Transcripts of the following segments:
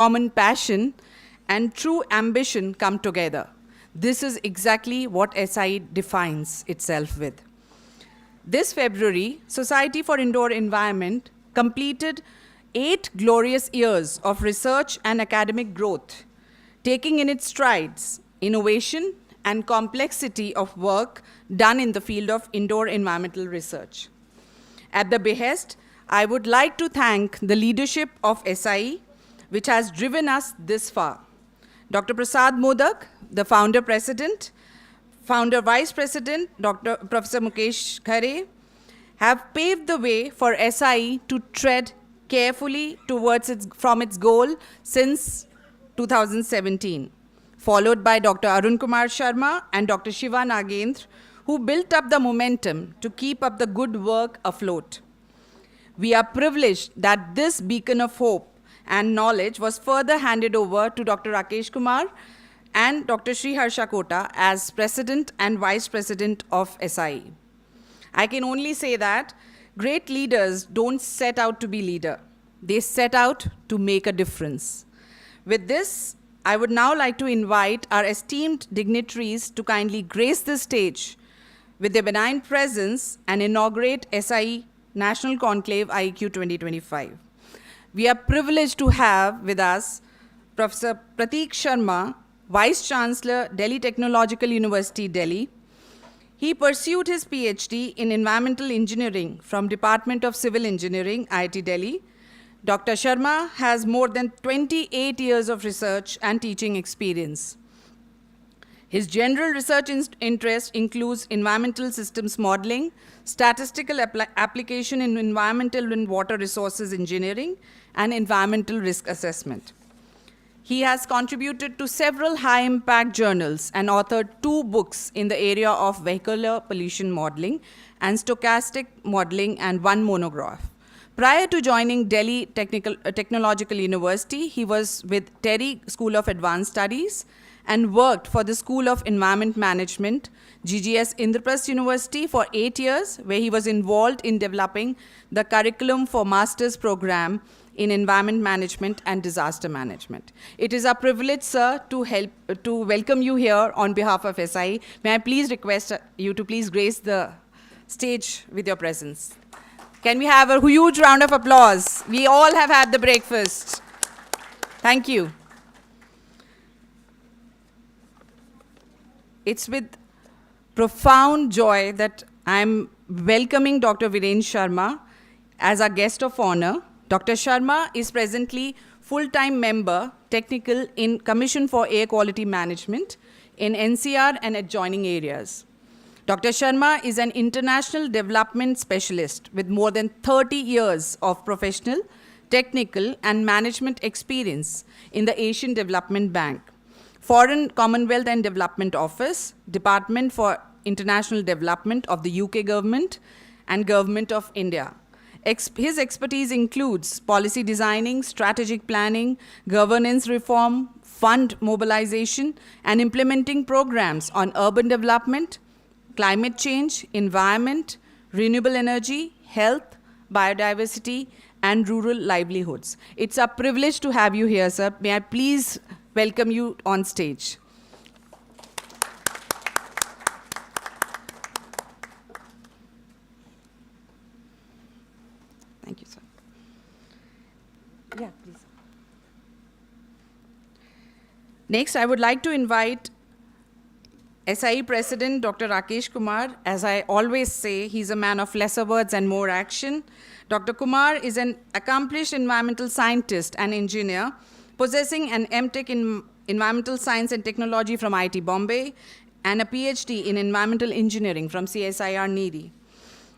common passion, and true ambition come together. This is exactly what SI defines itself with. This February, Society for Indoor Environment completed 8 glorious years of research and academic growth, taking in its strides innovation and complexity of work done in the field of indoor environmental research. At the behest, I would like to thank the leadership of SIE, which has driven us this far. Dr. Prasad Modak, the founder president, founder vice president, Dr. Professor Mukesh Khare, have paved the way for SIE to tread carefully towards from its goal since 2017, followed by Dr. Arun Kumar Sharma and Dr. Shiva Nagendra, who built up the momentum to keep up the good work afloat. We are privileged that this beacon of hope and knowledge was further handed over to Dr. Rakesh Kumar and Dr. Sri Harsha Kota as President and Vice President of SIE. I can only say that great leaders don't set out to be leader. They set out to make a difference. With this, I would now like to invite our esteemed dignitaries to kindly grace the stage with their benign presence and inaugurate SIE National Conclave IEQ 2025. We are privileged to have with us Professor Prateek Sharma, Vice Chancellor, Delhi Technological University, Delhi. He pursued his PhD in Environmental Engineering from Department of Civil Engineering, IIT Delhi. Dr. Sharma has more than 28 years of research and teaching experience. His general research interest includes environmental systems modeling, statistical application in environmental and water resources engineering, and environmental risk assessment. He has contributed to several high-impact journals and authored 2 books in the area of vehicular pollution modeling and stochastic modeling and 1 monograph. Prior to joining Delhi Technological University, he was with Terry School of Advanced Studies and worked for the School of Environment Management, GGS Indraprasth University for 8 years, where he was involved in developing the curriculum for master's program in environment management and disaster management. It is a privilege, sir, to welcome you here on behalf of SIE. May I please request you to please grace the stage with your presence. Can we have a huge round of applause? We all have had the breakfast. Thank you. It's with profound joy that I'm welcoming Dr. Viren Sharma as our guest of honor. Dr. Sharma is presently full-time member, technical in Commission for Air Quality Management in NCR and adjoining areas. Dr. Sharma is an international development specialist with more than 30 years of professional, technical, and management experience in the Asian Development Bank, Foreign Commonwealth and Development Office, Department for International Development of the UK Government, and Government of India. His expertise includes policy designing, strategic planning, governance reform, fund mobilization, and implementing programs on urban development, climate change, environment, renewable energy, health, biodiversity, and rural livelihoods. It's a privilege to have you here, sir. May I please welcome you on stage. Thank you, sir. Yeah, please. Next, I would like to invite SIE President Dr. Rakesh Kumar. As I always say, he's a man of lesser words and more action. Dr. Kumar is an accomplished environmental scientist and engineer, possessing an MTech in Environmental Science and Technology from IIT Bombay and a PhD in Environmental Engineering from CSIR NEEDY.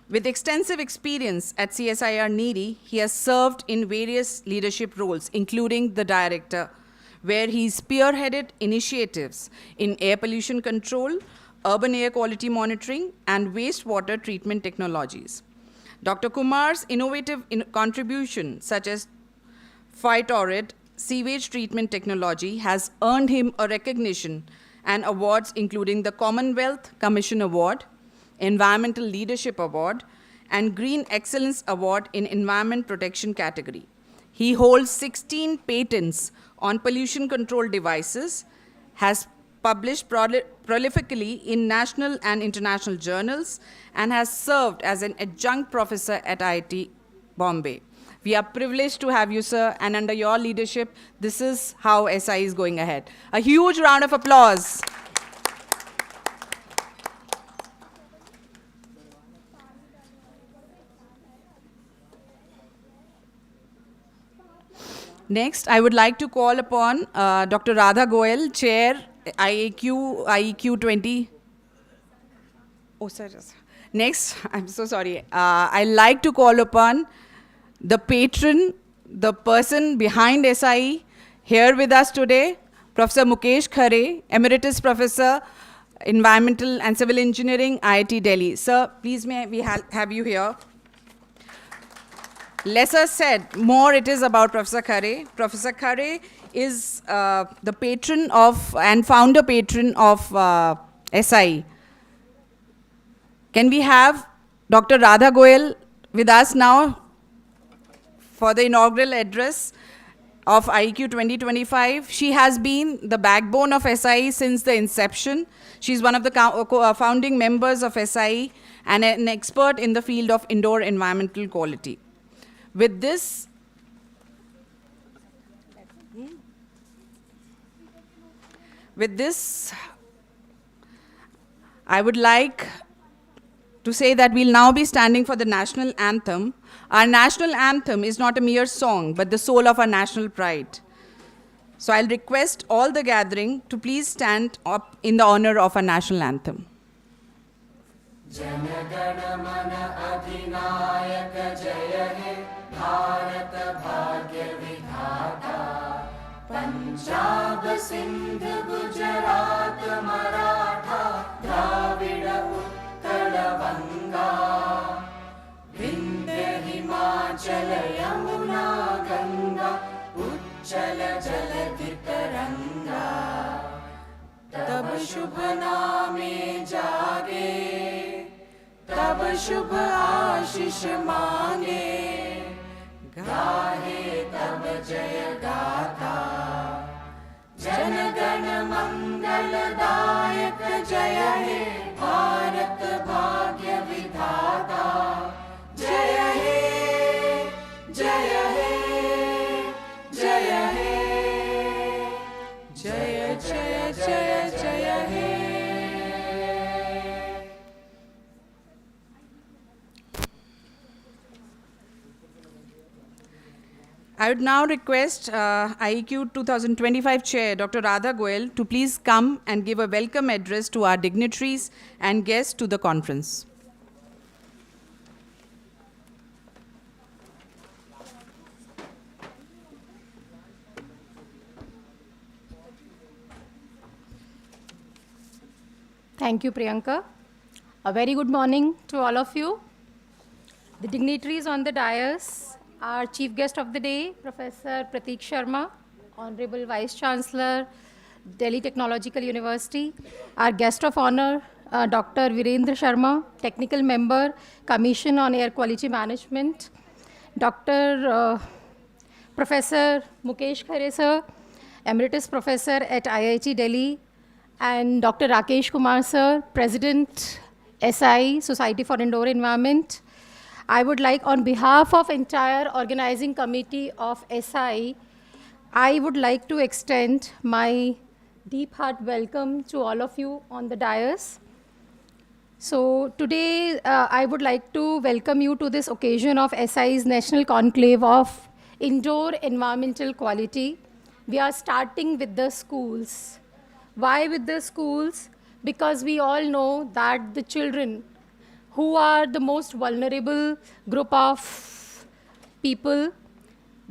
With extensive experience at CSIR NEEDY, he has served in various leadership roles, including the director, where he spearheaded initiatives in air pollution control, urban air quality monitoring, and wastewater treatment technologies. Dr. Kumar's innovative contribution, such as phytorid sewage treatment technology, has earned him a recognition and awards including the Commonwealth Commission Award, Environmental Leadership Award, and Green Excellence Award in Environment Protection category. He holds 16 patents on pollution control devices, has published prolifically in national and international journals, and has served as an adjunct professor at IIT Bombay. We are privileged to have you, sir, and under your leadership, this is how SI is going ahead. A huge round of applause. Next, I would like to call upon Dr. Radha Goel, Chair, IEQ 20. Oh, sir. Next, I'm so sorry. I'd like to call upon the patron, the person behind SIE, here with us today, Professor Mukesh Khare, Emeritus Professor, Environmental and Civil Engineering, IIT Delhi. Sir, please may we have you here. Lesser said, more it is about Professor Khare. Professor Khare is the patron of and founder patron of SIE. Can we have Dr. Radha Goel with us now for the inaugural address of IEQ 2025? She has been the backbone of SIE since the inception. She's one of the founding members of SIE and an expert in the field of indoor environmental quality. With this, I would like to say that we'll now be standing for the national anthem. Our national anthem is not a mere song, but the soul of our national pride. So I'll request all the gathering to please stand up in the honor of our national anthem. Jana Mana Adhinayak Jaya He Bharat Bhagya Vidhata Punjab Sindh Gujarat Maratha Dravida Uttara Vanga Vindhya Himachal Yamuna Ganga Uchchala Jaladhi Taranga Tab Shubh Naame Jage Tab Shubh Ashish Mange Gahe Tab Jaya Gatha Jan Gan Mangal Dayak Jaya He Bharat Bhagya Vidhata Jaya He Jaya He Jaya He Jaya Jaya Jaya Jaya He. I would now request IEQ 2025 Chair Dr. Radha Goel to please come and give a welcome address to our dignitaries and guests to the conference. Thank you, Priyanka. A very good morning to all of you. The dignitaries on the dais, our chief guest of the day, Professor Prateek Sharma, Honorable Vice Chancellor, Delhi Technological University. Our guest of honor, Dr. Virendra Sharma, Technical Member, Commission on Air Quality Management. Dr. Professor Mukesh Khare, sir, Emeritus Professor at IIT Delhi, and Dr. Rakesh Kumar, sir, President, SI, Society for Indoor Environment. I would like, on behalf of entire organizing committee of SI, I would like to extend my deep heart welcome to all of you on the dais. So today, I would like to welcome you to this occasion of SI's National Conclave of Indoor Environmental Quality. We are starting with the schools. Why with the schools? Because we all know that the children who are the most vulnerable group of people,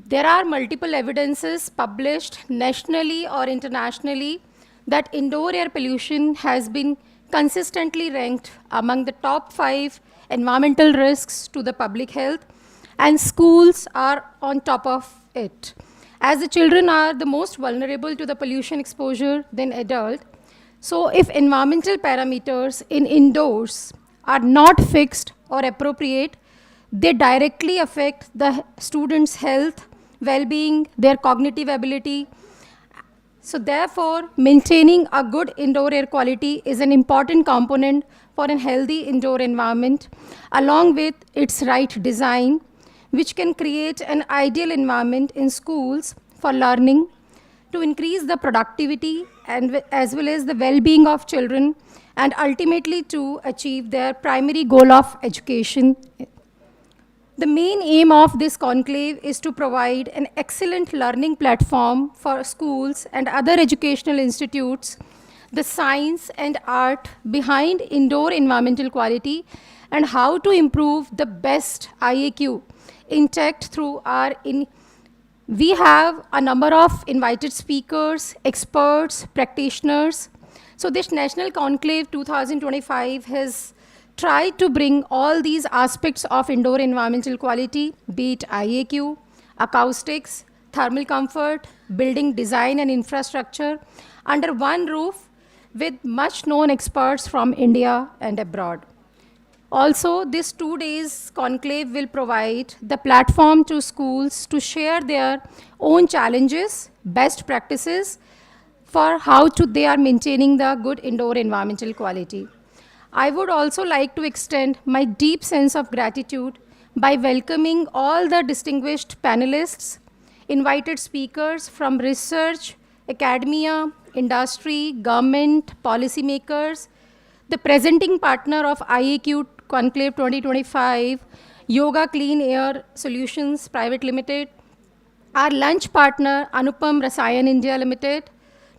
there are multiple evidences published nationally or internationally that indoor air pollution has been consistently ranked among the top 5 environmental risks to the public health, and schools are on top of it. As the children are the most vulnerable to the pollution exposure than adult, so if environmental parameters in indoors are not fixed or appropriate, they directly affect the students' health, well-being, their cognitive ability. So therefore, maintaining a good indoor air quality is an important component for a healthy indoor environment, along with its right design, which can create an ideal environment in schools for learning to increase the productivity and as well as the well-being of children and ultimately to achieve their primary goal of education. The main aim of this conclave is to provide an excellent learning platform for schools and other educational institutes, the science and art behind indoor environmental quality, and how to improve the best IAQ intact through our we have a number of invited speakers, experts, practitioners. So this National Conclave 2025 has tried to bring all these aspects of indoor environmental quality, be it IAQ, acoustics, thermal comfort, building design and infrastructure, under one roof with much known experts from India and abroad. Also, this 2 days conclave will provide the platform to schools to share their own challenges, best practices for they are maintaining the good indoor environmental quality. I would also like to extend my deep sense of gratitude by welcoming all the distinguished panelists, invited speakers from research, academia, industry, government, policymakers, the presenting partner of IAQ Conclave 2025, Yoga Clean Air Solutions Private Limited, our lunch partner, Anupam Rasayan India Limited,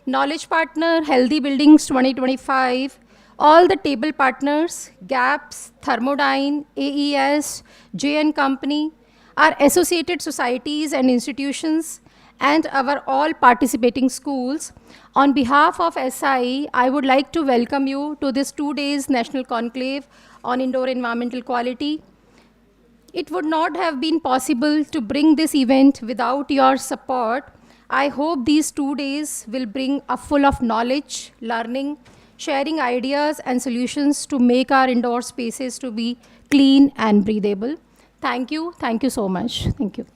knowledge partner, Healthy Buildings 2025, all the table partners, GAPS, Thermodyne, AES, J&, Company, our associated societies and institutions, and our all participating schools. On behalf of SI, I would like to welcome you to this 2 days National Conclave on Indoor Environmental Quality. It would not have been possible to bring this event without your support. I hope these 2 days will bring a full of knowledge, learning, sharing ideas and solutions to make our indoor spaces to be clean and breathable. Thank you so much. Thank you.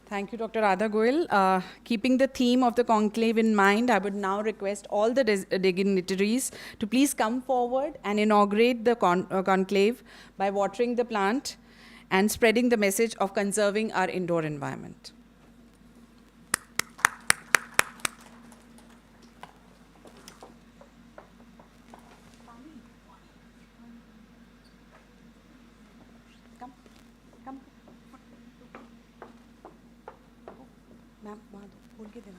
Thank you, Dr. Radha Goyal. Keeping the theme of the conclave in mind, I would now request all the dignitaries to please come forward and inaugurate the conclave by watering the plant and spreading the message of conserving our indoor environment. Ma'am वहाँ बोल के देना.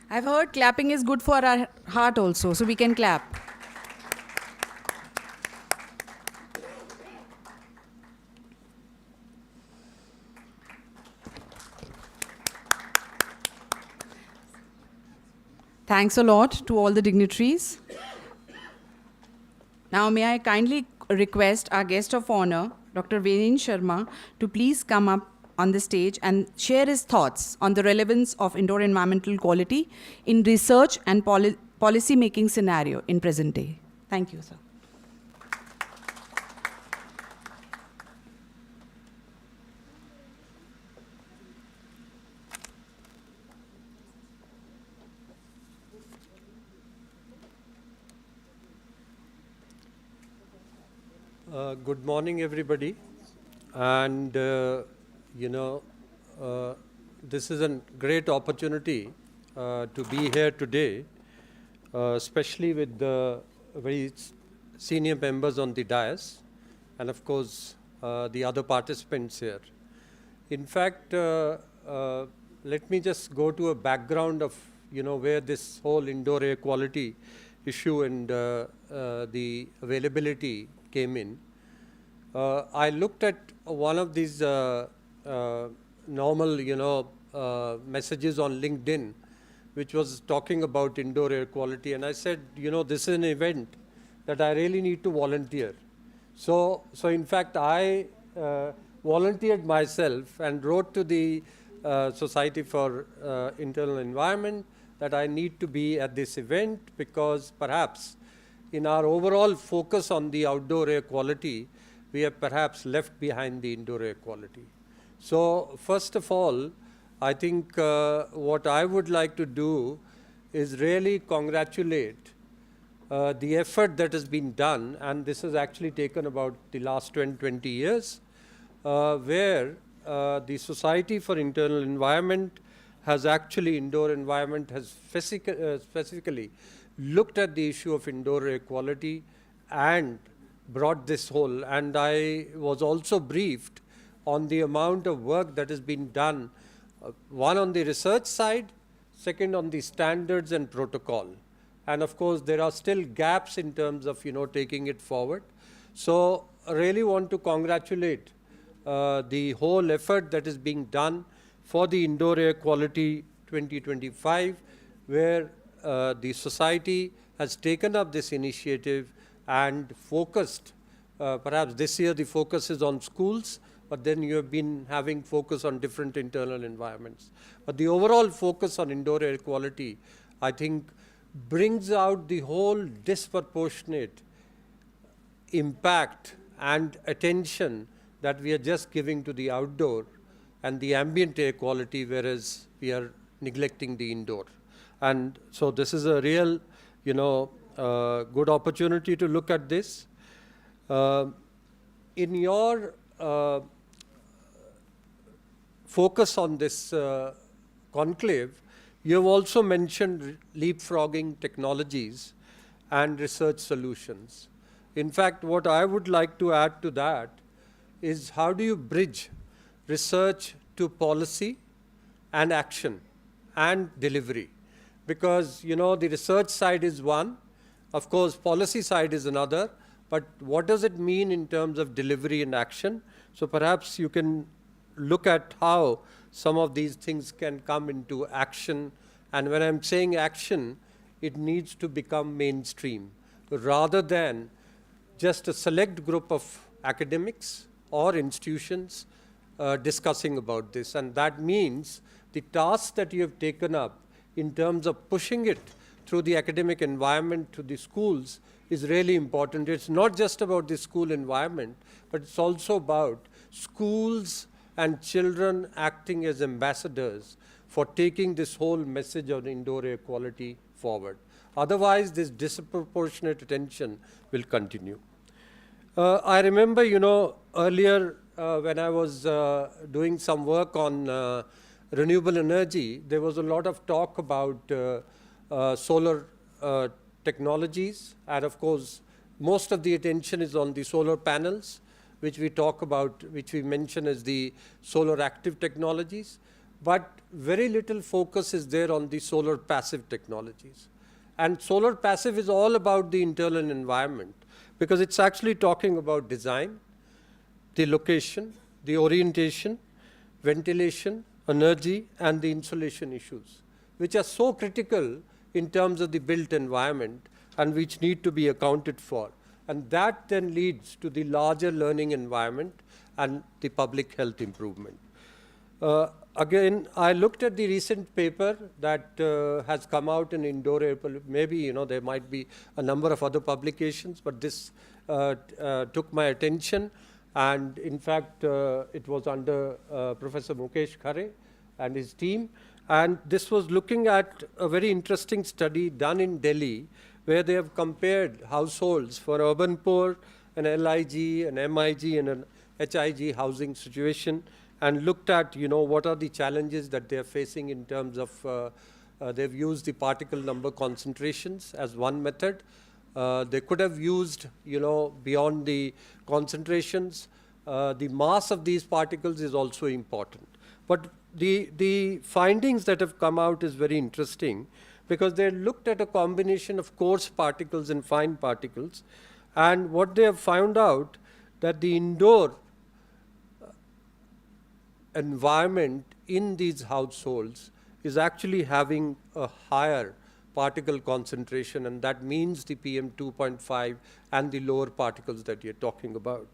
I've heard clapping is good for our heart also, so we can clap. Thanks a lot to all the dignitaries. Now may I kindly request our guest of honor, Dr. Venin Sharma, to please come up on the stage and share his thoughts on the relevance of indoor environmental quality in research and policy making scenario in present day. Thank you, sir. Good morning, everybody. And, this is a great opportunity to be here today especially with the very senior members on the dais, and of course, the other participants here. In fact, let me just go to a background of where this whole indoor air quality issue and the availability came in. I looked at one of these normal messages on LinkedIn, which was talking about indoor air quality, and I said, this is an event that I really need to volunteer. So in fact, I volunteered myself and wrote to the Society for Internal Environment that I need to be at this event because perhaps in our overall focus on the outdoor air quality, we have perhaps left behind the indoor air quality. So first of all, I think what I would like to do is really congratulate the effort that has been done, and this has actually taken about the last 20 years, where the Society for Internal Environment has actually, indoor environment has specifically looked at the issue of indoor air quality and brought this whole. And I was also briefed on the amount of work that has been done, one on the research side, second on the standards and protocol. And of course, there are still gaps in terms of taking it forward. So I really want to congratulate the whole effort that is being done for the Indoor Air Quality 2025, where the society has taken up this initiative and focused. Perhaps this year the focus is on schools, but then you have been having focus on different internal environments. But the overall focus on indoor air quality, I think, brings out the whole disproportionate impact and attention that we are just giving to the outdoor and the ambient air quality, whereas we are neglecting the indoor. And so this is a real, good opportunity to look at this. In your focus on this conclave, you have also mentioned leapfrogging technologies and research solutions. In fact, what I would like to add to that is how do you bridge research to policy and action and delivery? Because, the research side is one, of course, policy side is another, but what does it mean in terms of delivery and action? So perhaps you can look at how some of these things can come into action. And when I'm saying action, it needs to become mainstream rather than just a select group of academics or institutions discussing about this. And that means the task that you have taken up in terms of pushing it through the academic environment to the schools is really important. It's not just about the school environment, but it's also about schools and children acting as ambassadors for taking this whole message of indoor air quality forward. Otherwise, this disproportionate attention will continue. I remember, earlier when I was doing some work on renewable energy, there was a lot of talk about solar technologies. And of course, most of the attention is on the solar panels, which we talk about, which we mention as the solar active technologies. But very little focus is there on the solar passive technologies. And solar passive is all about the internal environment, because it's actually talking about design, the location, the orientation, ventilation, energy, and the insulation issues, which are so critical in terms of the built environment and which need to be accounted for. And that then leads to the larger learning environment and the public health improvement. Again, I looked at the recent paper that has come out in indoor air pollution. Maybe, there might be a number of other publications, but this took my attention. And in fact, it was under Professor Mukesh Khare and his team. And this was looking at a very interesting study done in Delhi, where they have compared households for urban poor, an LIG, an MIG, and an HIG housing situation, and looked at, what are the challenges that they are facing in terms of They've used the particle number concentrations as one method. They could have used, beyond the concentrations, the mass of these particles is also important. But the findings that have come out is very interesting, because they looked at a combination of coarse particles and fine particles. And what they have found out, that the indoor environment in these households is actually having a higher particle concentration, and that means the PM 2.5 and the lower particles that you're talking about.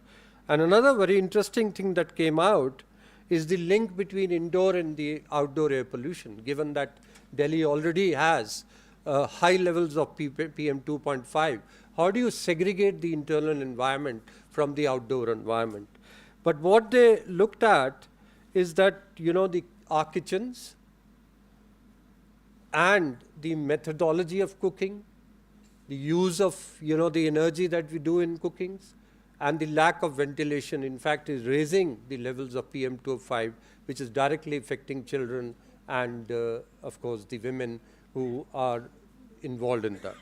And another very interesting thing that came out is the link between indoor and the outdoor air pollution, given that Delhi already has high levels of PM 2.5. How do you segregate the internal environment from the outdoor environment? But what they looked at is that, our kitchens and the methodology of cooking, the use of, the energy that we do in cookings, and the lack of ventilation, in fact, is raising the levels of PM 2.5, which is directly affecting children and, of course, the women who are involved in that.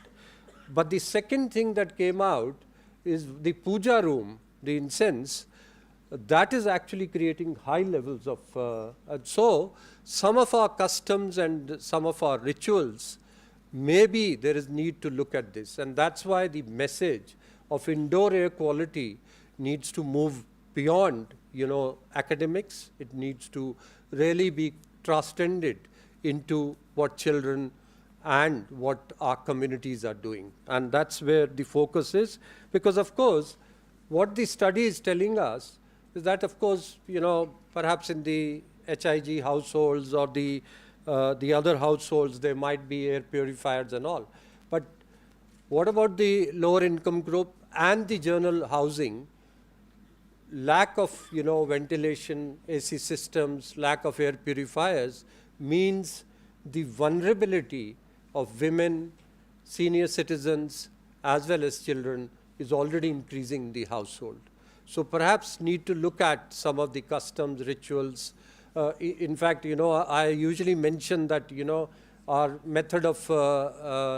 But the second thing that came out is the puja room, the incense, that is actually creating high levels of, so some of our customs and some of our rituals, maybe there is need to look at this. And that's why the message of indoor air quality needs to move beyond, academics. It needs to really be transcended into what children and what our communities are doing. And that's where the focus is, because of course, what the study is telling us is that, of course, perhaps in the HIG households or the other households, there might be air purifiers and all. But what about the lower income group and the general housing? Lack of, ventilation, AC systems, lack of air purifiers means the vulnerability of women, senior citizens, as well as children is already increasing in the household. So perhaps need to look at some of the customs, rituals. In fact, I usually mention that, our method of jhadu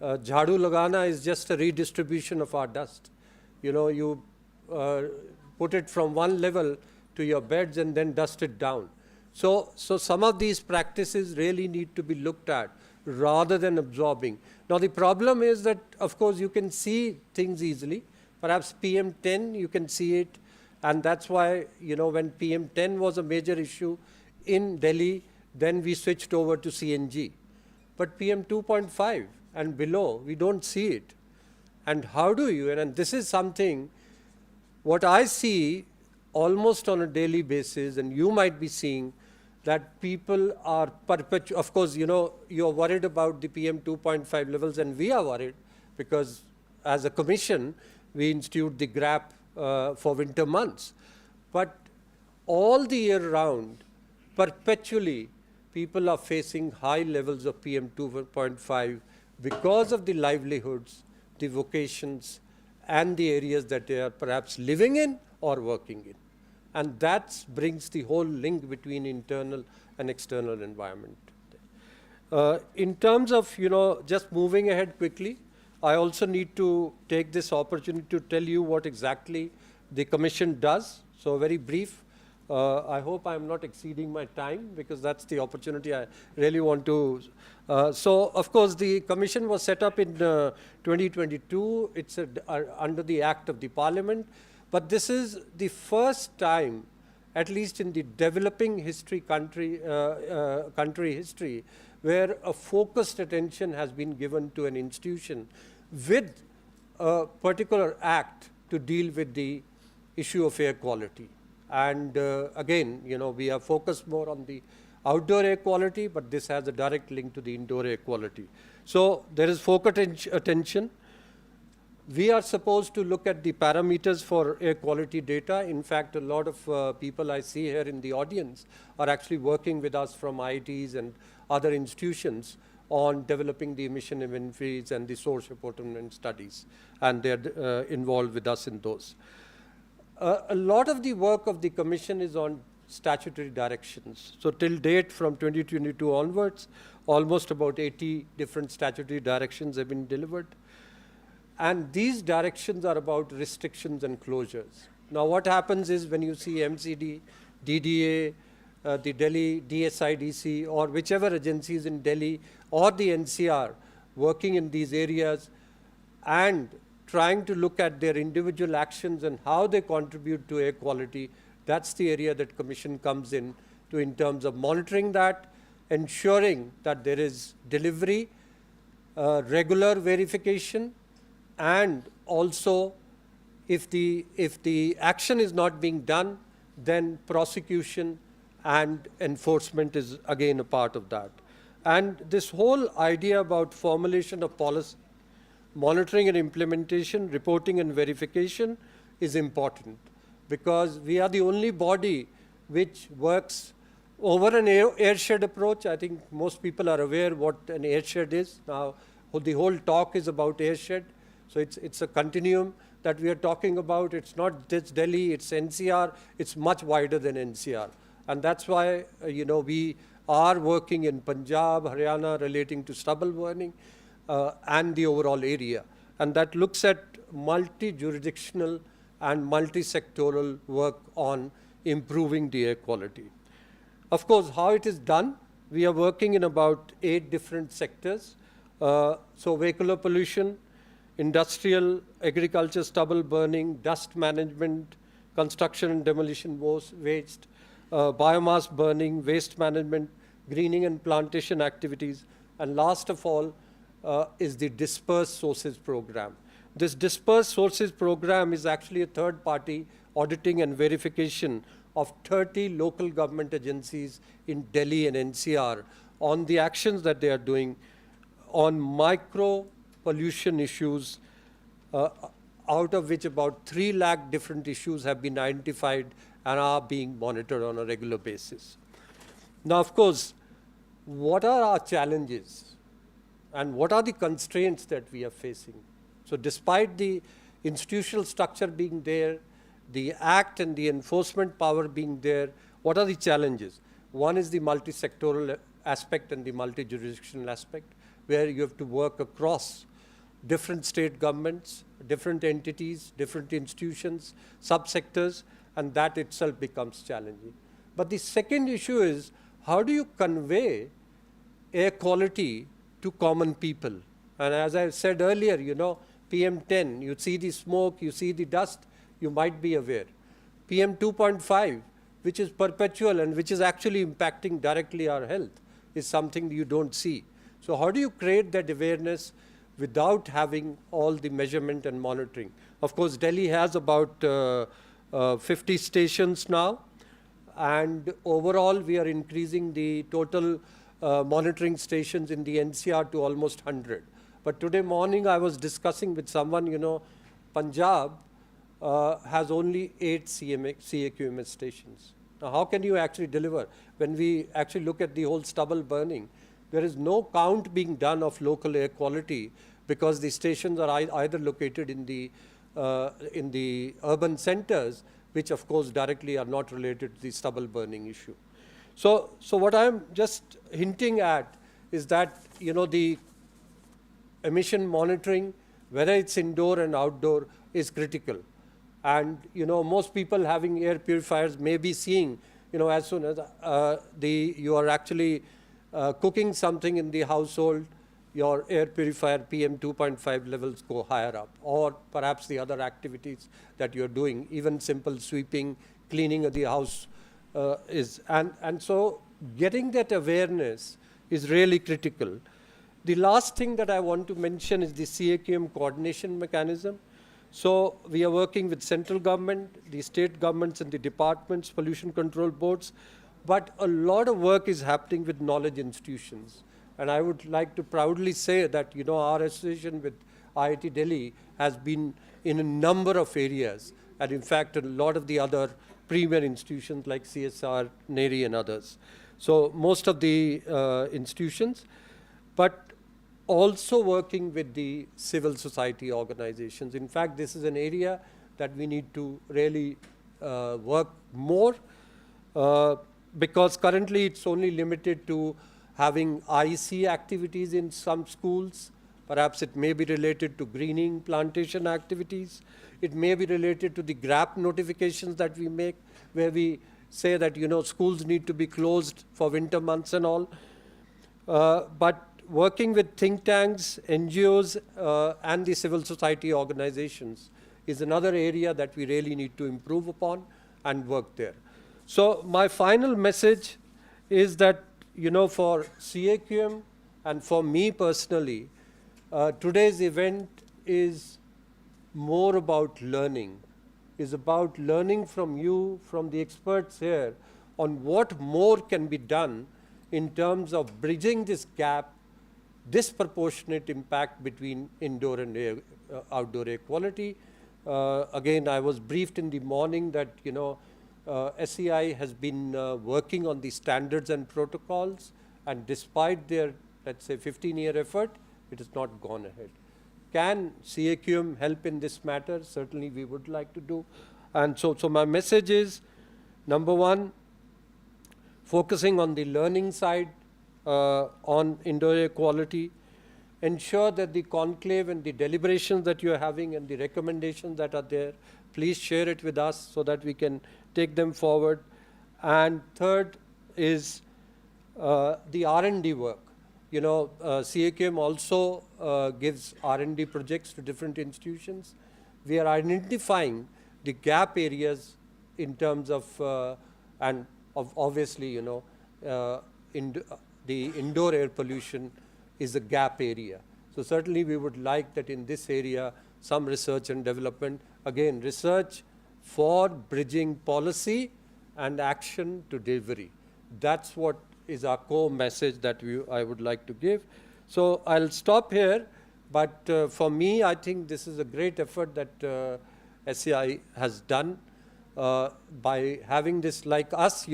lagana is just a redistribution of our dust. You put it from one level to your beds and then dust it down. So some of these practices really need to be looked at rather than absorbing. Now the problem is that, of course, you can see things easily. Perhaps PM10, you can see it. And that's why, when PM10 was a major issue in Delhi, then we switched over to CNG. But PM 2.5 and below, we don't see it. And how do you, and this is something, what I see almost on a daily basis, and you might be seeing, that people are of course, you're worried about the PM 2.5 levels, and we are worried because as a commission, we institute the GRAP for winter months. But all the year round, perpetually, people are facing high levels of PM 2.5 because of the livelihoods, the vocations, and the areas that they are perhaps living in or working in. And that brings the whole link between internal and external environment. In terms of, just moving ahead quickly, I also need to take this opportunity to tell you what exactly the Commission does. So very brief. I hope I'm not exceeding my time, because that's the opportunity I really want to. So, of course, the Commission was set up in 2022. It's under the Act of the Parliament. But this is the first time, at least in the developing country history, where a focused attention has been given to an institution with a particular act to deal with the issue of air quality. And again, we are focused more on the outdoor air quality, but this has a direct link to the indoor air quality. So there is focused attention. We are supposed to look at the parameters for air quality data. In fact, a lot of people I see here in the audience are actually working with us from IITs and other institutions on developing the emission inventories and the source apportionment studies, and they're involved with us in those. A lot of the work of the Commission is on statutory directions. So till date, from 2022 onwards, almost about 80 different statutory directions have been delivered. And these directions are about restrictions and closures. Now what happens is when you see MCD, DDA, the Delhi DSIDC, or whichever agencies in Delhi or the NCR working in these areas and trying to look at their individual actions and how they contribute to air quality, that's the area that Commission comes in to in terms of monitoring that, ensuring that there is delivery, regular verification, and also if the action is not being done, then prosecution and enforcement is again a part of that. And this whole idea about formulation of policy, monitoring and implementation, reporting and verification is important, because we are the only body which works over an airshed approach. I think most people are aware what an airshed is. Now, the whole talk is about airshed. So it's a continuum that we are talking about. It's not just Delhi, it's NCR. It's much wider than NCR. And that's why, we are working in Punjab, Haryana relating to stubble burning and the overall area. And that looks at multi-jurisdictional and multi-sectoral work on improving the air quality. Of course, how it is done, we are working in about 8 different sectors. So vehicular pollution, industrial, agriculture, stubble burning, dust management, construction and demolition waste, biomass burning, waste management, greening and plantation activities, and last of all is the dispersed sources program. This dispersed sources program is actually a third-party auditing and verification of 30 local government agencies in Delhi and NCR on the actions that they are doing on micro pollution issues, out of which about 3 lakh different issues have been identified and are being monitored on a regular basis. Now, of course, what are our challenges and what are the constraints that we are facing? So despite the institutional structure being there, the act and the enforcement power being there, what are the challenges? One is the multi-sectoral aspect and the multi-jurisdictional aspect, where you have to work across different state governments, different entities, different institutions, subsectors, and that itself becomes challenging. But the second issue is, how do you convey air quality to common people? And as I said earlier, PM10, you see the smoke, you see the dust, you might be aware. PM 2.5, which is perpetual and which is actually impacting directly our health, is something you don't see. So how do you create that awareness without having all the measurement and monitoring? Of course, Delhi has about 50 stations now, and overall we are increasing the total monitoring stations in the NCR to almost 100. But today morning I was discussing with someone, Punjab has only 8 CAQMS stations. Now how can you actually deliver? When we actually look at the whole stubble burning, there is no count being done of local air quality because the stations are either located in the urban centers, which of course directly are not related to the stubble burning issue. So what I'm just hinting at is that, the emission monitoring, whether it's indoor and outdoor, is critical. And, most people having air purifiers may be seeing, as soon as you are actually cooking something in the household, your air purifier PM 2.5 levels go higher up, or perhaps the other activities that you're doing, even simple sweeping, cleaning of the house and so getting that awareness is really critical. The last thing that I want to mention is the CAQM coordination mechanism. So we are working with central government, the state governments and the departments, pollution control boards, but a lot of work is happening with knowledge institutions. And I would like to proudly say that, our association with IIT Delhi has been in a number of areas, and in fact, a lot of the other premier institutions like CSR, NERI and others. So most of the institutions, but also working with the civil society organizations. In fact, this is an area that we need to really work more because currently it's only limited to having IC activities in some schools. Perhaps it may be related to greening plantation activities. It may be related to the GRAP notifications that we make, where we say that, schools need to be closed for winter months and all. But working with think tanks, NGOs, and the civil society organizations is another area that we really need to improve upon and work there. So my final message is that, for CAQM and for me personally, today's event is more about learning, is about learning from you, from the experts here, on what more can be done in terms of bridging this gap, disproportionate impact between indoor and outdoor air quality. Again, I was briefed in the morning that, SEI has been working on the standards and protocols, and despite their, let's say, 15-year effort, it has not gone ahead. Can CAQM help in this matter? Certainly we would like to do. And so my message is, number one, focusing on the learning side on indoor air quality. Ensure that the conclave and the deliberations that you're having and the recommendations that are there, please share it with us so that we can take them forward. And third is the R&D work. CAQM also gives R&D projects to different institutions. We are identifying the gap areas in terms of, and of obviously, the indoor air pollution is a gap area. So certainly we would like that in this area, some research and development. Again, research for bridging policy and action to delivery. That's what is our core message that I would like to give. So I'll stop here, but for me, I think this is a great effort that SEI has done by having this, like us,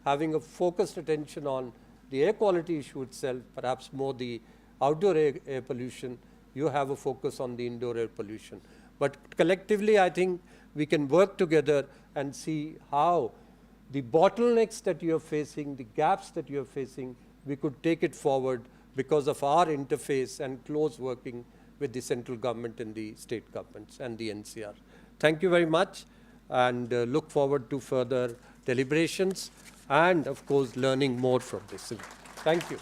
having a focused attention on the air quality issue itself, perhaps more the outdoor air pollution. You have a focus on the indoor air pollution. But collectively, I think we can work together and see how the bottlenecks that you're facing, the gaps that you're facing, we could take it forward because of our interface and close working with the central government and the state governments and the NCR. Thank you very much, and look forward to further deliberations and, of course, learning more from this. Thank you.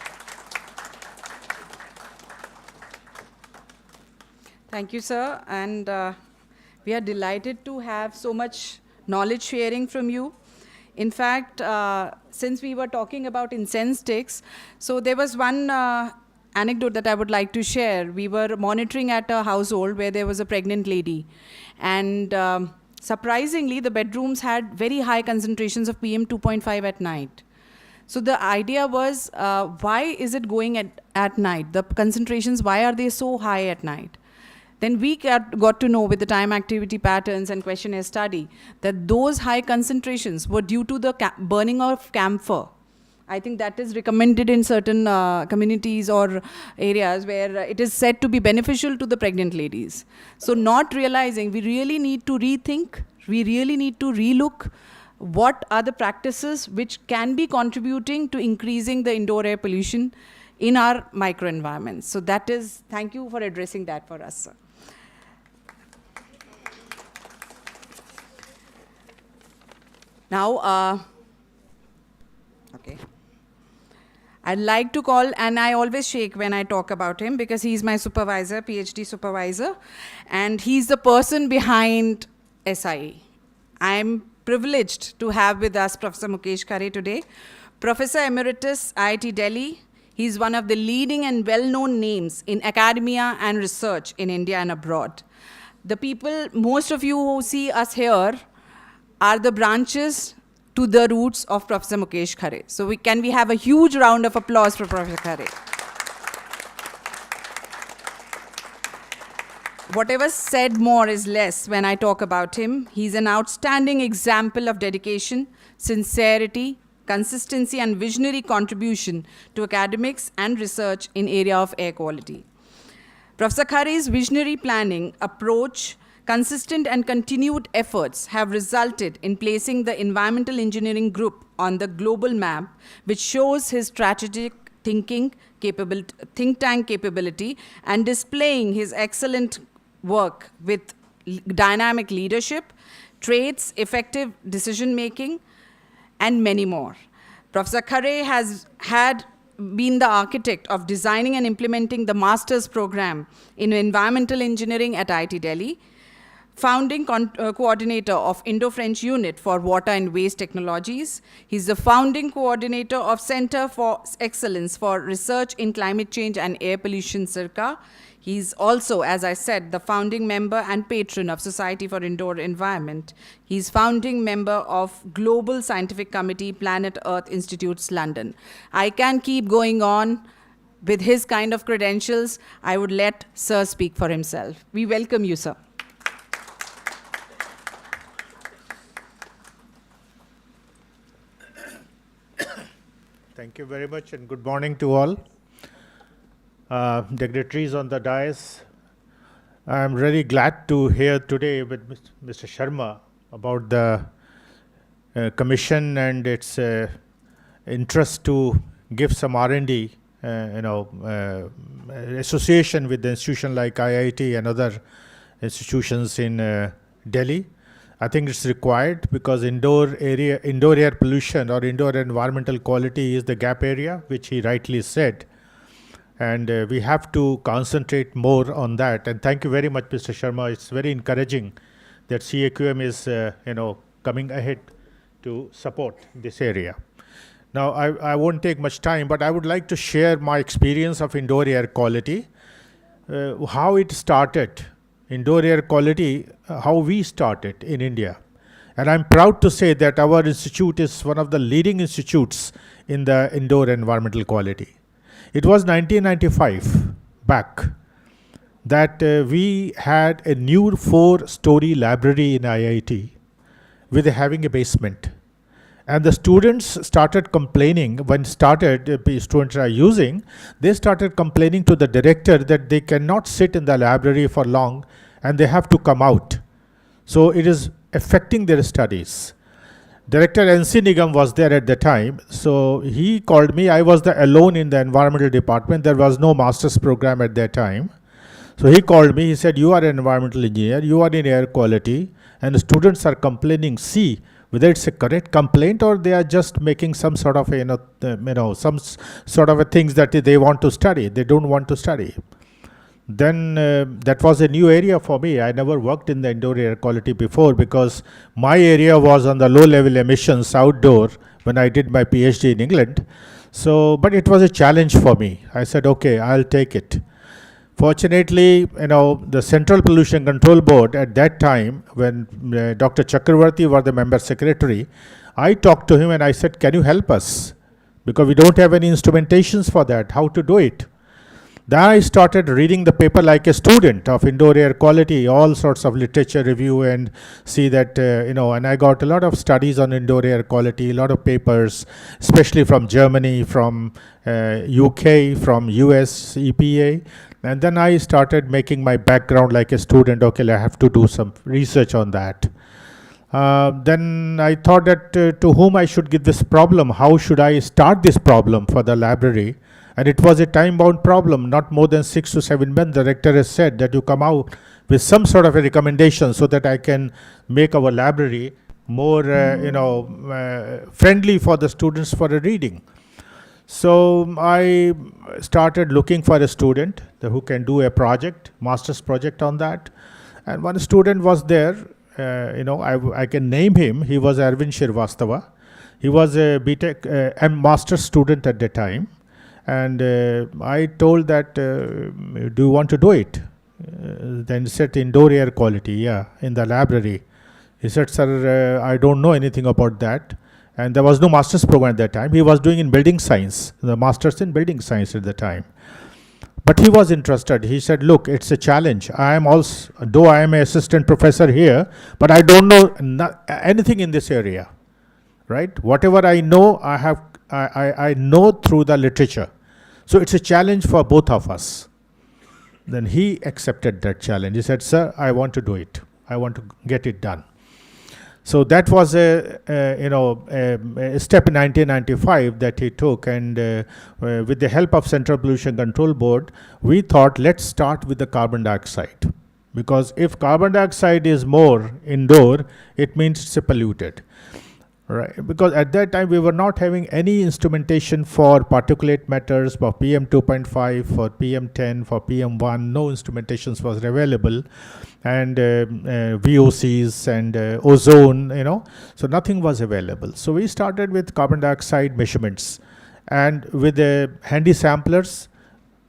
Thank you, sir. And we are delighted to have so much knowledge sharing from you. In fact, since we were talking about incense sticks, so there was one anecdote that I would like to share. We were monitoring at a household where there was a pregnant lady. And surprisingly, the bedrooms had very high concentrations of PM 2.5 at night. So the idea was, why is it going at night? The concentrations, why are they so high at night? Then we got to know with the time activity patterns and questionnaire study that those high concentrations were due to the burning of camphor. I think that is recommended in certain communities or areas where it is said to be beneficial to the pregnant ladies. So not realizing, we really need to rethink, we really need to relook what are the practices which can be contributing to increasing the indoor air pollution in our microenvironments. So that is, thank you for addressing that for us, sir. Now, okay. I'd like to call, and I always shake when I talk about him because he's my supervisor, PhD supervisor, and he's the person behind SIE. I'm privileged to have with us Professor Mukesh Khare today. Professor Emeritus, IIT Delhi. He's one of the leading and well-known names in academia and research in India and abroad. The people, most of you who see us here, are the branches to the roots of Professor Mukesh Khare. So can we have a huge round of applause for Professor Khare? Whatever said more is less when I talk about him. He's an outstanding example of dedication, sincerity, consistency, and visionary contribution to academics and research in area of air quality. Professor Khare's visionary planning approach, consistent and continued efforts have resulted in placing the environmental engineering group on the global map, which shows his strategic think tank capability, and displaying his excellent work with dynamic leadership, traits, effective decision making, and many more. Professor Khare has been the architect of designing and implementing the master's program in environmental engineering at IIT Delhi, founding coordinator of Indo-French Unit for Water and Waste Technologies. He's the founding coordinator of Center for Excellence for Research in Climate Change and Air Pollution, CIRCA. He's also, as I said, the founding member and patron of Society for Indoor Environment. He's founding member of Global Scientific Committee, Planet Earth Institutes, London. I can keep going on with his kind of credentials. I would let Sir speak for himself. We welcome you, sir. Thank you very much, and good morning to all. Dignitaries on the dais, I'm really glad to hear today with Mr. Sharma about the commission and its interest to give some R&D, association with the institution like IIT and other institutions in Delhi. I think it's required because indoor air pollution or indoor environmental quality is the gap area, which he rightly said. And we have to concentrate more on that. And thank you very much, Mr. Sharma. It's very encouraging that CAQM is, coming ahead to support this area. Now, I won't take much time, but I would like to share my experience of indoor air quality, how it started. Indoor air quality, how we started in India. And I'm proud to say that our institute is one of the leading institutes in the indoor environmental quality. It was 1995 back that we had a new 4-story library in IIT with having a basement. And the students started complaining, students are using, they started complaining to the director that they cannot sit in the library for long and they have to come out. So it is affecting their studies. Director NC Nigam was there at the time, so he called me. I was alone in the environmental department. There was no master's program at that time. So he called me, he said, you are an environmental engineer, you are in air quality, and the students are complaining. See whether it's a correct complaint or they are just making some sort of some sort of a things that they want to study. They don't want to study. Then that was a new area for me. I never worked in the indoor air quality before because my area was on the low level emissions outdoor when I did my PhD in England. So, but it was a challenge for me. I said, okay, I'll take it. Fortunately, the Central Pollution Control Board at that time, when Dr. Chakravarti was the member secretary, I talked to him and I said, can you help us? Because we don't have any instrumentations for that, how to do it. Then I started reading the paper like a student of indoor air quality, all sorts of literature review, and see that, and I got a lot of studies on indoor air quality, a lot of papers, especially from Germany, from UK, from US EPA. And then I started making my background like a student. Okay, I have to do some research on that. Then I thought that to whom I should give this problem, how should I start this problem for the library? And it was a time-bound problem, not more than 6 to 7 months. The rector has said that you come out with some sort of a recommendation so that I can make our library more, friendly for the students for a reading. So I started looking for a student who can do a project, master's project on that. And one student was there, I can name him. He was Arvind Shirvastava. He was a BTech and master's student at the time. And I told that, do you want to do it? Then he said, indoor air quality, yeah, in the library. He said, sir, I don't know anything about that. And there was no master's program at that time. He was doing in building science, the master's in building science at the time. But he was interested. He said, look, it's a challenge. I am also, though I am an assistant professor here, but I don't know anything in this area, right? Whatever I know, I know through the literature. So it's a challenge for both of us. Then he accepted that challenge. He said, sir, I want to do it. I want to get it done. So that was a step in 1995 that he took, and with the help of Central Pollution Control Board, we thought, let's start with the carbon dioxide, because if carbon dioxide is more indoor, it means it's polluted. Right, because at that time we were not having any instrumentation for particulate matters, for PM 2.5, for PM 10, for PM 1. No instrumentations was available, and VOCs and ozone, so nothing was available. So we started with carbon dioxide measurements, and with the handy samplers,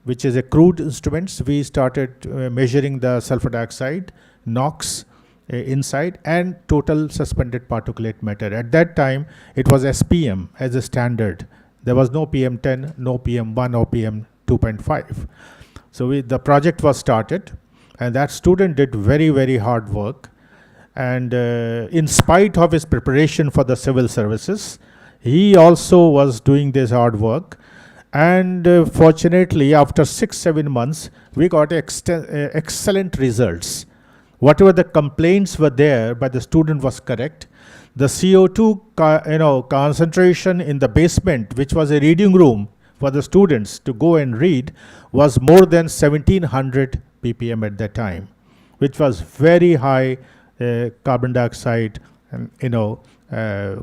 which is a crude instruments, we started measuring the sulfur dioxide, NOx, inside, and total suspended particulate matter. At that time, it was SPM as a standard. There was no PM10, no PM1 or PM 2.5. So the project was started, and that student did very, very hard work. And in spite of his preparation for the civil services, he also was doing this hard work. And fortunately, after 6-7 months, we got excellent results. Whatever the complaints were there by the student was correct. The CO2 concentration in the basement, which was a reading room for the students to go and read, was more than 1700 ppm at that time, which was very high carbon dioxide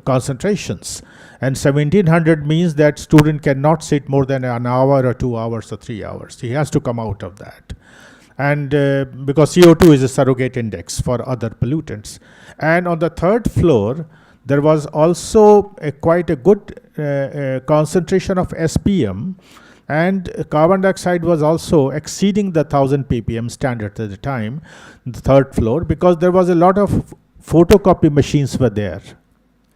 concentrations. And 1700 means that student cannot sit more than an hour or 2 hours or 3 hours. He has to come out of that. And because CO2 is a surrogate index for other pollutants. And on the third floor, there was also quite a good concentration of SPM, and carbon dioxide was also exceeding the 1000 ppm standard at the time, the third floor, because there was a lot of photocopy machines were there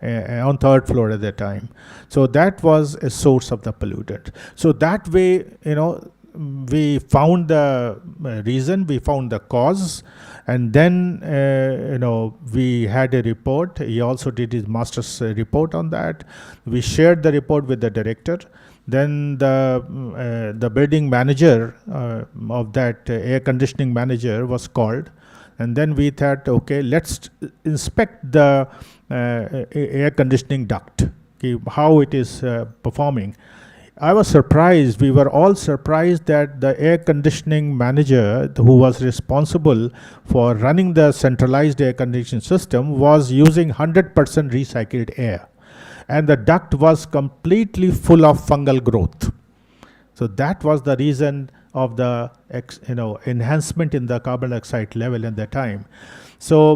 on third floor at that time. So that was a source of the pollutant. So that way, we found the reason, we found the cause, and then we had a report. He also did his master's report on that. We shared the report with the director. Then the building manager of that air conditioning manager was called, and then we thought, okay, let's inspect the air conditioning duct, how it is performing. I was surprised, we were all surprised that the air conditioning manager who was responsible for running the centralized air conditioning system was using 100% recycled air. And the duct was completely full of fungal growth. So that was the reason of the enhancement in the carbon dioxide level at that time. So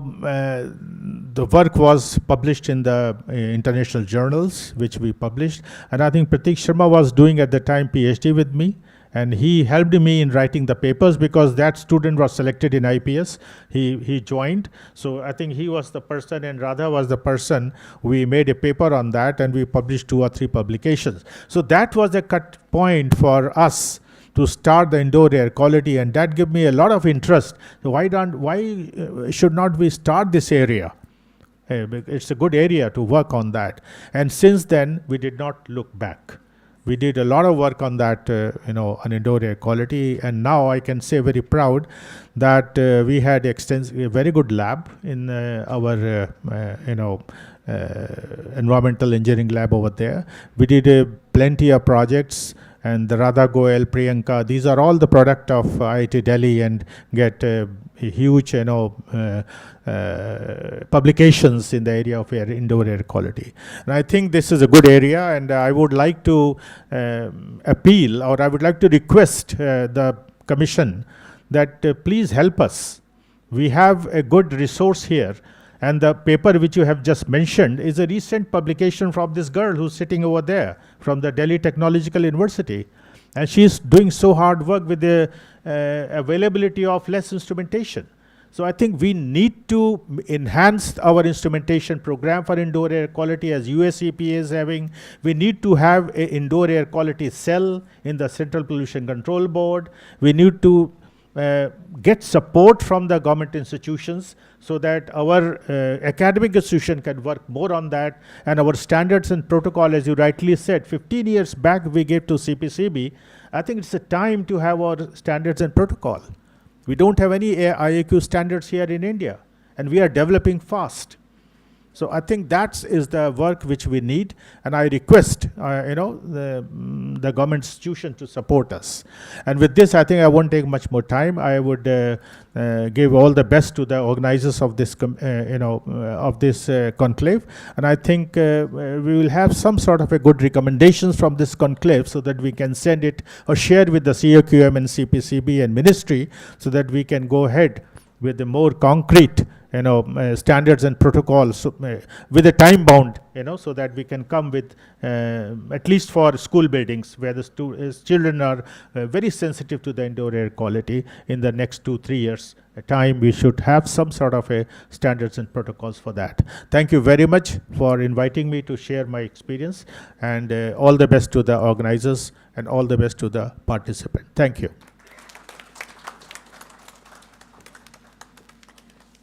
the work was published in the international journals, which we published. And I think Pratik Sharma was doing at the time PhD with me, and he helped me in writing the papers because that student was selected in IPS. He joined. So I think he was the person, and Radha was the person. We made a paper on that, and we published 2 or 3 publications. So that was a cut point for us to start the indoor air quality, and that gave me a lot of interest. So why should not we start this area? It's a good area to work on that. And since then, we did not look back. We did a lot of work on that, on indoor air quality, and now I can say very proud that we had a very good lab in our, environmental engineering lab over there. We did plenty of projects. And the Radha Goel, Priyanka, these are all the product of IIT Delhi, and get huge, publications in the area of indoor air quality. And I think this is a good area, and I would like to appeal, or I would like to request the Commission that please help us. We have a good resource here. And the paper which you have just mentioned is a recent publication from this girl who's sitting over there from the Delhi Technological University. And she's doing so hard work with the availability of less instrumentation. So I think we need to enhance our instrumentation program for indoor air quality as US EPA is having. We need to have an indoor air quality cell in the Central Pollution Control Board. We need to get support from the government institutions so that our academic institution can work more on that, and our standards and protocol, as you rightly said, 15 years back we gave to CPCB. I think it's a time to have our standards and protocol. We don't have any IAQ standards here in India, and we are developing fast. So I think that is the work which we need, and I request, the government institution to support us. And with this, I think I won't take much more time. I would give all the best to the organizers of this, conclave, and I think we will have some sort of a good recommendations from this conclave, so that we can send it or share with the COQM and CPCB and ministry, so that we can go ahead with the more concrete standards and protocols, with a time bound, so that we can come with, at least for school buildings where the children are very sensitive to the indoor air quality, in the next 2-3 years time, we should have some sort of a standards and protocols for that. Thank you very much for inviting me to share my experience, and all the best to the organizers and all the best to the participant. Thank you.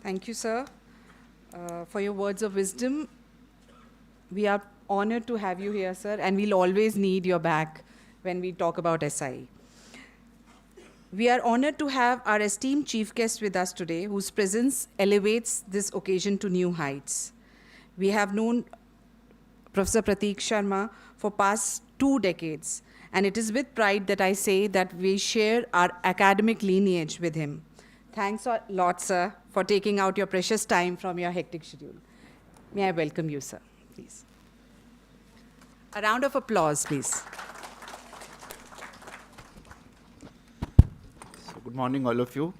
Thank you, sir, for your words of wisdom. We are honored to have you here, sir, and we'll always need your back when we talk about SIE. We are honored to have our esteemed chief guest with us today, whose presence elevates this occasion to new heights. We have known Professor Prateek Sharma for past 2 decades, and it is with pride that I say that we share our academic lineage with him. Thanks a lot, sir, for taking out your precious time from your hectic schedule. May I welcome you, sir, please. A round of applause, please. So good morning, all of you,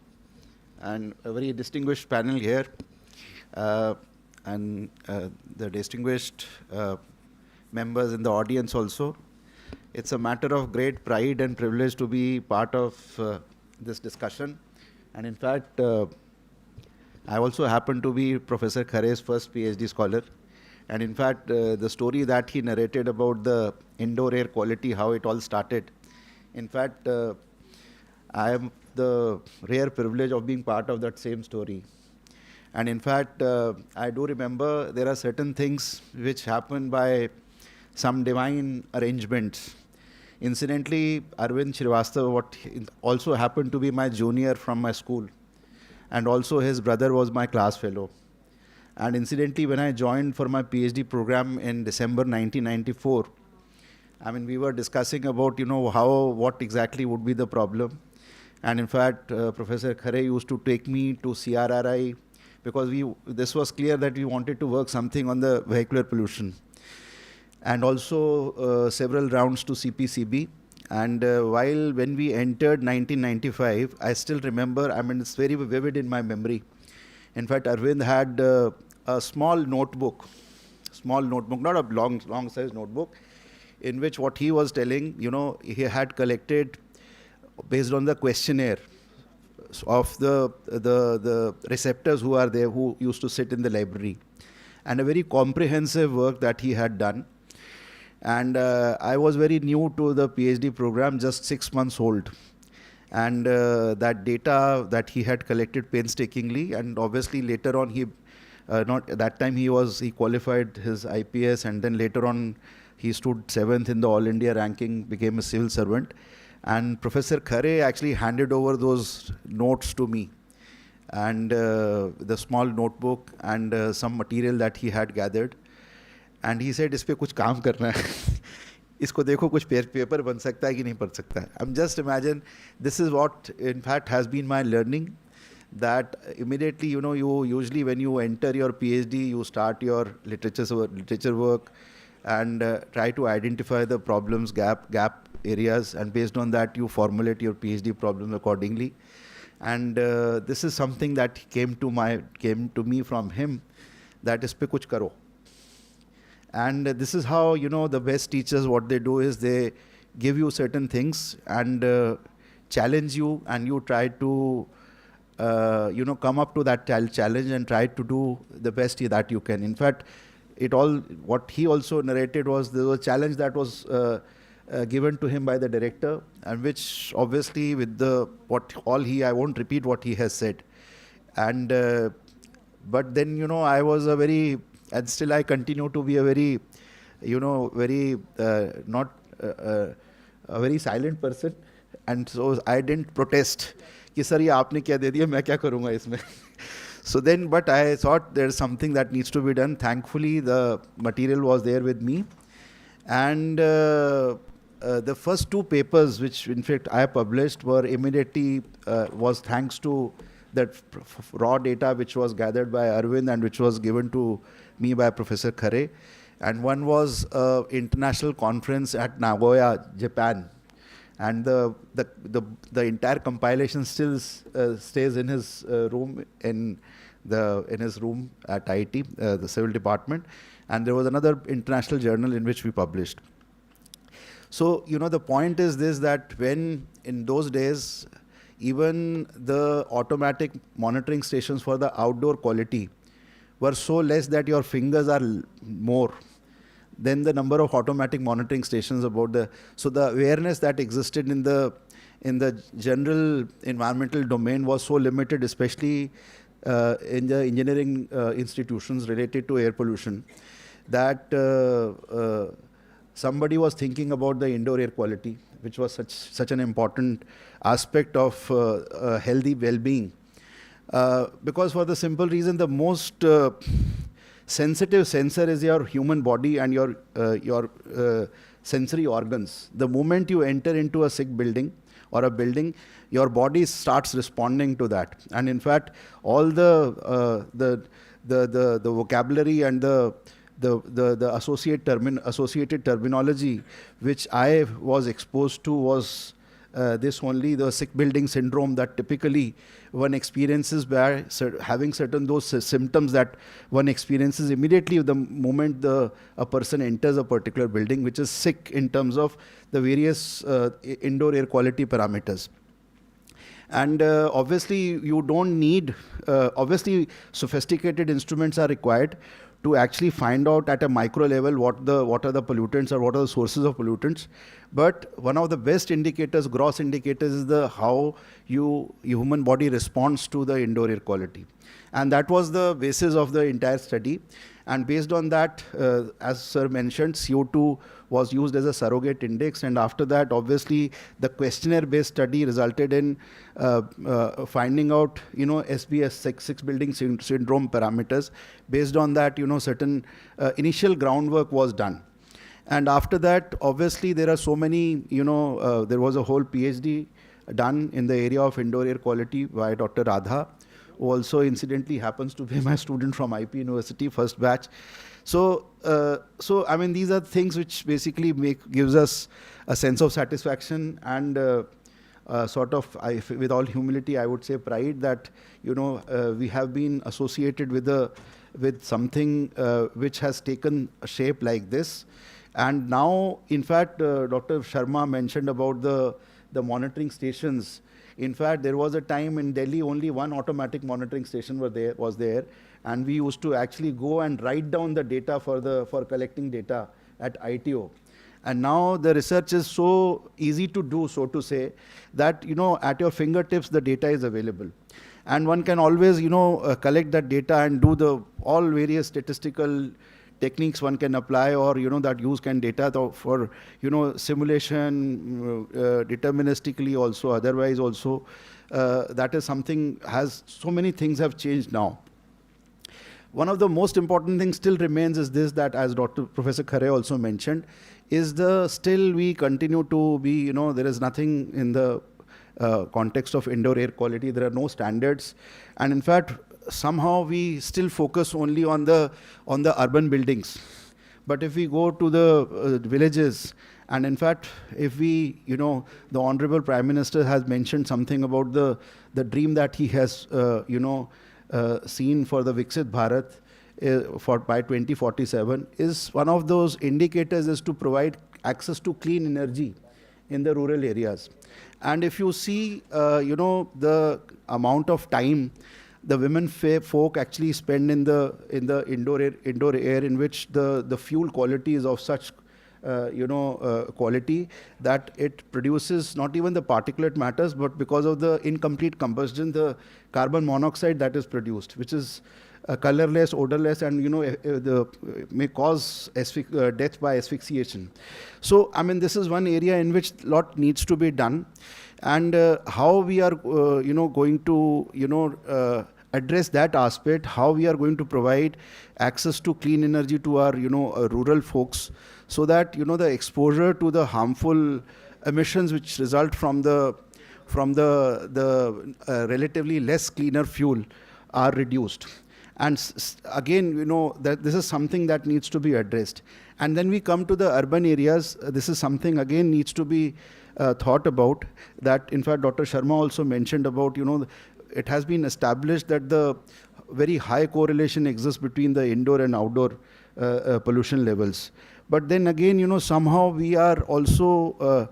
and a very distinguished panel here, and the distinguished members in the audience also. It's a matter of great pride and privilege to be part of this discussion. And in fact, I also happen to be Professor Khare's first PhD scholar. And in fact, the story that he narrated about the indoor air quality, how it all started, in fact, I am the rare privilege of being part of that same story. And in fact, I do remember there are certain things which happen by some divine arrangements. Incidentally, Arvind Shrivastava also happened to be my junior from my school, and also his brother was my class fellow. And incidentally, when I joined for my PhD program in December 1994, we were discussing about, what exactly would be the problem. And in fact, Professor Khare used to take me to CRRI, because this was clear that we wanted to work something on the vehicular pollution. And also several rounds to CPCB. And when we entered 1995, I still remember, it's very vivid in my memory. In fact, Arvind had a small notebook, not a long size notebook, in which what he was telling, he had collected, based on the questionnaire of the receptors who are there, who used to sit in the library, and a very comprehensive work that he had done. And I was very new to the PhD program, just 6 months old. And that data that he had collected painstakingly, and obviously later on that time he qualified his IPS, and then later on he stood 7th in the All India ranking, became a civil servant. And Professor Khare actually handed over those notes to me, and the small notebook and some material that he had gathered. And he said, इस पे कुछ काम करना है, इसको देखो कुछ paper बन सकता है कि नहीं बन सकता है. I'm just imagine, this is what in fact has been my learning, that immediately, you usually when you enter your PhD, you start your literature work and try to identify the problems, gap areas, and based on that you formulate your PhD problem accordingly. And this is something that came to me from him, that इस पे कुछ करो. And this is how, the best teachers, what they do is they give you certain things and challenge you, and you try to, come up to that challenge and try to do the best that you can. In fact, what he also narrated was there was a challenge that was given to him by the director, and which obviously I won't repeat what he has said. And, but then, I was and still I continue to be a very, not a very silent person. And so I didn't protest कि sir ये आपने क्या दे दिया, मैं क्या करूँगा इसमें. So then, but I thought there's something that needs to be done. Thankfully, the material was there with me. And the first 2 papers, which in fact I published, were immediately, was thanks to that raw data which was gathered by Arvind and which was given to me by Professor Khare. And one was an international conference at Nagoya, Japan. And the entire compilation still stays in his room in his room at IIT, the civil department. And there was another international journal in which we published. So, the point is this, that when in those days, even the automatic monitoring stations for the outdoor quality were so less that your fingers are more than the number of automatic monitoring stations so the awareness that existed in the general environmental domain was so limited, especially in the engineering institutions related to air pollution, that somebody was thinking about the indoor air quality, which was such an important aspect of healthy well-being. Because for the simple reason, the most sensitive sensor is your human body and your sensory organs. The moment you enter into a sick building or a building, your body starts responding to that. And in fact, all the vocabulary and the associated terminology which I was exposed to was this only, the sick building syndrome, that typically one experiences by having certain those symptoms that one experiences immediately the moment a person enters a particular building, which is sick in terms of the various indoor air quality parameters. And obviously you don't need, obviously sophisticated instruments are required to actually find out at a micro level what are the pollutants or what are the sources of pollutants. But one of the best indicators, gross indicators, is how human body responds to the indoor air quality. And that was the basis of the entire study. And based on that, as sir mentioned, CO2 was used as a surrogate index. And after that, obviously, the questionnaire-based study resulted in finding out, SBS, six building syndrome parameters. Based on that, certain initial groundwork was done. And after that, obviously, there are so many, there was a whole PhD done in the area of indoor air quality by Dr. Radha, who also incidentally happens to be my student from IP University, first batch. So I mean, these are things which basically gives us a sense of satisfaction and sort of, with all humility, I would say pride that, we have been associated with something which has taken a shape like this. And now, in fact, Dr. Sharma mentioned about the monitoring stations. In fact, there was a time in Delhi only one automatic monitoring station was there, and we used to actually go and write down the data for collecting data at ITO. And now the research is so easy to do, so to say, that at your fingertips the data is available, and one can always collect that data and do all various statistical techniques one can apply, or that use can data for simulation, deterministically also, otherwise also. That is something, so many things have changed now. One of the most important things still remains is this, that as Professor Khare also mentioned, is still we continue to be, there is nothing in the context of indoor air quality, there are no standards. And in fact, somehow we still focus only on the urban buildings. But if we go to the villages, and in fact, if we, the Honorable Prime Minister has mentioned something about the dream that he has, seen for the Viksit Bharat by 2047, is one of those indicators is to provide access to clean energy in the rural areas. And if you see, the amount of time the women folk actually spend in the indoor air in which the fuel quality is of such quality that it produces not even the particulate matters, but because of the incomplete combustion, the carbon monoxide that is produced, which is colorless, odorless, and may cause death by asphyxiation. So I mean, this is one area in which a lot needs to be done, and how we are going to address that aspect, how we are going to provide access to clean energy to our, rural folks, so that, the exposure to the harmful emissions which result from the relatively less cleaner fuel are reduced. And again, that this is something that needs to be addressed. And then we come to the urban areas. This is something again needs to be thought about. That in fact, Dr. Sharma also mentioned about, it has been established that the very high correlation exists between the indoor and outdoor pollution levels. But then again, somehow we are also,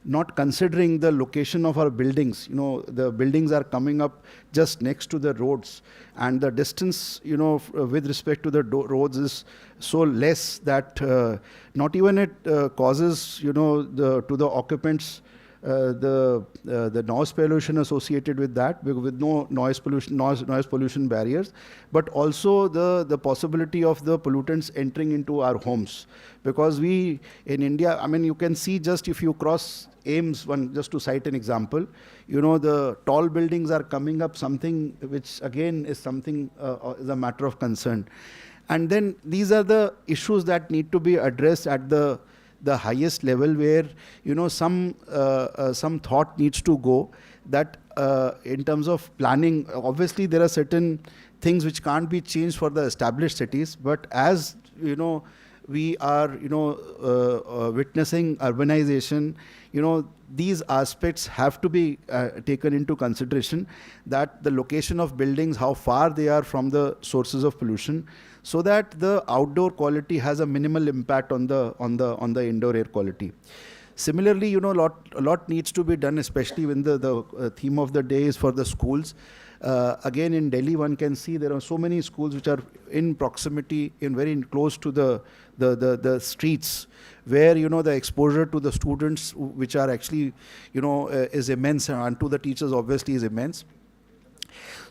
not considering the location of our buildings. The buildings are coming up just next to the roads, and the distance, with respect to the roads is so less that not even it causes, to the occupants the noise pollution associated with that, with no noise pollution barriers, but also the possibility of the pollutants entering into our homes. Because we in India, I mean, you can see just if you cross AIMS, just to cite an example, the tall buildings are coming up, something which again is something is a matter of concern. And then these are the issues that need to be addressed at the highest level, where some thought needs to go, that in terms of planning, obviously there are certain things which can't be changed for the established cities, but as we are witnessing urbanization, these aspects have to be taken into consideration, that the location of buildings, how far they are from the sources of pollution, so that the outdoor quality has a minimal impact on the indoor air quality. Similarly, a lot needs to be done, especially when the theme of the day is for the schools. Again, in Delhi, one can see there are so many schools which are in proximity, very close to the streets, where the exposure to the students, which are actually is immense, and to the teachers obviously is immense.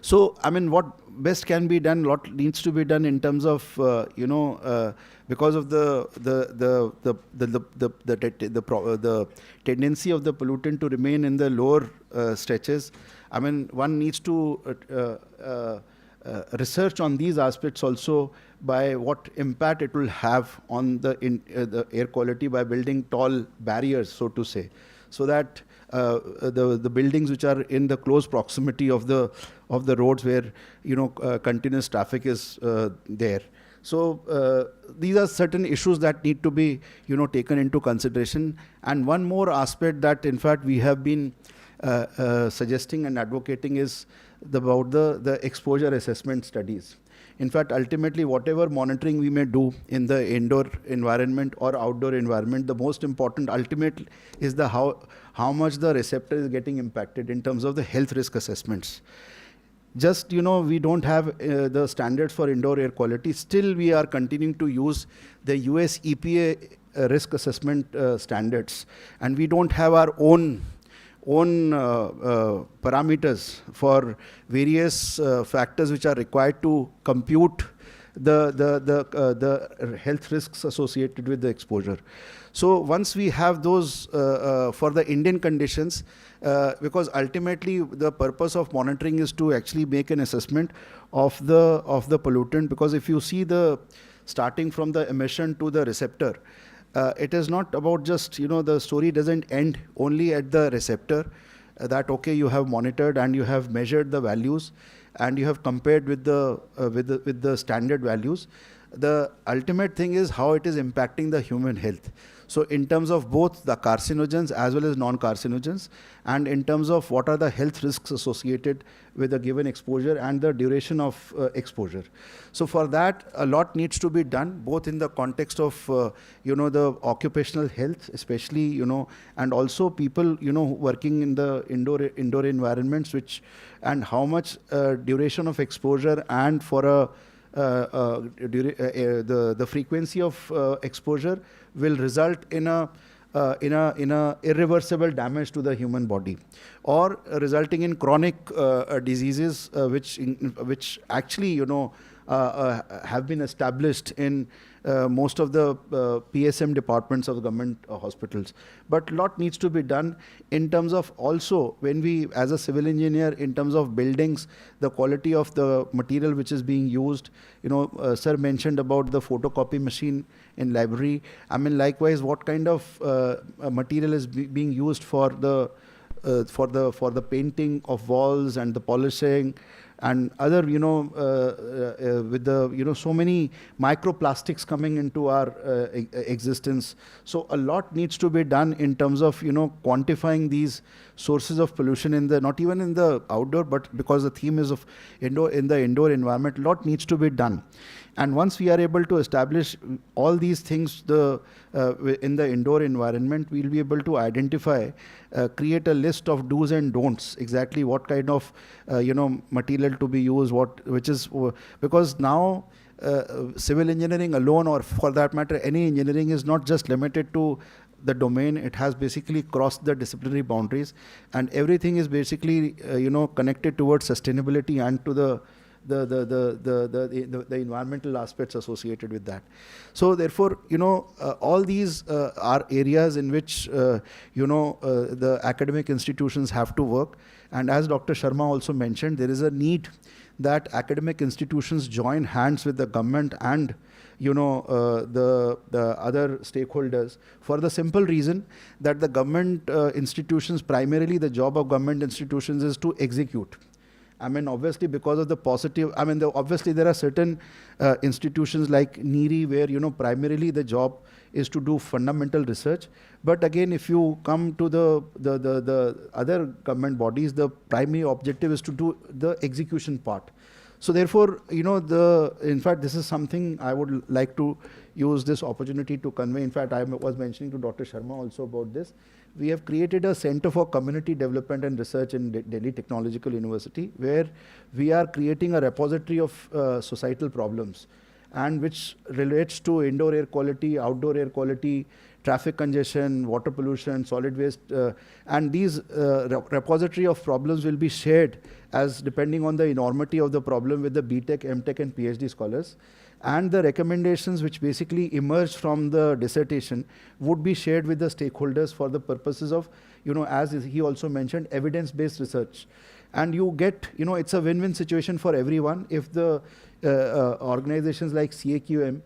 So, I mean, what best can be done, lot needs to be done in terms of, because of the tendency of the pollutant to remain in the lower stretches. I mean, one needs to research on these aspects also, by what impact it will have on the air quality by building tall barriers, so to say, so that the buildings which are in the close proximity of the roads, where continuous traffic is there. So these are certain issues that need to be taken into consideration. And one more aspect that in fact we have been suggesting and advocating is about the exposure assessment studies. In fact, ultimately, whatever monitoring we may do in the indoor environment or outdoor environment, the most important ultimate is how much the receptor is getting impacted in terms of the health risk assessments. Just, we don't have the standards for indoor air quality. Still, we are continuing to use the US EPA risk assessment standards. And we don't have our own parameters for various factors which are required to compute the health risks associated with the exposure. So once we have those for the Indian conditions, because ultimately the purpose of monitoring is to actually make an assessment of the pollutant, because if you see starting from the emission to the receptor, it is not about just, the story doesn't end only at the receptor, that okay, you have monitored and you have measured the values and you have compared with the standard values. The ultimate thing is how it is impacting the human health. So in terms of both the carcinogens as well as non-carcinogens, and in terms of what are the health risks associated with a given exposure and the duration of exposure. So for that, a lot needs to be done, both in the context of, the occupational health, especially, and also people, working in the indoor environments, and how much duration of exposure, and for the frequency of exposure will result in a irreversible damage to the human body, or resulting in chronic diseases which actually have been established in most of the PSM departments of the government hospitals. But a lot needs to be done in terms of also when we, as a civil engineer, in terms of buildings, the quality of the material which is being used. Sir mentioned about the photocopy machine in library. I mean, likewise, what kind of material is being used for the painting of walls and the polishing and other, with the, so many microplastics coming into our existence. So a lot needs to be done in terms of, quantifying these sources of pollution in the, not even in the outdoor, but because the theme is of indoor, in the indoor environment, a lot needs to be done. And once we are able to establish all these things in the indoor environment, we'll be able to identify, create a list of do's and don'ts, exactly what kind of material to be used, because now civil engineering alone, or for that matter any engineering, is not just limited to the domain. It has basically crossed the disciplinary boundaries, and everything is basically connected towards sustainability and to the environmental aspects associated with that. So therefore, all these are areas in which the academic institutions have to work. And as Dr. Sharma also mentioned, there is a need that academic institutions join hands with the government and the other stakeholders, for the simple reason that the government institutions, primarily the job of government institutions is to execute. I mean, obviously, because of the positive, I mean, obviously there are certain institutions like NEERI where, primarily the job is to do fundamental research. But again, if you come to the other government bodies, the primary objective is to do the execution part. So therefore, in fact, this is something I would like to use this opportunity to convey. In fact, I was mentioning to Dr. Sharma also about this. We have created a Center for Community Development and Research in Delhi Technological University, where we are creating a repository of societal problems, and which relates to indoor air quality, outdoor air quality, traffic congestion, water pollution, solid waste, and these repository of problems will be shared as depending on the enormity of the problem with the BTech, MTech and PhD scholars. And the recommendations which basically emerge from the dissertation would be shared with the stakeholders for the purposes of, as he also mentioned, evidence-based research. And you get, it's a win-win situation for everyone if the organizations like CAQM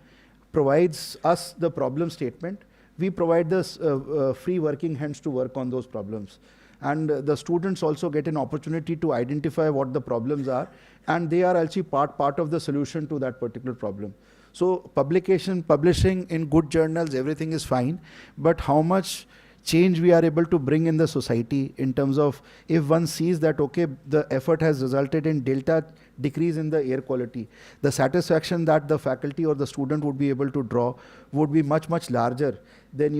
provides us the problem statement. We provide the free working hands to work on those problems. And the students also get an opportunity to identify what the problems are, and they are actually part of the solution to that particular problem. So publishing in good journals, everything is fine, but how much change we are able to bring in the society in terms of, if one sees that, okay, the effort has resulted in delta decrease in the air quality, the satisfaction that the faculty or the student would be able to draw would be much, much larger than,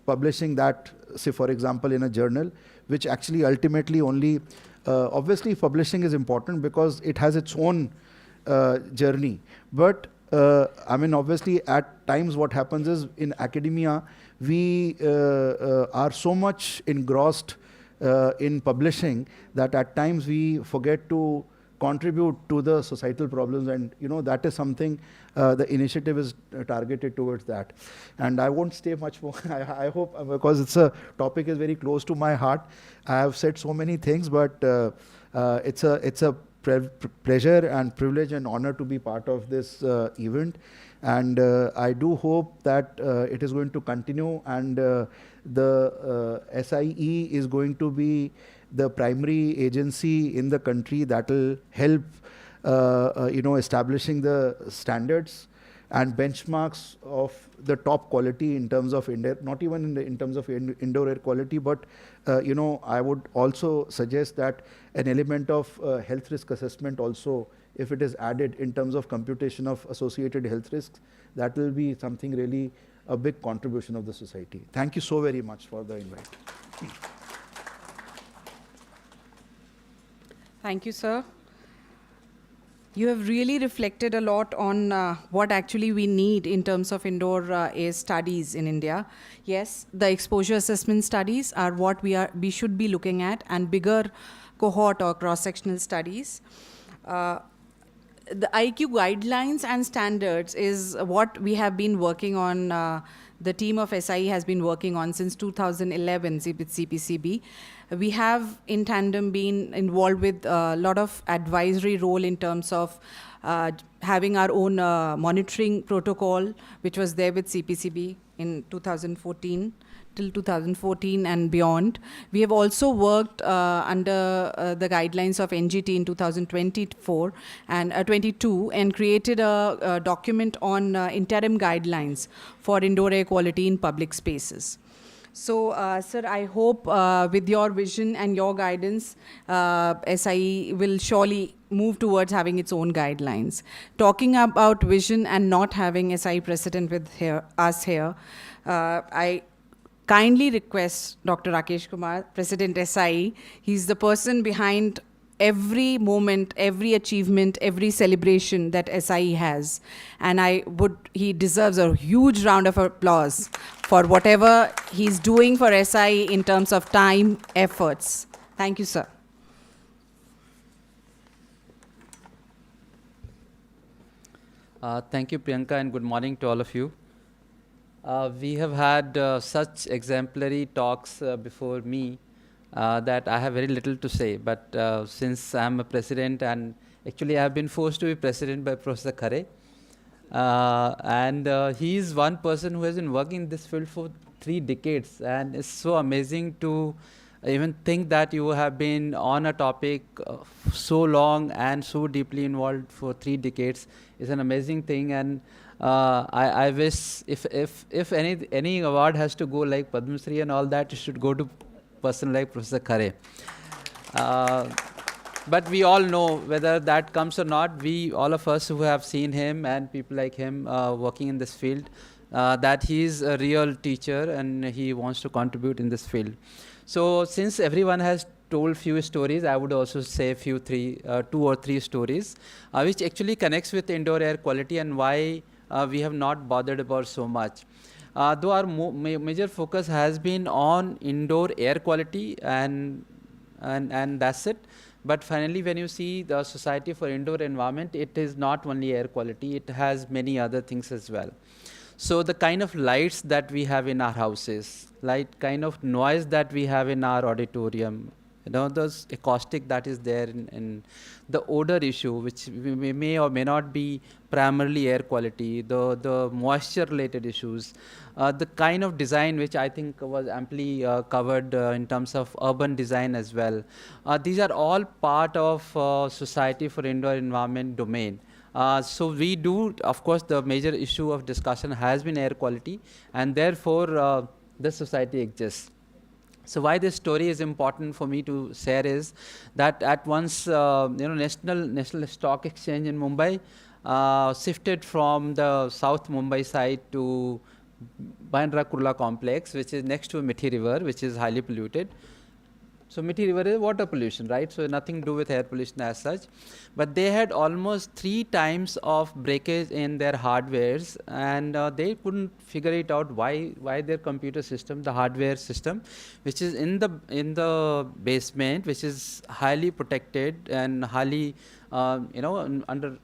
publishing that, say, for example, in a journal, which actually ultimately only, obviously publishing is important because it has its own journey. But I mean, obviously at times what happens is in academia, we are so much engrossed in publishing that at times we forget to contribute to the societal problems, and that is something the initiative is targeted towards that. And I won't stay much more. I hope, because it's a topic is very close to my heart. I have said so many things, but it's a pleasure and privilege and honor to be part of this event. And I do hope that it is going to continue, and the SIE is going to be the primary agency in the country that will help establishing the standards and benchmarks of the top quality in terms of not even in terms of indoor air quality, but I would also suggest that an element of health risk assessment also, if it is added in terms of computation of associated health risks, that will be something really a big contribution of the society. Thank you so very much for the invite. Thank you, sir. You have really reflected a lot on what actually we need in terms of indoor air studies in India. Yes, the exposure assessment studies are what we should be looking at, and bigger cohort or cross-sectional studies. the IQ guidelines and standards is what we have been working on. The team of SIE has been working on since 2011 with CPCB. We have in tandem been involved with a lot of advisory role in terms of having our own monitoring protocol, which was there with CPCB in 2014 till 2014 and beyond. We have also worked under the guidelines of NGT in 2024 and 22 and created a document on interim guidelines for indoor air quality in public spaces. So, sir, I hope with your vision and your guidance, SIE will surely move towards having its own guidelines. Talking about vision and not having SIE precedent with us here, I kindly request Dr. Rakesh Kumar, President SIE. He's the person behind every moment, every achievement, every celebration that SIE has. And he deserves a huge round of applause for whatever he's doing for SIE in terms of time, efforts. Thank you, sir. Thank you, Priyanka, and good morning to all of you. We have had such exemplary talks before me that I have very little to say. But since I'm a president, and actually I have been forced to be president by Professor Khare, and he is one person who has been working in this field for 3 decades, and it's so amazing to even think that you have been on a topic so long and so deeply involved for 3 decades. Is an amazing thing, and I wish if any award has to go like Padma Shri and all that, it should go to person like Professor Khare. But we all know whether that comes or not. We, all of us who have seen him and people like him working in this field, that he is a real teacher and he wants to contribute in this field. So since everyone has told few stories, I would also say 2 or 3 stories, which actually connects with indoor air quality and why we have not bothered about so much. Though our major focus has been on indoor air quality and that's it. But finally, when you see the Society for Indoor Environment, it is not only air quality, it has many other things as well. So the kind of lights that we have in our houses, like kind of noise that we have in our auditorium, the acoustic that is there in the odor issue, which may or may not be primarily air quality, the moisture related issues, the kind of design which I think was amply covered in terms of urban design as well. These are all part of Society for Indoor Environment domain. So we do, of course, the major issue of discussion has been air quality, and therefore this society exists. So why this story is important for me to share is that at once, National Stock Exchange in Mumbai shifted from the South Mumbai side to Bandra Kurla complex, which is next to Mithi River, which is highly polluted. So Mithi River is water pollution, right? So nothing to do with air pollution as such. But they had almost 3 times of breakage in their hardwares, and they couldn't figure it out why their computer system, the hardware system, which is in the basement, which is highly protected and highly under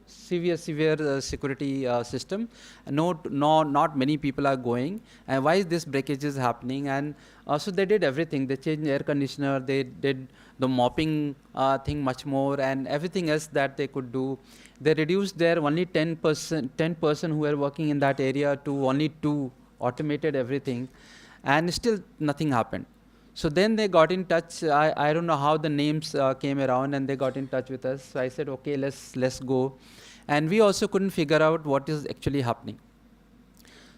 severe security system. Not many people are going, and why is this breakage is happening? And so they did everything. They changed air conditioner, they did the mopping thing much more, and everything else that they could do. They reduced their only 10 person who were working in that area to only 2, automated everything, and still nothing happened. So then they got in touch. I don't know how the names came around, and they got in touch with us. So I said, okay, let's go. And we also couldn't figure out what is actually happening.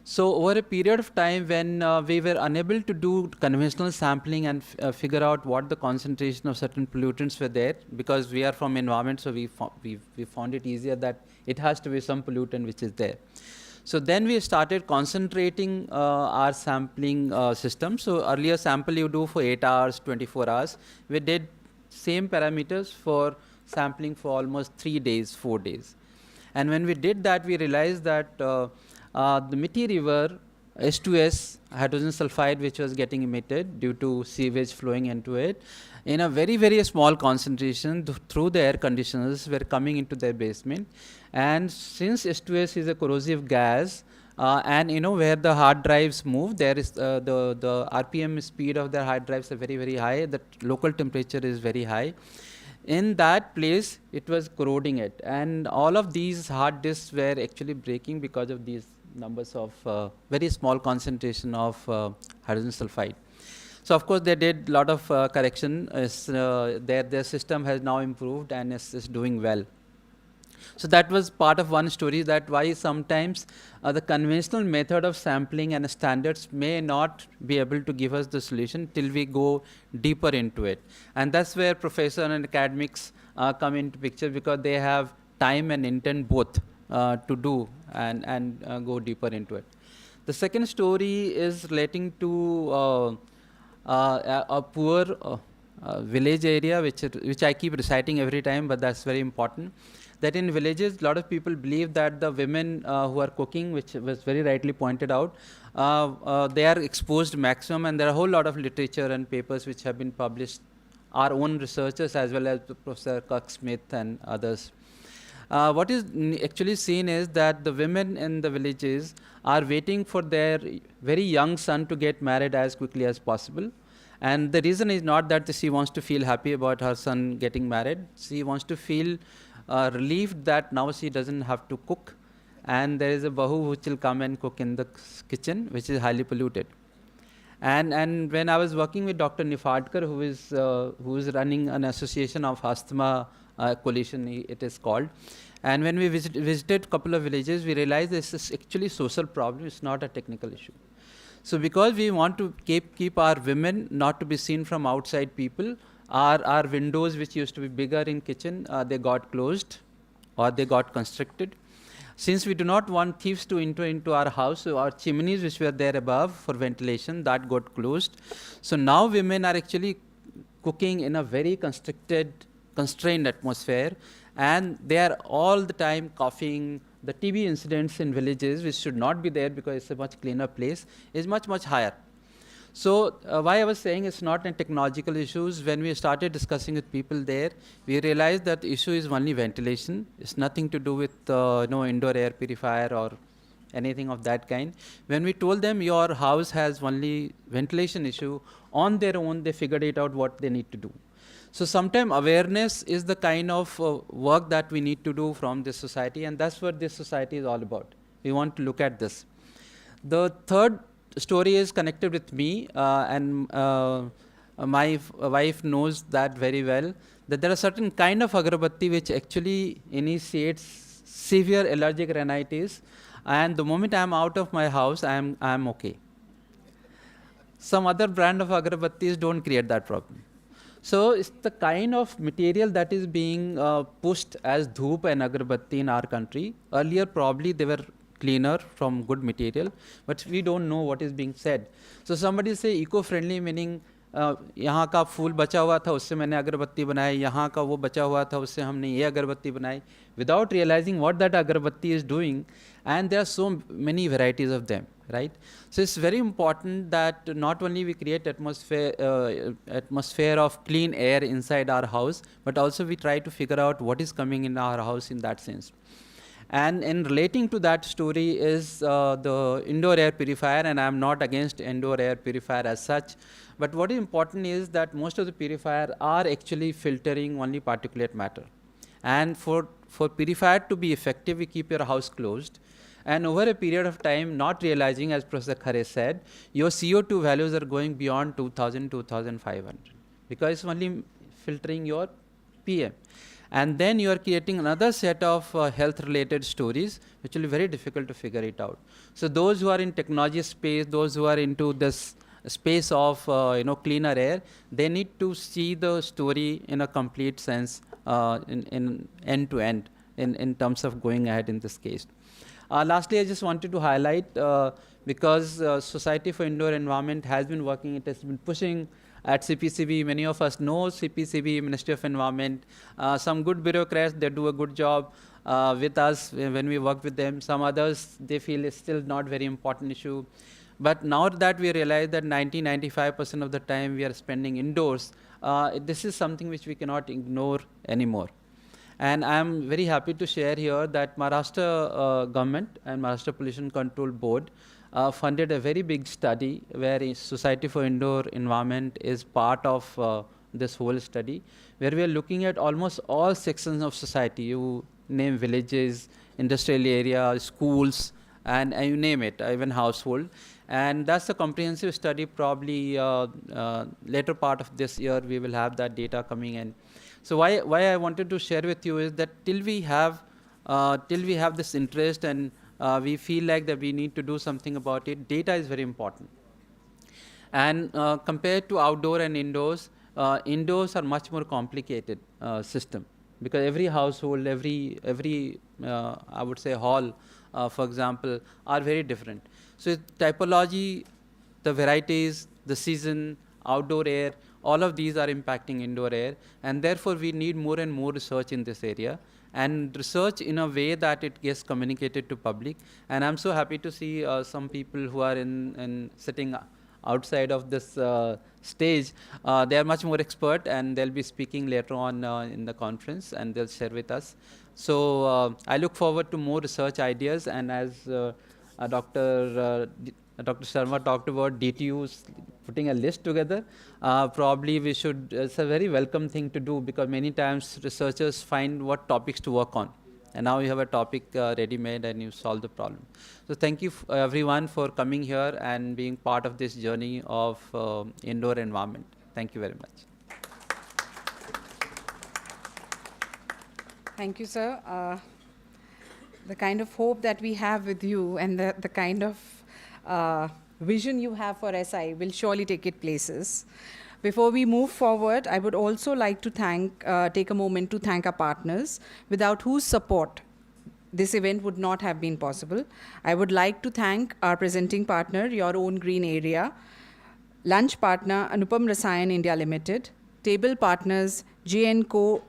So over a period of time when we were unable to do conventional sampling and figure out what the concentration of certain pollutants were there, because we are from environment, so we found it easier that it has to be some pollutant which is there. So then we started concentrating our sampling system. So earlier sample you do for 8 hours, 24 hours. We did same parameters for sampling for almost 3 days, 4 days. And when we did that, we realized that the Mithi River H2S, hydrogen sulfide, which was getting emitted due to sewage flowing into it, in a very, very small concentration through the air conditioners were coming into their basement. And since H2S is a corrosive gas, and where the hard drives move, there is the RPM speed of the hard drives are very, very high. The local temperature is very high. In that place, it was corroding it, and all of these hard disks were actually breaking because of these numbers of very small concentration of hydrogen sulfide. So of course they did a lot of correction. Their system has now improved and is doing well. So that was part of one story, that why sometimes the conventional method of sampling and standards may not be able to give us the solution till we go deeper into it. And that's where professor and academics come into picture, because they have time and intent both to do and go deeper into it. The second story is relating to a poor village area, which I keep reciting every time, but that's very important. That in villages, a lot of people believe that the women who are cooking, which was very rightly pointed out, they are exposed maximum, and there are a whole lot of literature and papers which have been published, our own researchers as well as Professor Kirk Smith and others. What is actually seen is that the women in the villages are waiting for their very young son to get married as quickly as possible. And the reason is not that she wants to feel happy about her son getting married. She wants to feel relieved that now she doesn't have to cook, and there is a bahu which will come and cook in the kitchen, which is highly polluted. And when I was working with Dr. Nifadkar, who is running an association of asthma coalition, it is called. And when we visited a couple of villages, we realized this is actually a social problem. It's not a technical issue. So because we want to keep our women not to be seen from outside people, our windows, which used to be bigger in kitchen, they got closed or they got constricted. Since we do not want thieves to enter into our house, so our chimneys which were there above for ventilation, that got closed. So now women are actually cooking in a very constrained atmosphere, and they are all the time coughing. The TB incidents in villages, which should not be there because it's a much cleaner place, is much, much higher. So why I was saying it's not a technological issues, when we started discussing with people there, we realized that the issue is only ventilation. It's nothing to do with no indoor air purifier or anything of that kind. When we told them your house has only ventilation issue, on their own they figured it out what they need to do. So sometimes awareness is the kind of work that we need to do from this society, and that's what this society is all about. We want to look at this. The third story is connected with me, and my wife knows that very well, that there are certain kind of agarbatti which actually initiates severe allergic rhinitis, and the moment I am out of my house, I am okay. Some other brand of agarbattis don't create that problem. So it's the kind of material that is being pushed as dhoop and agarbatti in our country. Earlier probably they were cleaner from good material, but we don't know what is being said. So somebody say eco-friendly, meaning यहाँ का फूल बचा हुआ था उससे मैंने अगरबत्ती बनाई, यहाँ का वो बचा हुआ था उससे हमने ये अगरबत्ती बनाई, without realizing what that agarbatti is doing, and there are so many varieties of them, right? So it's very important that not only we create atmosphere of clean air inside our house, but also we try to figure out what is coming in our house in that sense. And in relating to that story is the indoor air purifier, and I'm not against indoor air purifier as such, but what is important is that most of the purifiers are actually filtering only particulate matter. And for purifier to be effective, we keep your house closed, and over a period of time, not realizing, as Professor Khare said, your CO2 values are going beyond 2000, 2500, because it's only filtering your PM. And then you are creating another set of health-related stories, which will be very difficult to figure it out. So those who are in technology space, those who are into this space of cleaner air, they need to see the story in a complete sense, in end to end, in terms of going ahead in this case. Lastly, I just wanted to highlight, because Society for Indoor Environment has been working, it has been pushing at CPCB. Many of us know CPCB, Ministry of Environment. Some good bureaucrats, they do a good job with us when we work with them. Some others, they feel it's still not very important issue. But now that we realize that 95% of the time we are spending indoors, this is something which we cannot ignore anymore. And I'm very happy to share here that Maharashtra government and Maharashtra Pollution Control Board funded a very big study where Society for Indoor Environment is part of this whole study, where we are looking at almost all sections of society. You name villages, industrial area, schools, and you name it, even household. And that's a comprehensive study. Probably later part of this year, we will have that data coming in. So why I wanted to share with you is that till we have this interest and we feel like that we need to do something about it, data is very important. And compared to outdoor and indoors, indoors are much more complicated system, because every household, every I would say hall, for example, are very different. So typology, the varieties, the season, outdoor air, all of these are impacting indoor air, and therefore we need more and more research in this area, and research in a way that it gets communicated to public. And I'm so happy to see some people who are in sitting outside of this stage. They are much more expert, and they'll be speaking later on in the conference, and they'll share with us. So I look forward to more research ideas, and as Dr. Sharma talked about DTUs putting a list together, probably we should, it's a very welcome thing to do, because many times researchers find what topics to work on. And now you have a topic ready-made and you solve the problem. So thank you everyone for coming here and being part of this journey of indoor environment. Thank you very much. Thank you, sir. The kind of hope that we have with you and the kind of vision you have for SI will surely take it places. Before we move forward, I would also like to take a moment to thank our partners, without whose support this event would not have been possible. I would like to thank our presenting partner, Your Own Green Area, lunch partner, Anupam Rasayan India Limited, table partners, J&Co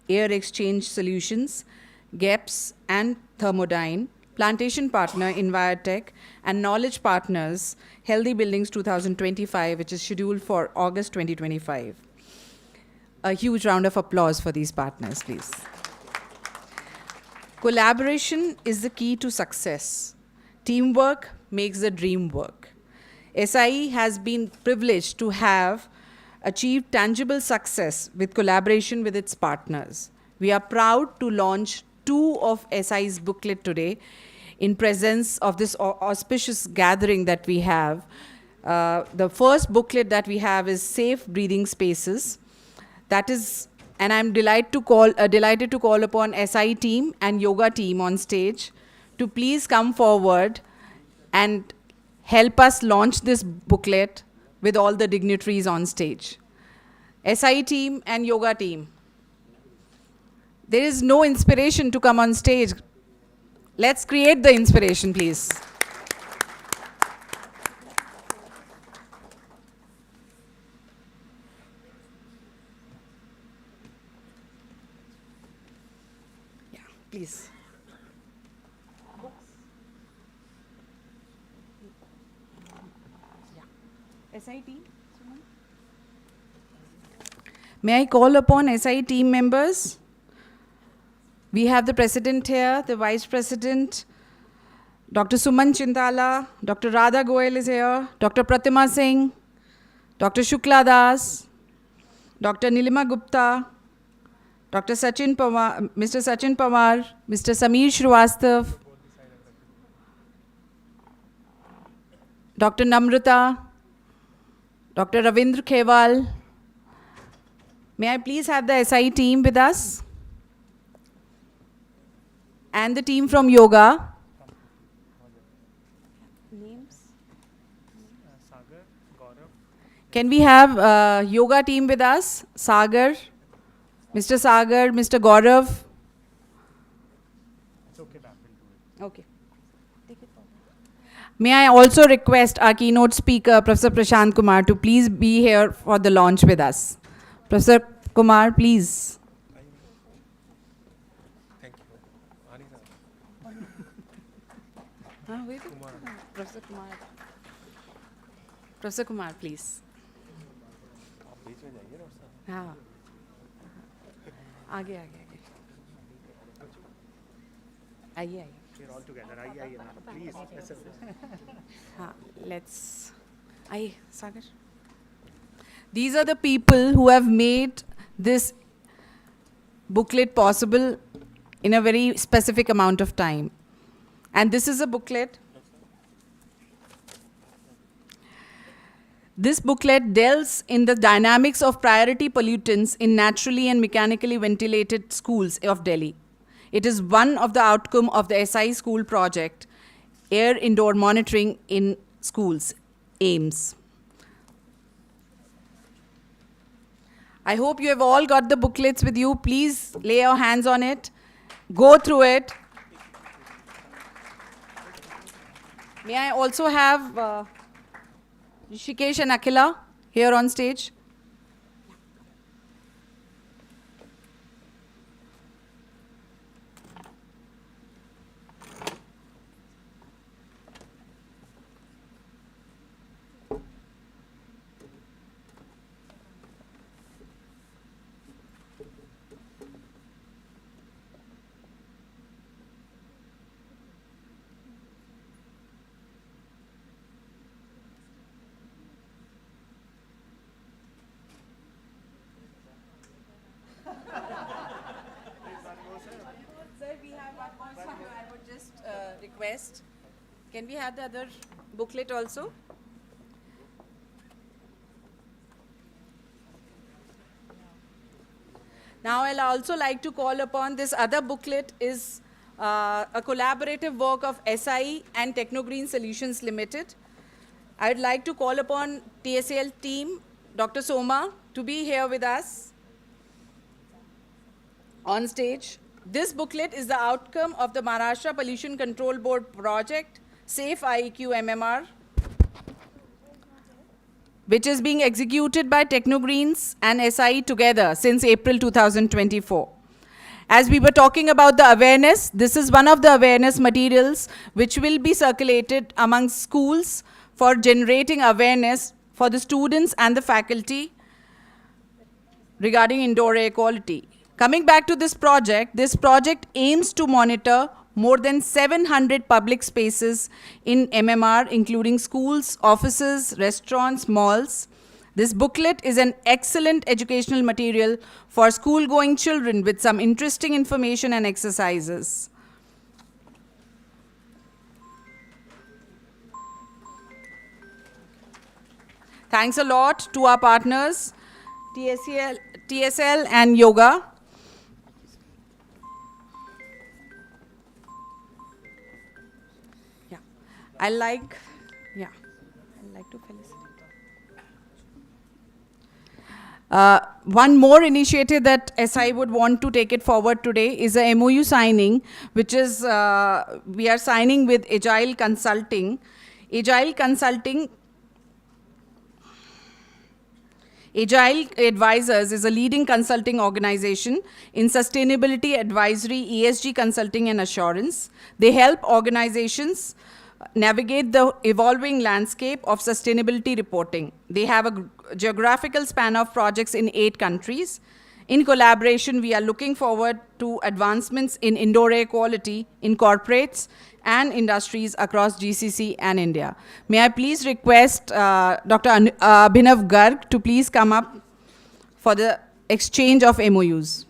Air Exchange Solutions, GEPS and Thermodyne, plantation partner, Envirotech, and knowledge partners, Healthy Buildings 2025, which is scheduled for August 2025. A huge round of applause for these partners, please. Collaboration is the key to success. Teamwork makes the dream work. SIE has been privileged to have achieved tangible success with collaboration with its partners. We are proud to launch 2 of SI's booklet today in presence of this auspicious gathering that we have. The first booklet that we have is Safe Breathing Spaces. That is, and I'm delighted to call upon SI team and yoga team on stage to please come forward and help us launch this booklet with all the dignitaries on stage. SI team and yoga team. There is no inspiration to come on stage. Let's create the inspiration, please. Yeah, please. Yeah. SI team? May I call upon SI team members? We have the president here, the vice president, Dr. Suman Chintala, Dr. Radha Goyal is here, Dr. Pratima Singh, Dr. Shukla Das, Dr. Nilima Gupta, Dr. Sachin Pawar, Mr. Sachin Pawar, Mr. Sameer Srivastav, Dr. Namrata, Dr. Ravindra Khewal. May I please have the SI team with us? And the team from yoga. Names? Sagar, Gaurav. Can we have yoga team with us? Sagar, Mr. Gaurav. It's okay, that will do it. Okay. May I also request our keynote speaker, Professor Prashant Kumar, to please be here for the launch with us. Professor Kumar, please. Thank you. Professor Kumar. Professor Kumar, please. हाँ आगे आगे आगे आइए आइए All together. आइए ma'am. Please. हाँ let's आइए सागर. These are the people who have made this booklet possible in a very specific amount of time. And this is a booklet. This booklet delves in the dynamics of priority pollutants in naturally and mechanically ventilated schools of Delhi. It is one of the outcome of the SI school project, Air Indoor Monitoring in Schools, AIMS. I hope you have all got the booklets with you. Please lay your hands on it. Go through it. May I also have Rishikesh and Akhila here on stage? Sir, we have one more. I would just request. Can we have the other booklet also? Now, I'll also like to call upon this other booklet is a collaborative work of SI and Technogreen Solutions Limited. I'd like to call upon TSL team, Dr. Soma, to be here with us on stage. This booklet is the outcome of the Maharashtra Pollution Control Board project, Safe IEQ MMR, which is being executed by Technogreens and SI together since April 2024. As we were talking about the awareness, this is one of the awareness materials which will be circulated among schools for generating awareness for the students and the faculty regarding indoor air quality. Coming back to this project aims to monitor more than 700 public spaces in MMR, including schools, offices, restaurants, malls. This booklet is an excellent educational material for school-going children with some interesting information and exercises. Thanks a lot to our partners, TSL and Yoga. I'd like to felicitate. One more initiative that SI would want to take it forward today is a MOU signing, which is, we are signing with Agile Consulting. Agile Advisors is a leading consulting organization in sustainability advisory, ESG consulting and assurance. They help organizations navigate the evolving landscape of sustainability reporting. They have a geographical span of projects in 8 countries. In collaboration, we are looking forward to advancements in indoor air quality in corporates and industries across GCC and India. May I please request Dr. Abhinav Garg to please come up for the exchange of MOUs.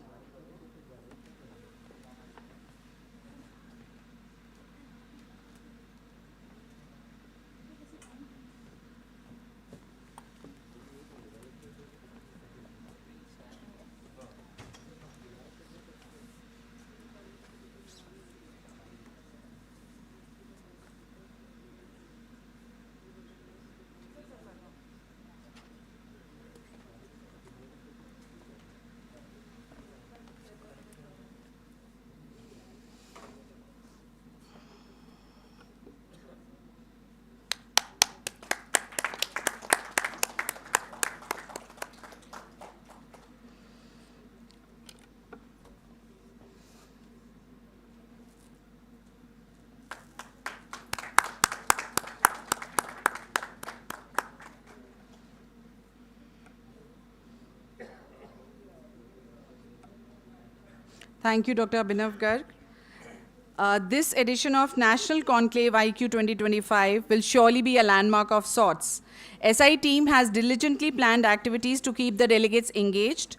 Thank you, Dr. Abhinav Garg. This edition of National Conclave IQ 2025 will surely be a landmark of sorts. SI team has diligently planned activities to keep the delegates engaged.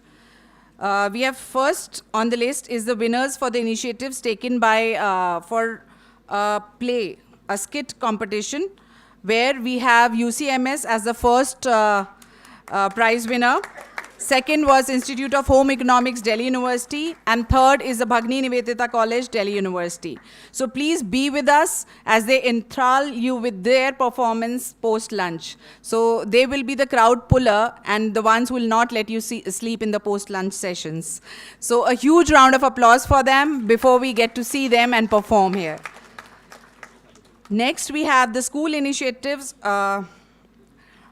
We have first on the list is the winners for the initiatives taken by for play, a skit competition, where we have UCMS as the first prize winner. Second was Institute of Home Economics, Delhi University. And third is the Bhagni Nivedita College, Delhi University. So please be with us as they enthrall you with their performance post-lunch. So they will be the crowd puller and the ones who will not let you sleep in the post-lunch sessions. So a huge round of applause for them before we get to see them and perform here. Next, we have the school initiatives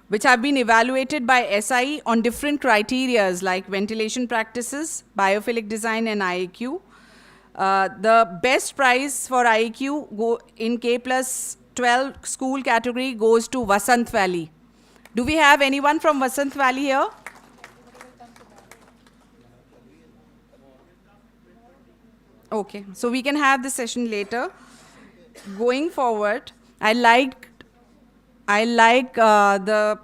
which have been evaluated by SI on different criterias like ventilation practices, biophilic design, and IAQ. The best prize for IAQ in K plus 12 school category goes to Vasant Valley. Do we have anyone from Vasant Valley here? Okay, so we can have the session later. Going forward, I like the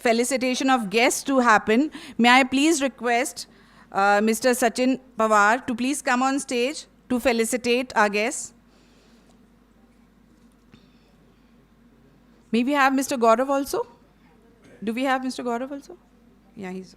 felicitation of guests to happen. May I please request Mr. Sachin Pawar to please come on stage to felicitate our guests. May we have Mr. Gaurav also? Do we have Mr. Gaurav also? Yeah, he's.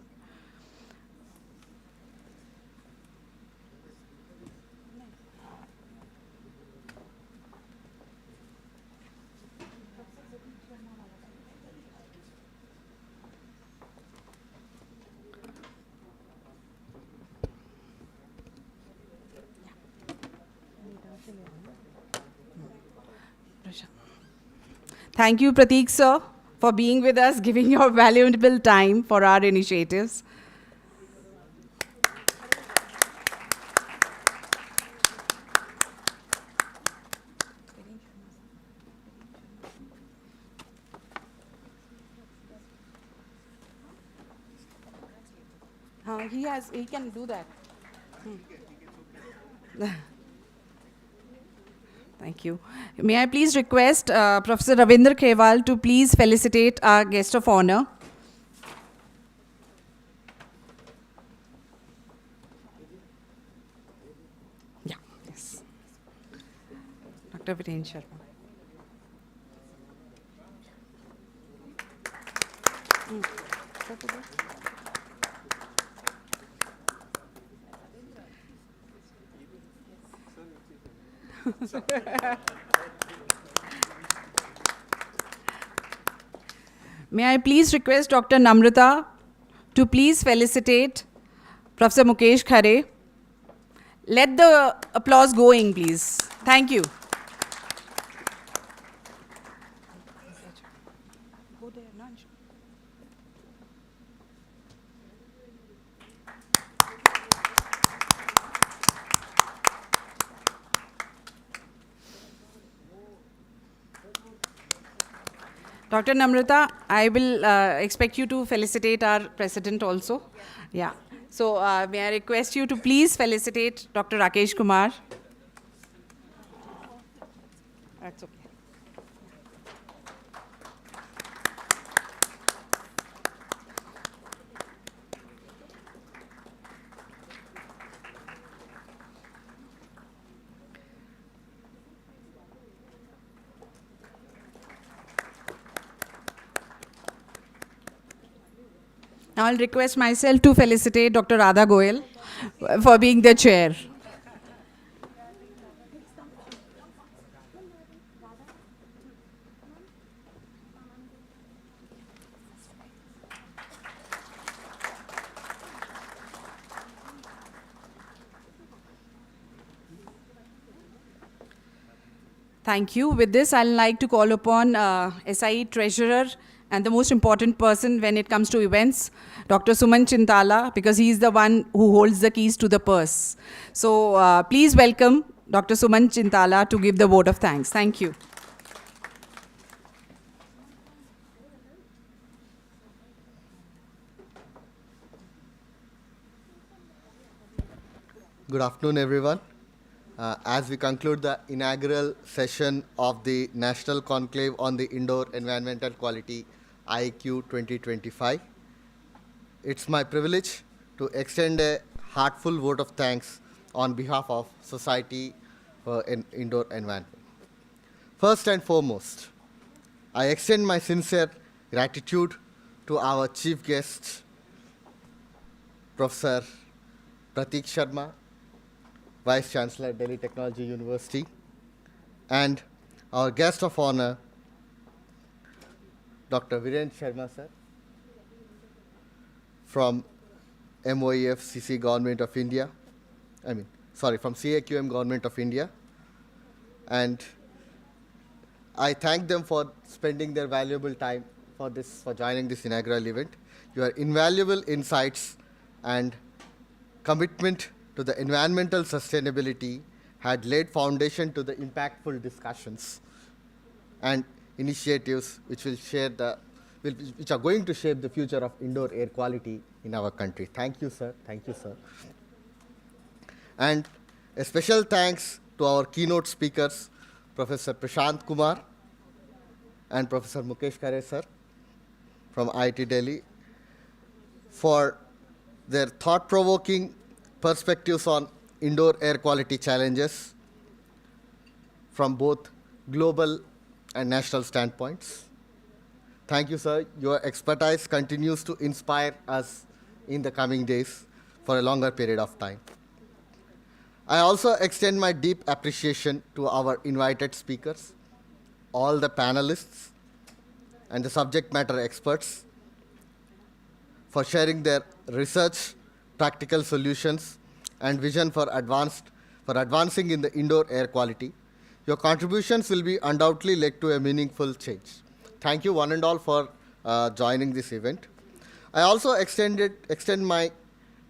Thank you, Prateek sir, for being with us, giving your valuable time for our initiatives. He can do that. Thank you. May I please request Professor Ravinder Khewal to please felicitate our guest of honor. Yeah, yes. Dr. Viren Sharma. May I please request Dr. Namrata to please felicitate Professor Mukesh Khare. Let the applause going, please. Thank you. Dr. Namrata, I will expect you to felicitate our president also. Yeah. So may I request you to please felicitate Dr. Rakesh Kumar. That's okay. Now I'll request myself to felicitate Dr. Radha Goyal for being the chair. Thank you. With this, I'd like to call upon SIE Treasurer and the most important person when it comes to events, Dr. Suman Chintala, because he's the one who holds the keys to the purse. So please welcome Dr. Suman Chintala to give the vote of thanks. Thank you. Good afternoon, everyone. As we conclude the inaugural session of the National Conclave on the Indoor Environmental Quality IQ 2025, it's my privilege to extend a heartful vote of thanks on behalf of Society for Indoor Environment. First and foremost, I extend my sincere gratitude to our chief guest, Professor Pratik Sharma, Vice Chancellor, Delhi Technology University, and our guest of honor, Dr. Viren Sharma, sir, from MOEF CC Government of India, from CAQM Government of India. And I thank them for spending their valuable time for joining this inaugural event. Your invaluable insights and commitment to the environmental sustainability had laid foundation to the impactful discussions and initiatives which are going to shape the future of indoor air quality in our country. Thank you, sir. Thank you, sir. And a special thanks to our keynote speakers, Professor Prashant Kumar and Professor Mukesh Khare, sir, from IIT Delhi, for their thought-provoking perspectives on indoor air quality challenges from both global and national standpoints. Thank you, sir. Your expertise continues to inspire us in the coming days for a longer period of time. I also extend my deep appreciation to our invited speakers, all the panelists, and the subject matter experts for sharing their research, practical solutions, and vision for advancing in the indoor air quality. Your contributions will be undoubtedly led to a meaningful change. Thank you one and all for joining this event. I also extend my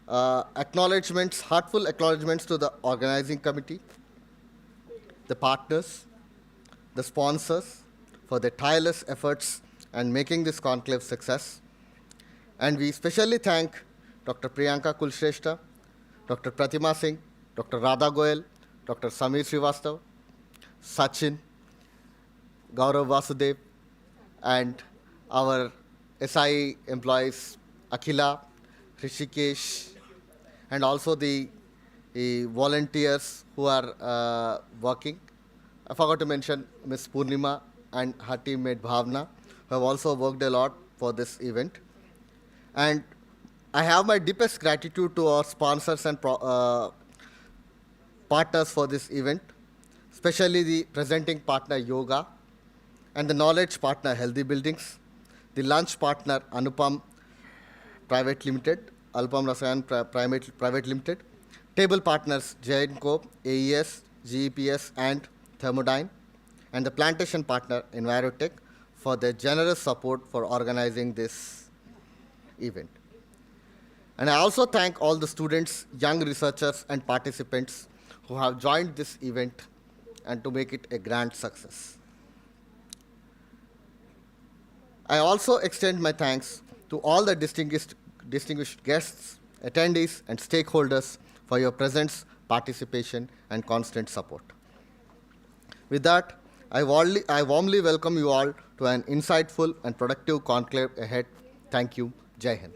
heartful acknowledgements to the organizing committee, the partners, the sponsors for their tireless efforts and making this conclave success. And we especially thank Dr. Priyanka Kulshrestha, Dr. Pratima Singh, Dr. Radha Goyal, Dr. Samir Srivastav, Sachin, Gaurav Vasudev, and our SIE employees, Akhila, Rishikesh, and also the volunteers who are working. I forgot to mention Ms. Purnima and her teammate Bhavna, who have also worked a lot for this event. And I have my deepest gratitude to our sponsors and partners for this event, especially the presenting partner Yoga, and the knowledge partner Healthy Buildings, the lunch partner Anupam Private Limited, Alpam Rasayan Private Limited, table partners Jainco, AES, GEPS, and Thermodyne, and the plantation partner Envirotech for their generous support for organizing this event. And I also thank all the students, young researchers, and participants who have joined this event and to make it a grand success. I also extend my thanks to all the distinguished guests, attendees, and stakeholders for your presence, participation, and constant support. With that, I warmly welcome you all to an insightful and productive conclave ahead. Thank you. Jai Hind.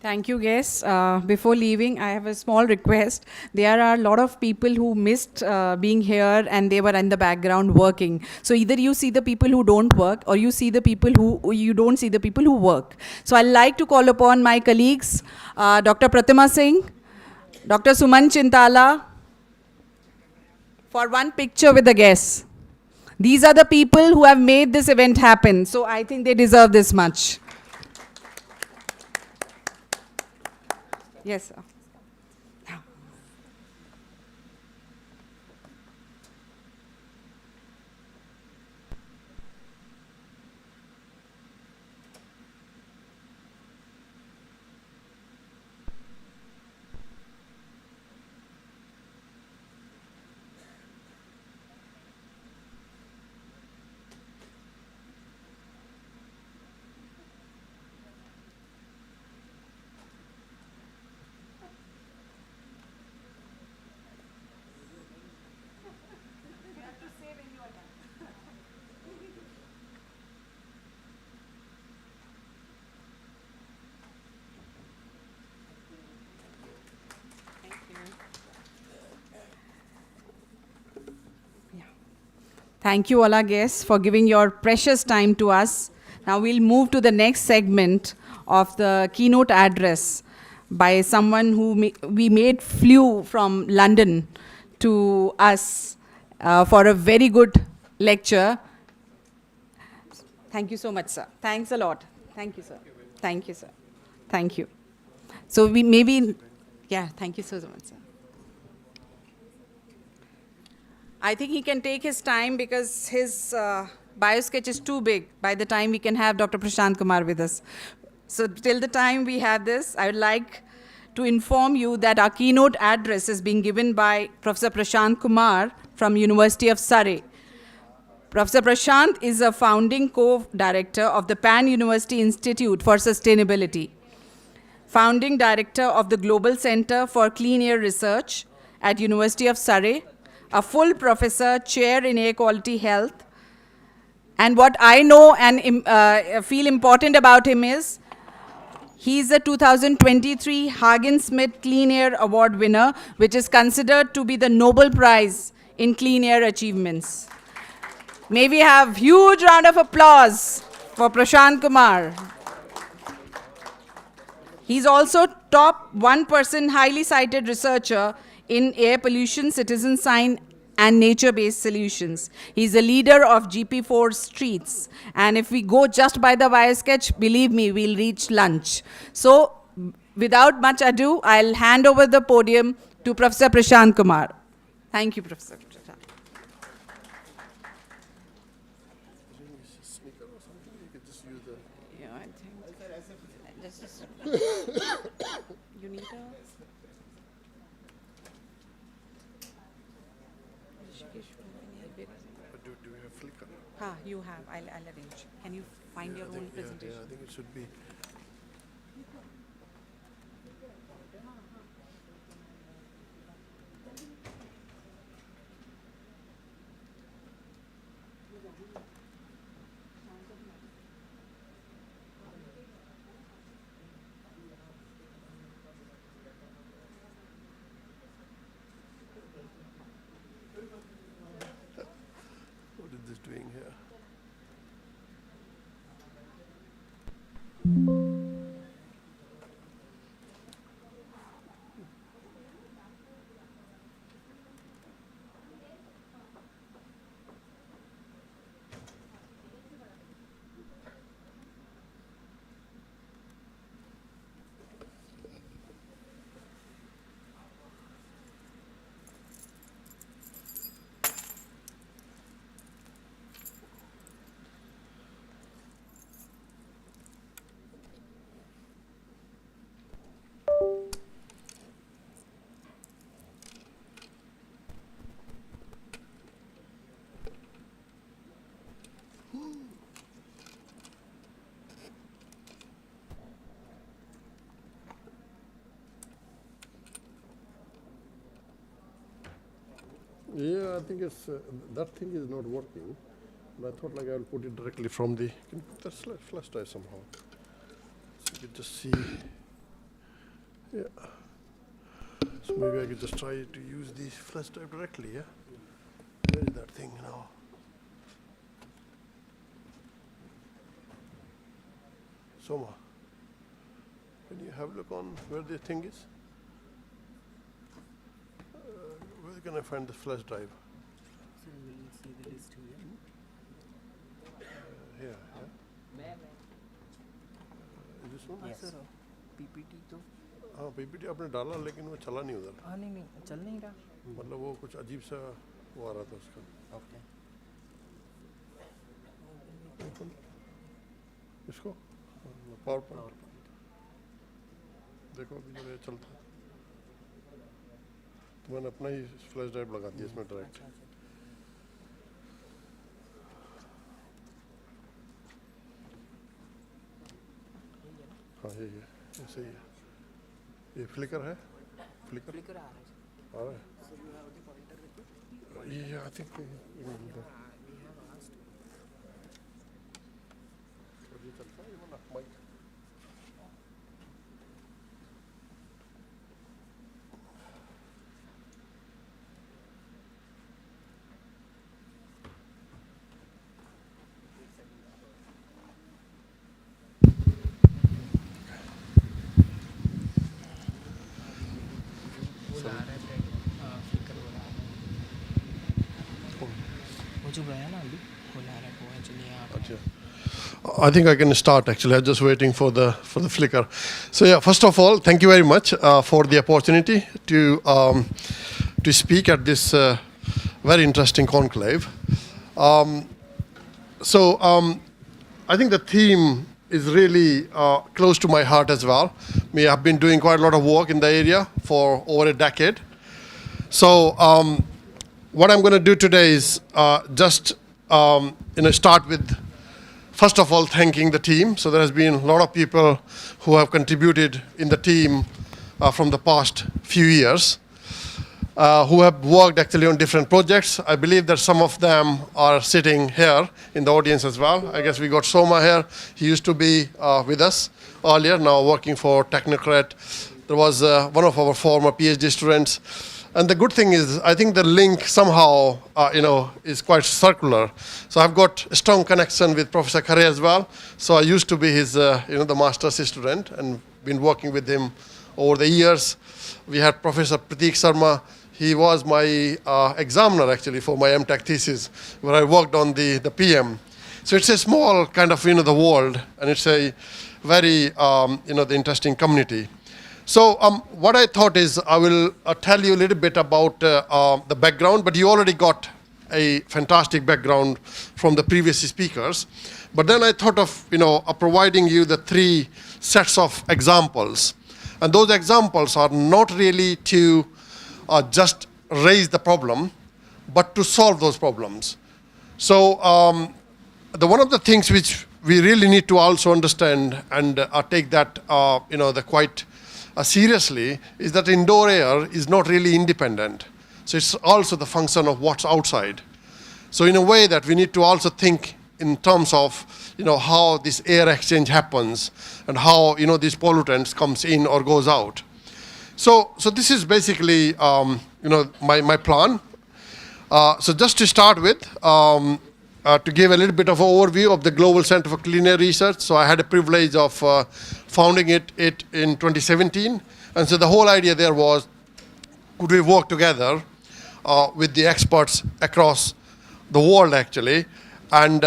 Thank you, guests. Before leaving, I have a small request. There are a lot of people who missed being here and they were in the background working. So either you see the people who don't work or you see the people you don't see the people who work. So I'd like to call upon my colleagues, Dr. Pratima Singh, Dr. Suman Chintala, for one picture with the guests. These are the people who have made this event happen. So I think they deserve this much. Yes, sir. Thank you all our guests for giving your precious time to us. Now we'll move to the next segment of the keynote address by someone who we flew from London to us for a very good lecture. Thank you so much, sir. Thanks a lot. Thank you, sir. Thank you, sir. Thank you. So we maybe, yeah, thank you so much, sir. I think he can take his time because his bio sketch is too big by the time we can have Dr. Prashant Kumar with us. So till the time we have this, I would like to inform you that our keynote address is being given by Professor Prashant Kumar from University of Surrey. Professor Prashant is a founding co-director of the Pan University Institute for Sustainability, founding director of the Global Center for Clean Air Research at University of Surrey, a full professor, chair in air quality health. And what I know and feel important about him is, he's a 2023 Hagen-Smith Clean Air Award winner, which is considered to be the Nobel Prize in Clean Air Achievements. May we have huge round of applause for Prashant Kumar. He's also top 1% highly cited researcher in air pollution, citizen science, and nature-based solutions. He's a leader of GP4 Streets. And if we go just by the bio sketch, believe me, we'll reach lunch. So without much ado, I'll hand over the podium to Professor Prashant Kumar. Thank you, Professor Prashant. Yeah, I think you need a... Do we have flicker? You have. I'll arrange. Can you find your own presentation? Yeah, I think it should be. What is this doing here? Yeah, I think it's that thing is not working. But I thought like I'll put it directly from the. Can you put that flash drive somehow? So you can just see. Yeah. So maybe I could just try to use the flash drive directly. Yeah. Where is that thing now? Soma, can you have a look on where the thing is? Where can I find the flash drive? Here, yeah. Is this one? Yes. PPT तो हाँ PPT आपने डाला लेकिन वो चला नहीं उधर नहीं चल नहीं रहा मतलब वो कुछ अजीब सा वो आ रहा था उसका ओके इसको पावर पॉइंट देखो अभी जो ये चलता है तो मैंने अपना ही फ्लैश ड्राइव लगा दिया इसमें डायरेक्ट हाँ ये ऐसे ही है ये फ्लिकर है फ्लिकर आ रहा है ये आई थिंक ये चलता है ये वाला माइक फ्लिकर बोला वो जो गया ना अभी बोला रहा है वो एक्चुअली यहाँ पे I think I can start actually. I'm just waiting for the flicker. So yeah, first of all, thank you very much for the opportunity to speak at this very interesting conclave. I think the theme is really close to my heart as well. We have been doing quite a lot of work in the area for over a decade. So what I'm going to do today is just start with, first of all, thanking the team. So there has been a lot of people who have contributed in the team from the past few years, who have worked actually on different projects. I believe that some of them are sitting here in the audience as well. I guess we got Soma here. He used to be with us earlier, now working for Technocrat. There was one of our former PhD students. And the good thing is, I think the link somehow, is quite circular. So I've got a strong connection with Professor Khare as well. So I used to be his, the master's student and been working with him over the years. We had Professor Prateek Sharma. He was my examiner actually for my MTech thesis, where I worked on the PM. So it's a small kind of, the world, and it's a very, the interesting community. So what I thought is I will tell you a little bit about the background, but you already got a fantastic background from the previous speakers. But then I thought of, providing you the 3 sets of examples. And those examples are not really to just raise the problem, but to solve those problems. So one of the things which we really need to also understand and take that, quite seriously is that indoor air is not really independent. So it's also the function of what's outside. So in a way that we need to also think in terms of, how this air exchange happens and how, these pollutants comes in or goes out. So this is basically, my plan. So just to start with, to give a little bit of overview of the Global Center for Clean Air Research. So I had a privilege of founding it in 2017. And so the whole idea there was, could we work together with the experts across the world actually, and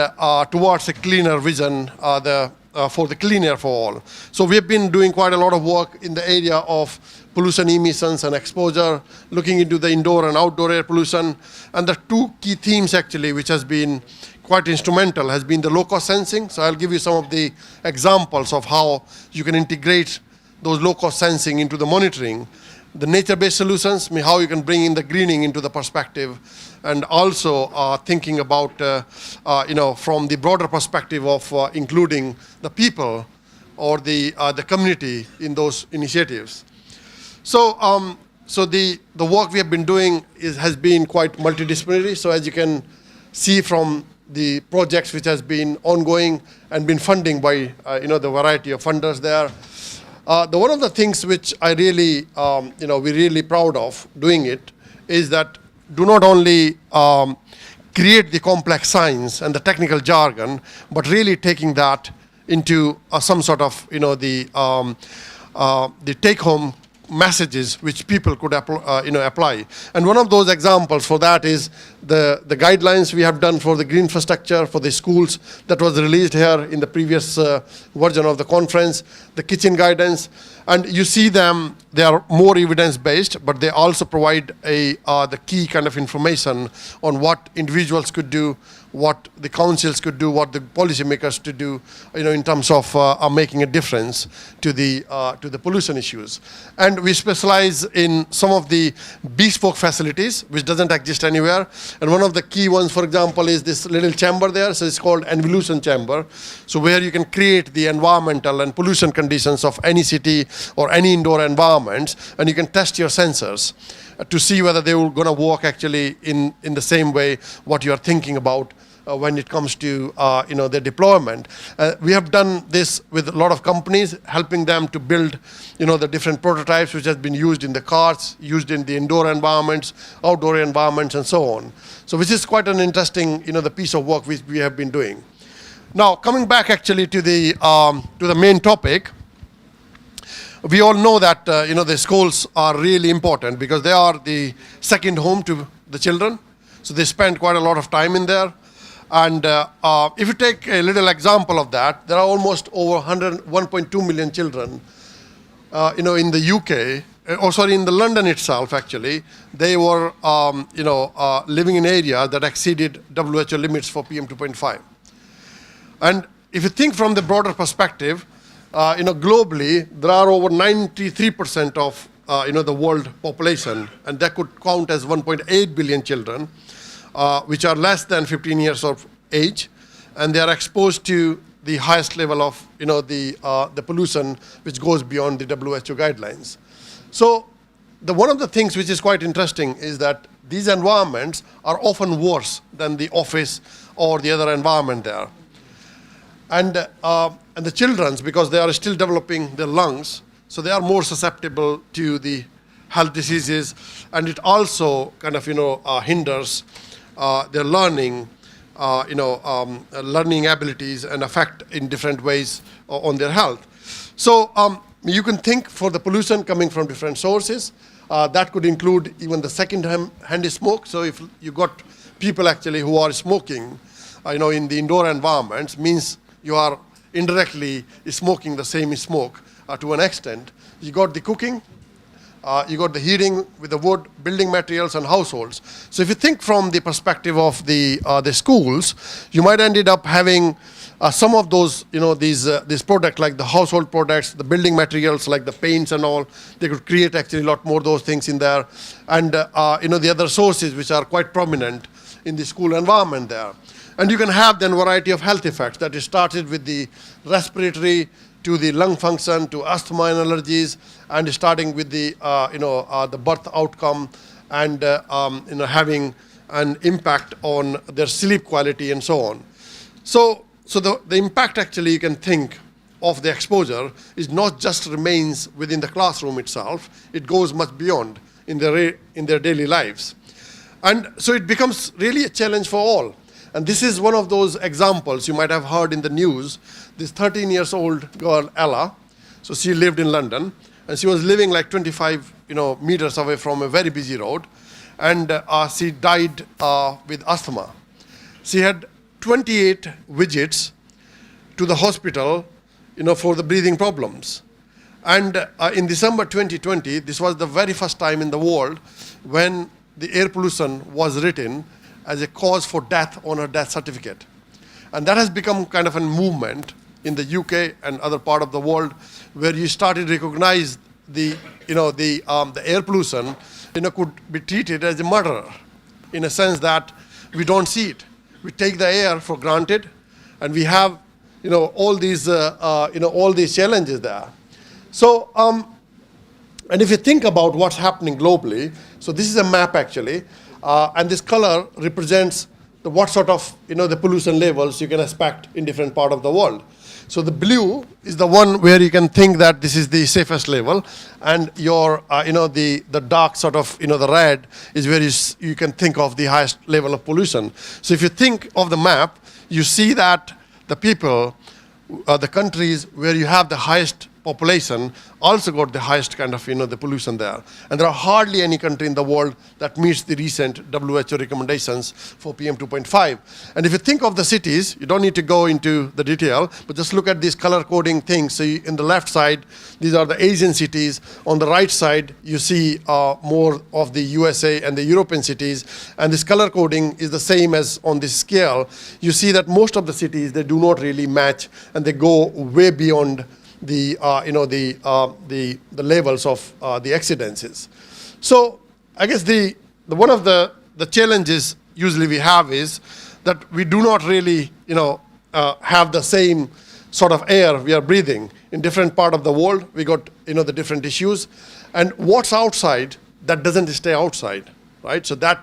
towards a cleaner vision for the clean air for all. So we have been doing quite a lot of work in the area of pollution emissions and exposure, looking into the indoor and outdoor air pollution. And the 2 key themes actually, which has been quite instrumental, has been the low-cost sensing. So I'll give you some of the examples of how you can integrate those low-cost sensing into the monitoring. The nature-based solutions, how you can bring in the greening into the perspective, and also thinking about, from the broader perspective of including the people or the community in those initiatives. So the work we have been doing has been quite multidisciplinary. So as you can see from the projects which has been ongoing and been funding by, the variety of funders there. One of the things which I really, we're really proud of doing it is that do not only create the complex science and the technical jargon, but really taking that into some sort of, the take-home messages which people could apply. And one of those examples for that is the guidelines we have done for the green infrastructure for the schools that was released here in the previous version of the conference, the kitchen guidance. And you see them, they are more evidence-based, but they also provide the key kind of information on what individuals could do, what the councils could do, what the policymakers could do, in terms of making a difference to the pollution issues. And we specialize in some of the bespoke facilities, which doesn't exist anywhere. And one of the key ones, for example, is this little chamber there. So it's called Envolution Chamber. So where you can create the environmental and pollution conditions of any city or any indoor environments, and you can test your sensors to see whether they were going to work actually in the same way what you are thinking about when it comes to their deployment. We have done this with a lot of companies, helping them to build the different prototypes which has been used in the cars, used in the indoor environments, outdoor environments, and so on. So which is quite an interesting the piece of work which we have been doing. Now coming back actually to the main topic, we all know that the schools are really important because they are the second home to the children. So they spend quite a lot of time in there. And if you take a little example of that, there are almost over 1.2 million children, in the UK, in the London itself, actually, they were, living in areas that exceeded WHO limits for PM 2.5. And if you think from the broader perspective, globally, there are over 93% of, the world population, and that could count as 1.8 billion children, which are less than 15 years of age, and they are exposed to the highest level of, the pollution, which goes beyond the WHO guidelines. So, one of the things which is quite interesting is that these environments are often worse than the office or the other environment there. And the children's, because they are still developing their lungs, so they are more susceptible to the health diseases, and it also kind of, hinders their learning, learning abilities and affect in different ways on their health. So you can think for the pollution coming from different sources. That could include even the second-hand smoke. So if you got people actually who are smoking, in the indoor environments, means you are indirectly smoking the same smoke to an extent. You got the cooking, you got the heating with the wood, building materials, and households. So if you think from the perspective of the schools, you might ended up having some of those, these products like the household products, the building materials like the paints and all. They could create actually a lot more of those things in there, and the other sources which are quite prominent in the school environment there. And you can have then variety of health effects that is started with the respiratory to the lung function to asthma and allergies, and starting with the the birth outcome and having an impact on their sleep quality and so on. So the impact actually you can think of the exposure is not just remains within the classroom itself, it goes much beyond in their daily lives. And so it becomes really a challenge for all. And this is one of those examples you might have heard in the news. This 13-year-old girl, Ella, so she lived in London, and she was living like 25 meters away from a very busy road, and she died with asthma. She had 28 visits to the hospital, for the breathing problems. And in December 2020, this was the very first time in the world when the air pollution was written as a cause for death on her death certificate. And that has become kind of a movement in the UK and other part of the world where you started to recognize the air pollution could be treated as a murderer in a sense that we don't see it. We take the air for granted, and we have all these challenges there. So and if you think about what's happening globally, so this is a map actually, and this color represents what sort of the pollution levels you can expect in different part of the world. So the blue is the one where you can think that this is the safest level, and your the dark sort of the red is where you can think of the highest level of pollution. So if you think of the map, you see that the people, the countries where you have the highest population also got the highest kind of the pollution there, and there are hardly any country in the world that meets the recent WHO recommendations for PM 2.5. And if you think of the cities, you don't need to go into the detail, but just look at these color coding things. So in the left side, these are the Asian cities. On the right side, you see more of the USA and the European cities, and this color coding is the same as on this scale. You see that most of the cities, they do not really match, and they go way beyond the levels of the exceedances. So I guess the one of the challenges usually we have is that we do not really have the same sort of air we are breathing in different part of the world. We got the different issues, and what's outside that doesn't stay outside, right? So that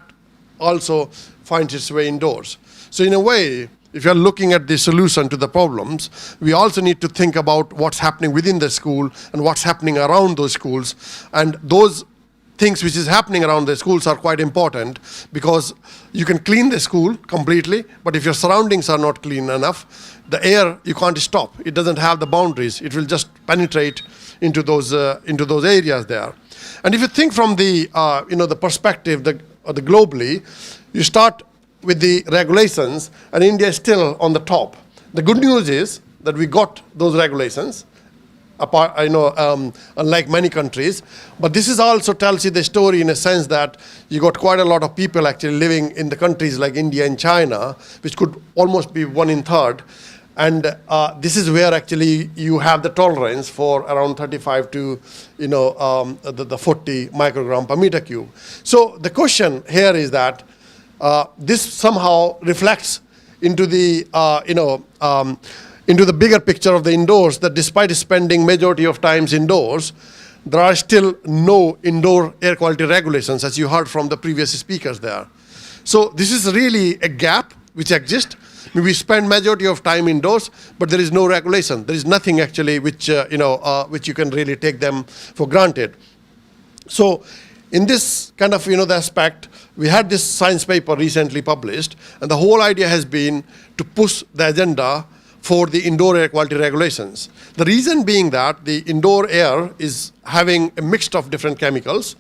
also finds its way indoors. So in a way, if you're looking at the solution to the problems, we also need to think about what's happening within the school and what's happening around those schools. And those things which is happening around the schools are quite important, because you can clean the school completely, but if your surroundings are not clean enough, the air, you can't stop. It doesn't have the boundaries. It will just penetrate into those areas there. And if you think from the the perspective, the globally, you start with the regulations, and India is still on the top. The good news is that we got those regulations, apart, unlike many countries. But this is also tells you the story in a sense that you got quite a lot of people actually living in the countries like India and China, which could almost be 1/3. And this is where actually you have the tolerance for around 35 to the 40 microgram per meter cube. So the question here is that this somehow reflects into the into the bigger picture of the indoors, that despite spending majority of times indoors, there are still no indoor air quality regulations, as you heard from the previous speakers there. So this is really a gap which exists. We spend majority of time indoors, but there is no regulation. There is nothing actually which which you can really take them for granted. So in this kind of the aspect, we had this science paper recently published, and the whole idea has been to push the agenda for the indoor air quality regulations. The reason being that the indoor air is having a mix of different chemicals,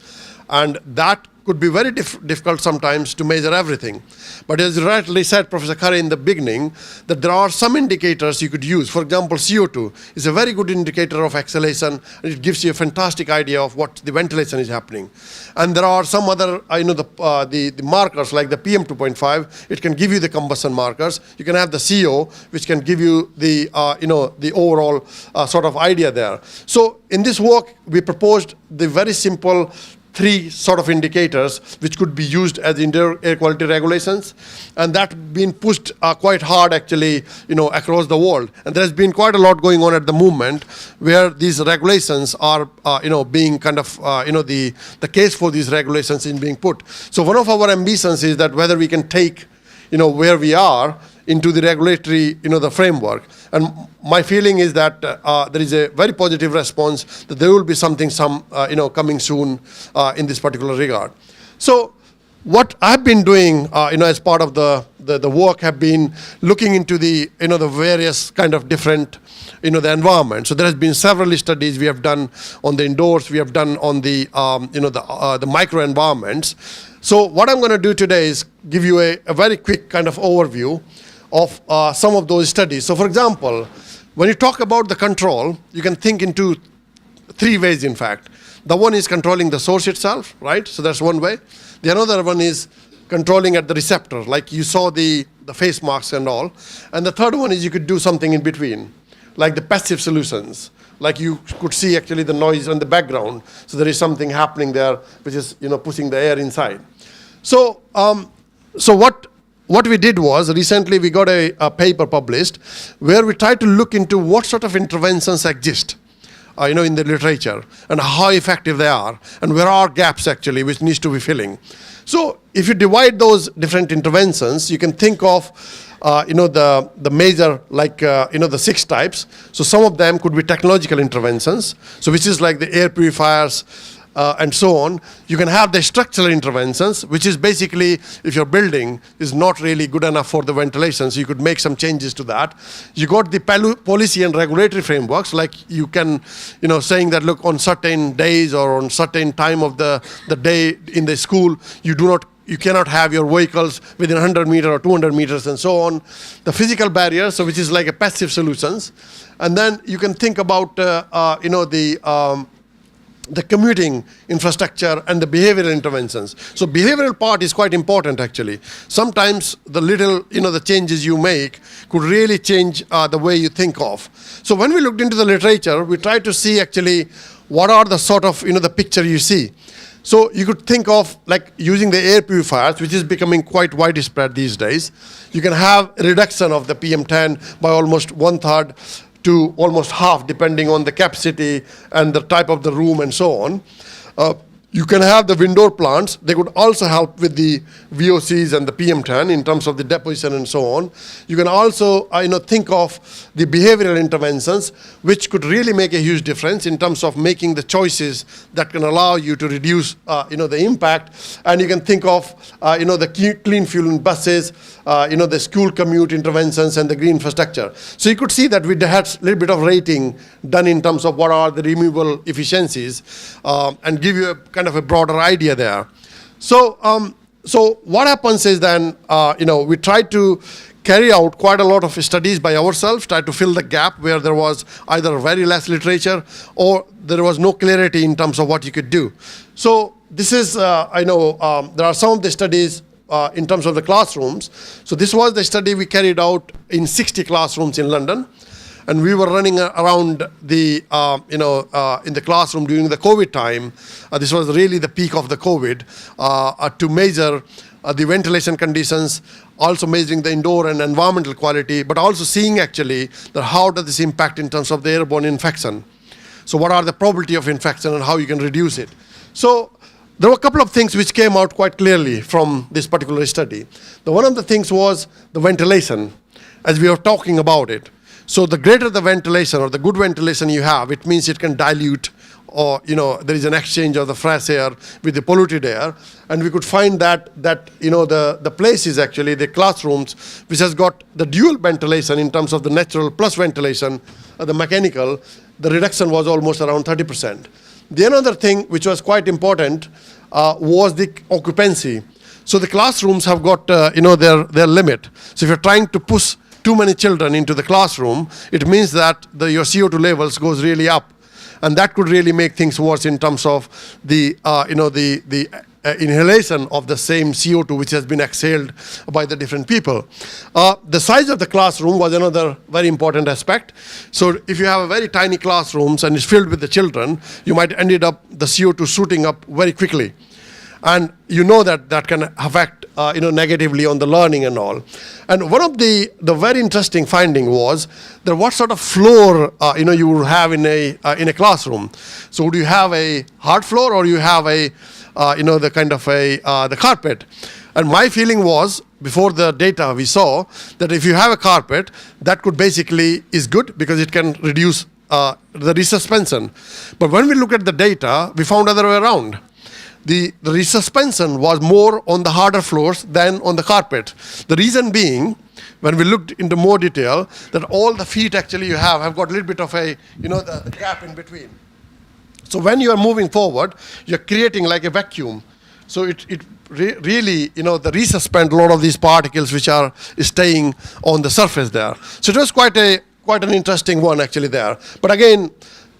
and that could be very difficult sometimes to measure everything. But as you rightly said, Professor Khare, in the beginning, that there are some indicators you could use. For example, CO2 is a very good indicator of exhalation, and it gives you a fantastic idea of what the ventilation is happening. And there are some other, the markers like the PM 2.5. It can give you the combustion markers. You can have the CO, which can give you the the overall sort of idea there. So in this work, we proposed the very simple 3 sort of indicators which could be used as indoor air quality regulations, and that been pushed quite hard actually across the world. And there has been quite a lot going on at the moment where these regulations are being kind of the case for these regulations is being put. So one of our ambitions is that whether we can take where we are into the regulatory the framework. And my feeling is that there is a very positive response, that there will be something coming soon in this particular regard. So what I've been doing as part of the work have been looking into the the various kind of different the environment. So there has been several studies we have done on the indoors, we have done on the the micro environments. So what I'm going to do today is give you a very quick kind of overview of some of those studies. So for example, when you talk about the control, you can think into 3 ways, in fact. The one is controlling the source itself, right? So that's one way. The another one is controlling at the receptor, like you saw the face masks and all. And the third one is you could do something in between, like the passive solutions. Like you could see actually the noise on the background. So there is something happening there, which is pushing the air inside. So what we did was, recently we got a paper published where we tried to look into what sort of interventions exist in the literature, and how effective they are, and where are gaps actually which needs to be filling. So if you divide those different interventions, you can think of the major, like the 6 types. So some of them could be technological interventions, so which is like the air purifiers, and so on. You can have the structural interventions, which is basically if your building is not really good enough for the ventilation, so you could make some changes to that. You got the policy and regulatory frameworks, like you can, saying that, look, on certain days or on certain time of the day in the school, you cannot have your vehicles within 100 meters or 200 meters and so on. The physical barriers, so which is like a passive solutions. And then you can think about, the commuting infrastructure and the behavioral interventions. So behavioral part is quite important actually. Sometimes the little, the changes you make could really change the way you think of. So when we looked into the literature, we tried to see actually what are the sort of, the picture you see. So you could think of like using the air purifiers, which is becoming quite widespread these days. You can have a reduction of the PM10 by almost 1/3 to almost half, depending on the capacity and the type of the room and so on. You can have the indoor plants. They could also help with the VOCs and the PM10 in terms of the deposition and so on. You can also think of the behavioral interventions, which could really make a huge difference in terms of making the choices that can allow you to reduce the impact. And you can think of the clean fuel in buses, the school commute interventions and the green infrastructure. So you could see that we had a little bit of rating done in terms of what are the renewable efficiencies, and give you a kind of a broader idea there. So what happens is then, we try to carry out quite a lot of studies by ourselves, try to fill the gap where there was either very less literature or there was no clarity in terms of what you could do. So this is, there are some of the studies in terms of the classrooms. So this was the study we carried out in 60 classrooms in London. And we were running around the, in the classroom during the COVID time. This was really the peak of the COVID, to measure the ventilation conditions, also measuring the indoor and environmental quality, but also seeing actually that how does this impact in terms of the airborne infection. So what are the probability of infection and how you can reduce it. So there were a couple of things which came out quite clearly from this particular study. One of the things was the ventilation, as we were talking about it. So the greater the ventilation or the good ventilation you have, it means it can dilute, or there is an exchange of the fresh air with the polluted air. And we could find that the places actually, the classrooms, which has got the dual ventilation in terms of the natural plus ventilation, the mechanical, the reduction was almost around 30%. The another thing which was quite important was the occupancy. So the classrooms have got their limit. So if you're trying to push too many children into the classroom, it means that your CO2 levels goes really up, and that could really make things worse in terms of the inhalation of the same CO2 which has been exhaled by the different people. The size of the classroom was another very important aspect. So if you have a very tiny classrooms and it's filled with the children, you might ended up the CO2 shooting up very quickly. And that can affect negatively on the learning and all. And one of the very interesting finding was that what sort of floor you would have in a classroom. So would you have a hard floor or you have a the kind of the carpet? And my feeling was, before the data we saw, that if you have a carpet, that could basically is good because it can reduce the resuspension. But when we look at the data, we found other way around. The resuspension was more on the harder floors than on the carpet. The reason being, when we looked into more detail, that all the feet actually you have got a little bit of a, the gap in between. So when you are moving forward, you're creating like a vacuum. So it really, the resuspend a lot of these particles which are staying on the surface there. So it was quite an interesting one actually there. But again,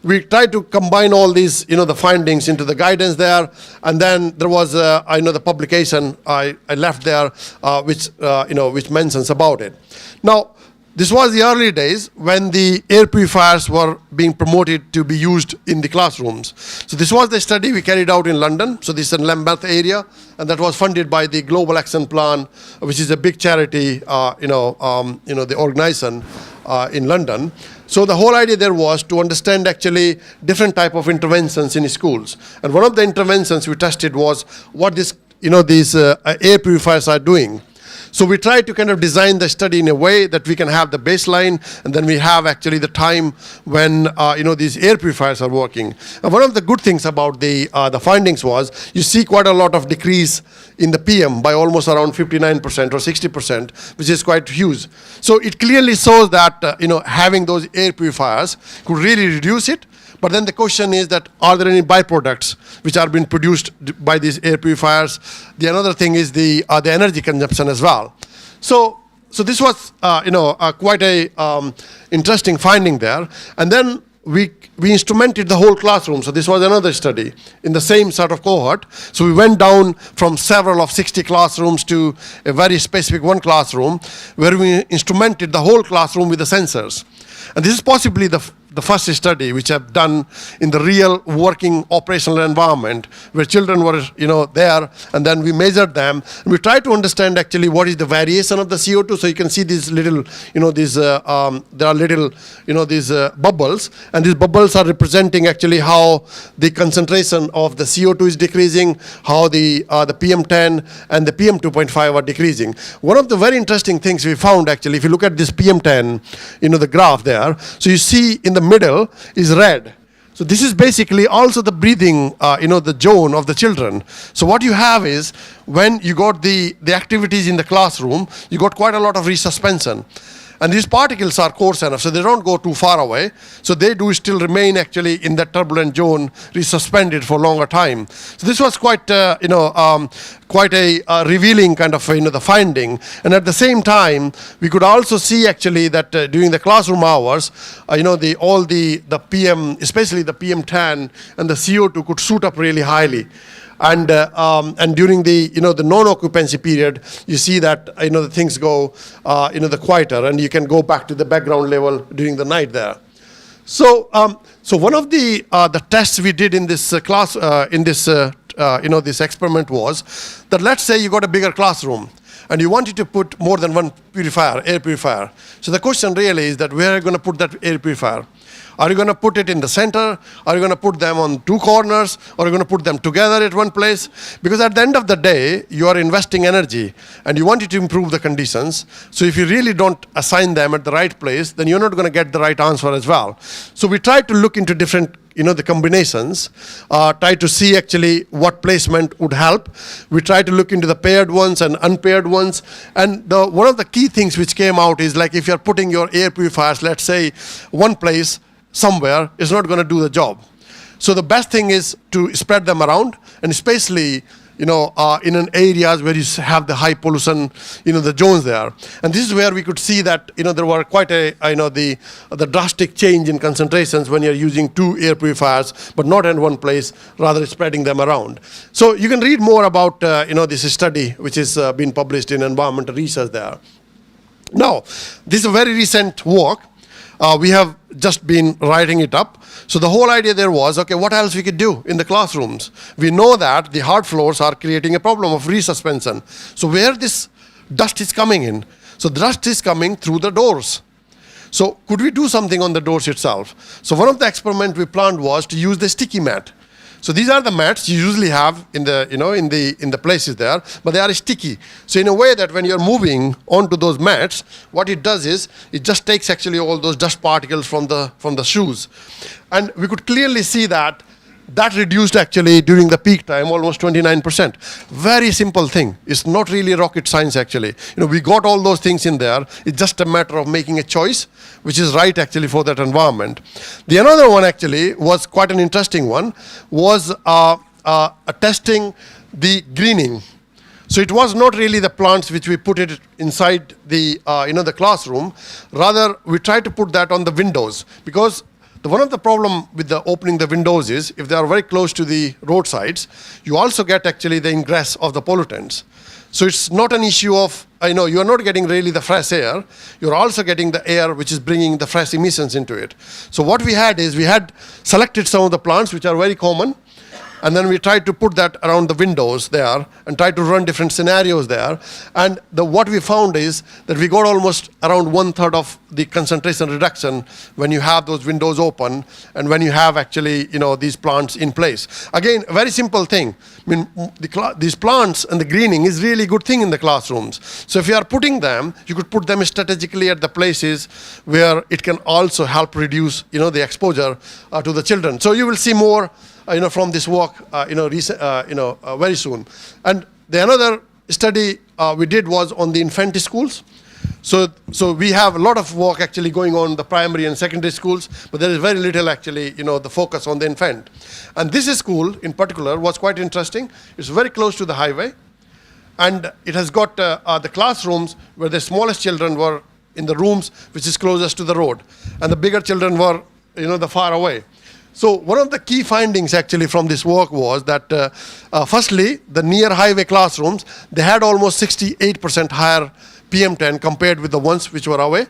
we tried to combine all these, the findings into the guidance there, and then there was, the publication I left there, which mentions about it. Now, this was the early days when the air purifiers were being promoted to be used in the classrooms. So this was the study we carried out in London. So this is in Lambeth area, and that was funded by the Global Action Plan, which is a big charity, the organization in London. So the whole idea there was to understand actually different type of interventions in schools. And one of the interventions we tested was what these air purifiers are doing. So we try to kind of design the study in a way that we can have the baseline, and then we have actually the time when these air purifiers are working. And one of the good things about the findings was you see quite a lot of decrease in the PM by almost around 59% or 60%, which is quite huge. So it clearly shows that having those air purifiers could really reduce it. But then the question is that are there any byproducts which are being produced by these air purifiers? The another thing is the energy consumption as well. So this was quite a interesting finding there. And then we instrumented the whole classroom. So this was another study in the same sort of cohort. So we went down from several of 60 classrooms to a very specific one classroom where we instrumented the whole classroom with the sensors. And this is possibly the the first study which I've done in the real working operational environment where children were, there, and then we measured them. And we tried to understand actually what is the variation of the CO2. So you can see these little, there are little, these bubbles, and these bubbles are representing actually how the concentration of the CO2 is decreasing, how the PM10 and the PM2.5 are decreasing. One of the very interesting things we found actually, if you look at this PM10, the graph there, so you see in the middle is red. So this is basically also the breathing, the zone of the children. So what you have is, when you got the activities in the classroom, you got quite a lot of resuspension. And these particles are coarse enough, so they don't go too far away. So they do still remain actually in that turbulent zone, resuspended for longer time. So this was quite, quite a revealing kind of, the finding. And at the same time, we could also see actually that during the classroom hours, all the PM, especially the PM10 and the CO2 could shoot up really highly. And during the the non-occupancy period, you see that the things go the quieter, and you can go back to the background level during the night there. So so one of the tests we did in this class in this this experiment was that, let's say you got a bigger classroom and you wanted to put more than one purifier, air purifier. So the question really is that where are you going to put that air purifier? Are you going to put it in the center? Are you going to put them on two corners? Or are you going to put them together at one place? Because at the end of the day, you are investing energy and you want it to improve the conditions. So if you really don't assign them at the right place, then you're not going to get the right answer as well. So we tried to look into different the combinations, try to see actually what placement would help. We try to look into the paired ones and unpaired ones. And one of the key things which came out is, like, if you're putting your air purifiers, let's say, one place somewhere, is not going to do the job. So the best thing is to spread them around, and especially in an areas where you have the high pollution, the zones there. And this is where we could see that, there were quite a, the drastic change in concentrations when you're using two air purifiers, but not in one place, rather spreading them around. So you can read more about, this study, which is been published in Environmental Research there. Now, this is a very recent work. We have just been writing it up. So the whole idea there was, okay, what else we could do in the classrooms? We know that the hard floors are creating a problem of resuspension. So where this dust is coming in? So the dust is coming through the doors. So could we do something on the doors itself? So one of the experiments we planned was to use the sticky mat. So these are the mats you usually have in the in the places there, but they are sticky. So in a way that when you're moving onto those mats, what it does is it just takes actually all those dust particles from the shoes, and we could clearly see that reduced actually during the peak time almost 29%. Very simple thing. It's not really rocket science actually. We got all those things in there. It's just a matter of making a choice which is right actually for that environment. The another one actually was quite an interesting one, was testing the greening. So it was not really the plants which we put it inside the the classroom. Rather, we tried to put that on the windows, because one of the problem with the opening the windows is, if they are very close to the roadsides, you also get actually the ingress of the pollutants. So it's not an issue of, you are not getting really the fresh air, you're also getting the air which is bringing the fresh emissions into it. So what we had is, we had selected some of the plants which are very common, and then we tried to put that around the windows there and tried to run different scenarios there. And what we found is that we got almost around 1/3 of the concentration reduction when you have those windows open and when you have actually these plants in place. Again, a very simple thing. I mean, these plants and the greening is really good thing in the classrooms. So if you are putting them, you could put them strategically at the places where it can also help reduce the exposure to the children. So you will see more from this work, very soon. And the another study we did was on the infant schools. So we have a lot of work actually going on in the primary and secondary schools, but there is very little actually, the focus on the infant. And this school in particular was quite interesting. It's very close to the highway, and it has got the classrooms where the smallest children were in the rooms which is closest to the road, and the bigger children were, the far away. So one of the key findings actually from this work was that, firstly, the near highway classrooms, they had almost 68% higher PM10 compared with the ones which were away.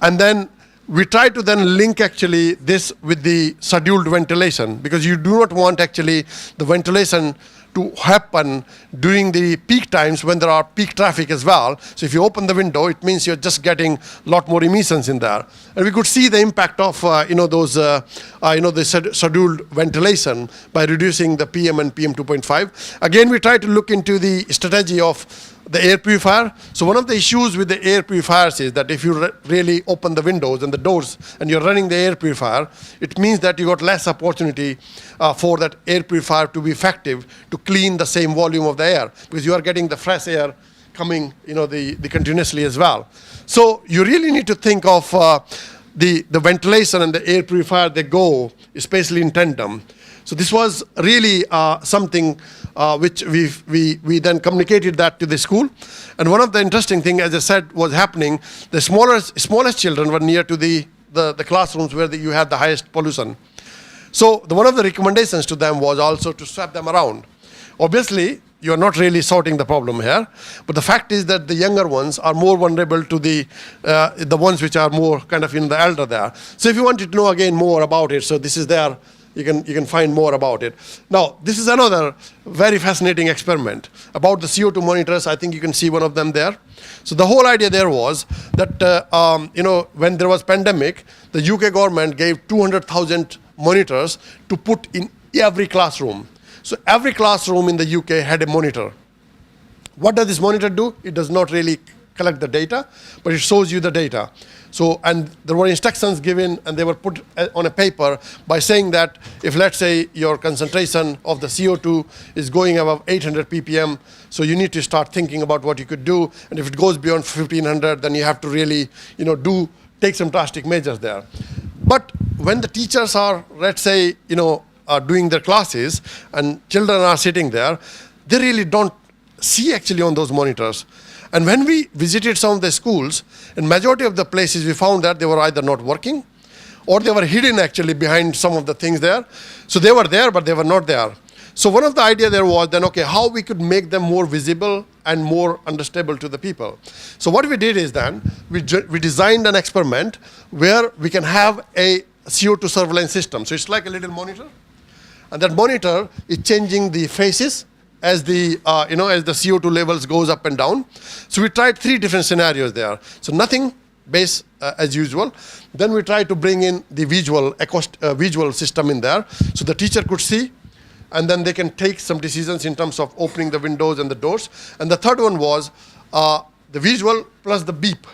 And then we try to then link actually this with the scheduled ventilation, because you do not want actually the ventilation to happen during the peak times when there are peak traffic as well. So if you open the window, it means you're just getting a lot more emissions in there. And we could see the impact of the scheduled ventilation by reducing the PM and PM 2.5. Again, we try to look into the strategy of the air purifier. So one of the issues with the air purifiers is that if you really open the windows and the doors and you're running the air purifier, it means that you got less opportunity for that air purifier to be effective to clean the same volume of the air, because you are getting the fresh air coming the continuously as well. So you really need to think of the ventilation and the air purifier, they go especially in tandem. So this was really something which we then communicated that to the school. And one of the interesting thing, as I said, was happening, the smallest children were near to the classrooms where you had the highest pollution. So one of the recommendations to them was also to swap them around. Obviously, you're not really sorting the problem here, but the fact is that the younger ones are more vulnerable to the ones which are more kind of the elder there. So if you wanted to know again more about it, so this is there. You can find more about it. Now, this is another very fascinating experiment about the CO2 monitors. I think you can see one of them there. So the whole idea there was that when there was pandemic, the UK government gave 200,000 monitors to put in every classroom. So every classroom in the UK had a monitor. What does this monitor do? It does not really collect the data, but it shows you the data. So, and there were instructions given, and they were put on a paper by saying that if, let's say, your concentration of the CO2 is going above 800 ppm, so you need to start thinking about what you could do. And if it goes beyond 1500, then you have to really, take some drastic measures there. But when the teachers are, let's say, doing their classes and children are sitting there, they really don't see actually on those monitors. And when we visited some of the schools, in majority of the places we found that they were either not working or they were hidden actually behind some of the things there. So they were there, but they were not there. So one of the idea there was then, okay, how we could make them more visible and more understandable to the people. So what we did is then, we designed an experiment where we can have a CO2 surveillance system. So it's like a little monitor. And that monitor is changing the faces as the as the CO2 levels goes up and down. So we tried 3 different scenarios there. So nothing base as usual. Then we tried to bring in the visual system in there, so the teacher could see, and then they can take some decisions in terms of opening the windows and the doors. And the third one was the visual plus the beep.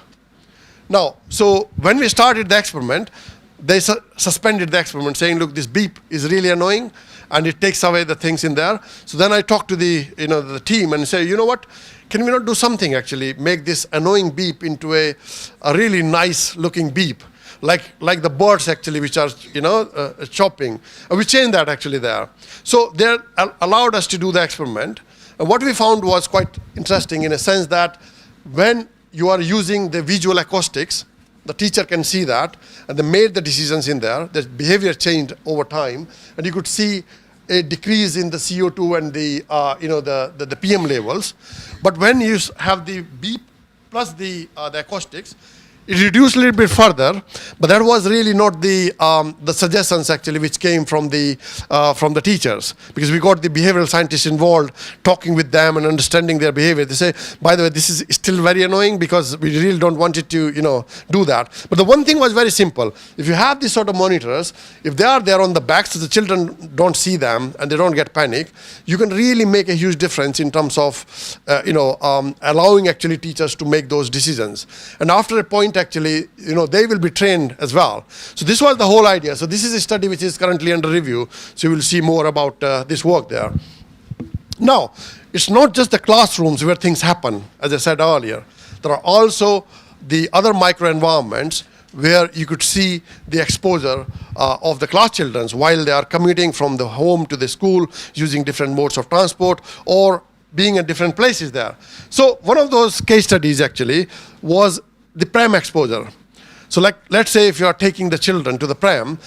Now, so when we started the experiment, they suspended the experiment, saying, look, this beep is really annoying, and it takes away the things in there. So then I talked to the team and say, you know what, can we not do something actually, make this annoying beep into a really nice looking beep, like the birds actually which are chopping. And we changed that actually there. So they allowed us to do the experiment. And what we found was quite interesting in a sense that when you are using the visual acoustics, the teacher can see that, and they made the decisions in there. The behavior changed over time, and you could see a decrease in the CO2 and the PM levels. But when you have the beep plus the acoustics, it reduced a little bit further, but that was really not the suggestions actually which came from the teachers, because we got the behavioral scientists involved, talking with them and understanding their behavior. They say, by the way, this is still very annoying because we really don't want it to do that. But the one thing was very simple. If you have these sort of monitors, if they are there on the back so the children don't see them and they don't get panic, you can really make a huge difference in terms of allowing actually teachers to make those decisions. And after a point actually, they will be trained as well. So this was the whole idea. So this is a study which is currently under review. So you will see more about this work there. Now, it's not just the classrooms where things happen, as I said earlier. There are also the other microenvironments where you could see the exposure of the class children while they are commuting from the home to the school using different modes of transport or being at different places there. So one of those case studies actually was the pram exposure. So let's say if you are taking the children to the pram,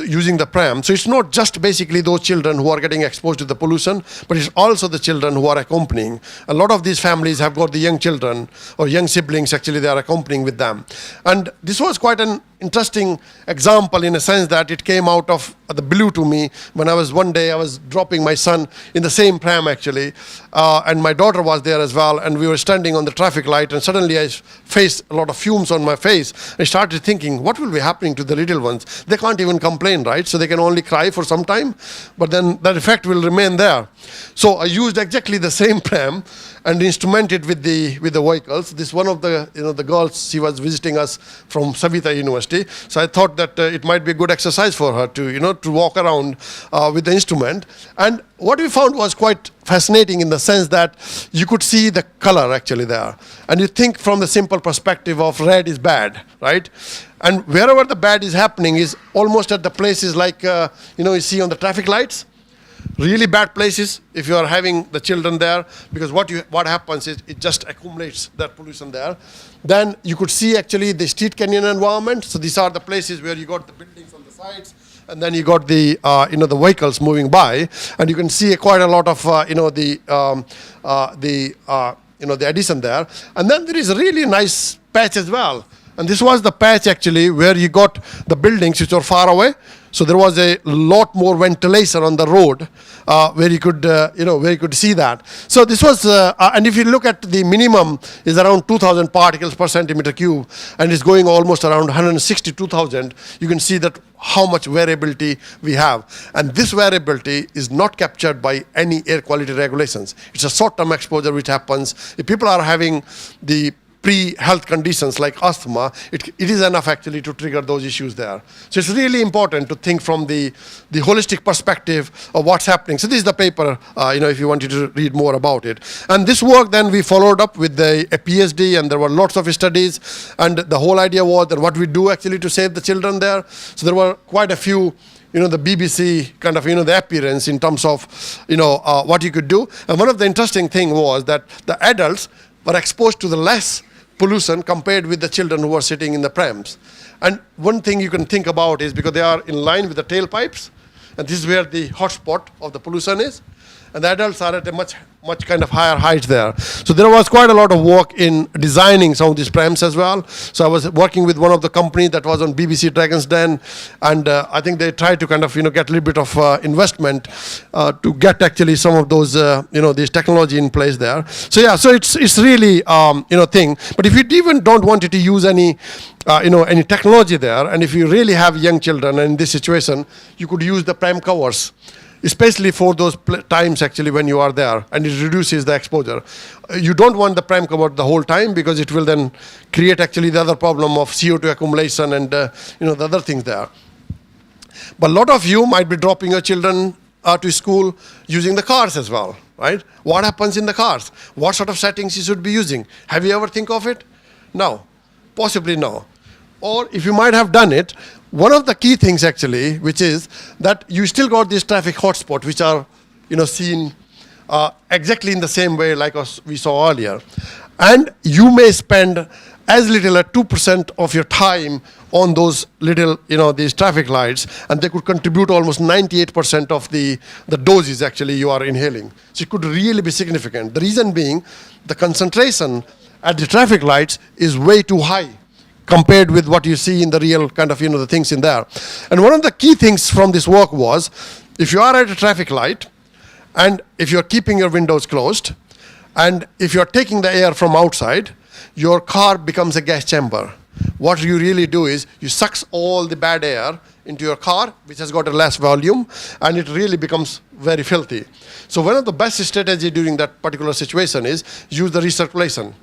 using the pram, so it's not just basically those children who are getting exposed to the pollution, but it's also the children who are accompanying. A lot of these families have got the young children or young siblings actually they are accompanying with them. And this was quite an interesting example in a sense that it came out of the blue to me when one day I was dropping my son in the same pram actually, and my daughter was there as well, and we were standing on the traffic light, and suddenly I faced a lot of fumes on my face. I started thinking, what will be happening to the little ones? They can't even complain, right? So they can only cry for some time, but then that effect will remain there. So I used exactly the same pram and instrumented with the vehicles. This one of the the girls, she was visiting us from Savita University, so I thought that it might be a good exercise for her to to walk around with the instrument. And what we found was quite fascinating in the sense that you could see the color actually there, and you think from the simple perspective of red is bad, right? And wherever the bad is happening is almost at the places like you see on the traffic lights. Really bad places if you are having the children there, because what happens is it just accumulates that pollution there. Then you could see actually the street canyon environment. So these are the places where you got the buildings on the sides, and then you got the the vehicles moving by, and you can see quite a lot of the addition there. And then there is a really nice patch as well. And this was the patch actually where you got the buildings which were far away. So there was a lot more ventilation on the road where you could, where you could see that. So this was, and if you look at the minimum is around 2,000 particles per centimeter cube, and it's going almost around 162,000. You can see that how much variability we have. And this variability is not captured by any air quality regulations. It's a short-term exposure which happens. If people are having the pre-health conditions like asthma, it is enough actually to trigger those issues there. So it's really important to think from the holistic perspective of what's happening. So this is the paper, if you wanted to read more about it. And this work then we followed up with a PhD, and there were lots of studies, and the whole idea was that what we do actually to save the children there. So there were quite a few the BBC kind of, the appearance in terms of, what you could do. And one of the interesting thing was that the adults were exposed to the less pollution compared with the children who are sitting in the prams. And one thing you can think about is because they are in line with the tailpipes, and this is where the hotspot of the pollution is, and the adults are at a much kind of higher height there. So there was quite a lot of work in designing some of these prams as well. So I was working with one of the companies that was on BBC Dragon's Den, and I think they tried to kind of get a little bit of investment to get actually some of those this technology in place there. So yeah, so it's really thing. But if you even don't want to use any any technology there, and if you really have young children in this situation, you could use the pram covers, especially for those times actually when you are there, and it reduces the exposure. You don't want the pram cover the whole time, because it will then create actually the other problem of CO2 accumulation and the other things there. But a lot of you might be dropping your children to school using the cars as well, right? What happens in the cars? What sort of settings you should be using? Have you ever think of it? No, possibly no. Or if you might have done it, one of the key things actually, which is that you still got these traffic hotspots, which are, seen exactly in the same way like we saw earlier. And you may spend as little as 2% of your time on those little, these traffic lights, and they could contribute almost 98% of the doses actually you are inhaling. So it could really be significant. The reason being, the concentration at the traffic lights is way too high compared with what you see in the real kind of, the things in there. And one of the key things from this work was, if you are at a traffic light, and if you're keeping your windows closed, and if you're taking the air from outside, your car becomes a gas chamber. What you really do is, you suck all the bad air into your car, which has got a less volume, and it really becomes very filthy. So one of the best strategy during that particular situation is, use the recirculation.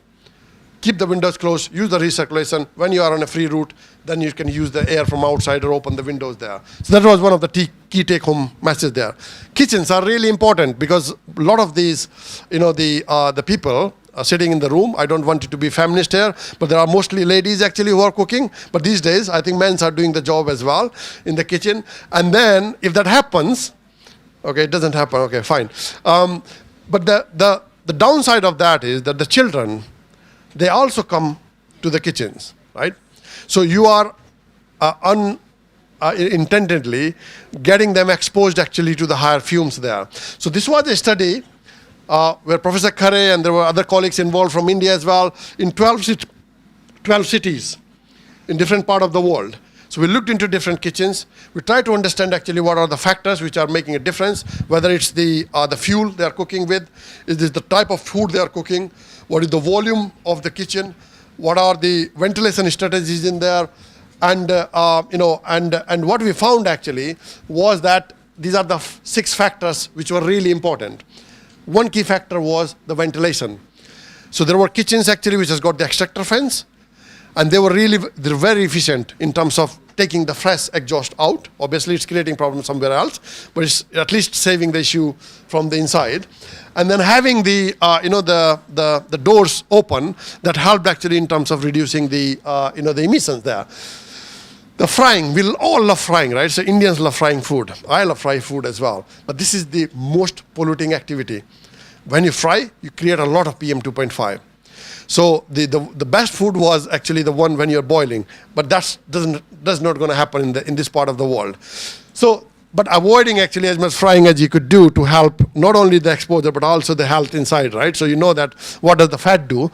Keep the windows closed, use the recirculation. When you are on a free route, then you can use the air from outside or open the windows there. So that was one of the key take-home messages there. Kitchens are really important, because a lot of these, the people are sitting in the room. I don't want it to be feminist here, but there are mostly ladies actually who are cooking. But these days, I think men are doing the job as well in the kitchen. And then, if that happens, okay, it doesn't happen, okay, fine. But the downside of that is that the children, they also come to the kitchens, right? So you are unintendedly getting them exposed actually to the higher fumes there. So this was a study where Professor Khare and there were other colleagues involved from India as well, in 12 cities. in different part of the world. So we looked into different kitchens. We tried to understand actually what are the factors which are making a difference, whether it's the fuel they are cooking with, is this the type of food they are cooking, what is the volume of the kitchen, what are the ventilation strategies in there, and and what we found actually was that these are the 6 factors which were really important. One key factor was the ventilation. So there were kitchens actually which has got the extractor fans, and they're very efficient in terms of taking the fresh exhaust out. Obviously, it's creating problems somewhere else, but it's at least saving the issue from the inside. And then having the the doors open, that helped actually in terms of reducing the the emissions there. The frying, we all love frying, right? So Indians love frying food. I love frying food as well. But this is the most polluting activity. When you fry, you create a lot of PM 2.5. So the best food was actually the one when you're boiling, but that's not going to happen in this part of the world. So, but avoiding actually as much frying as you could do to help not only the exposure but also the health inside, right? So you know that what does the fat do?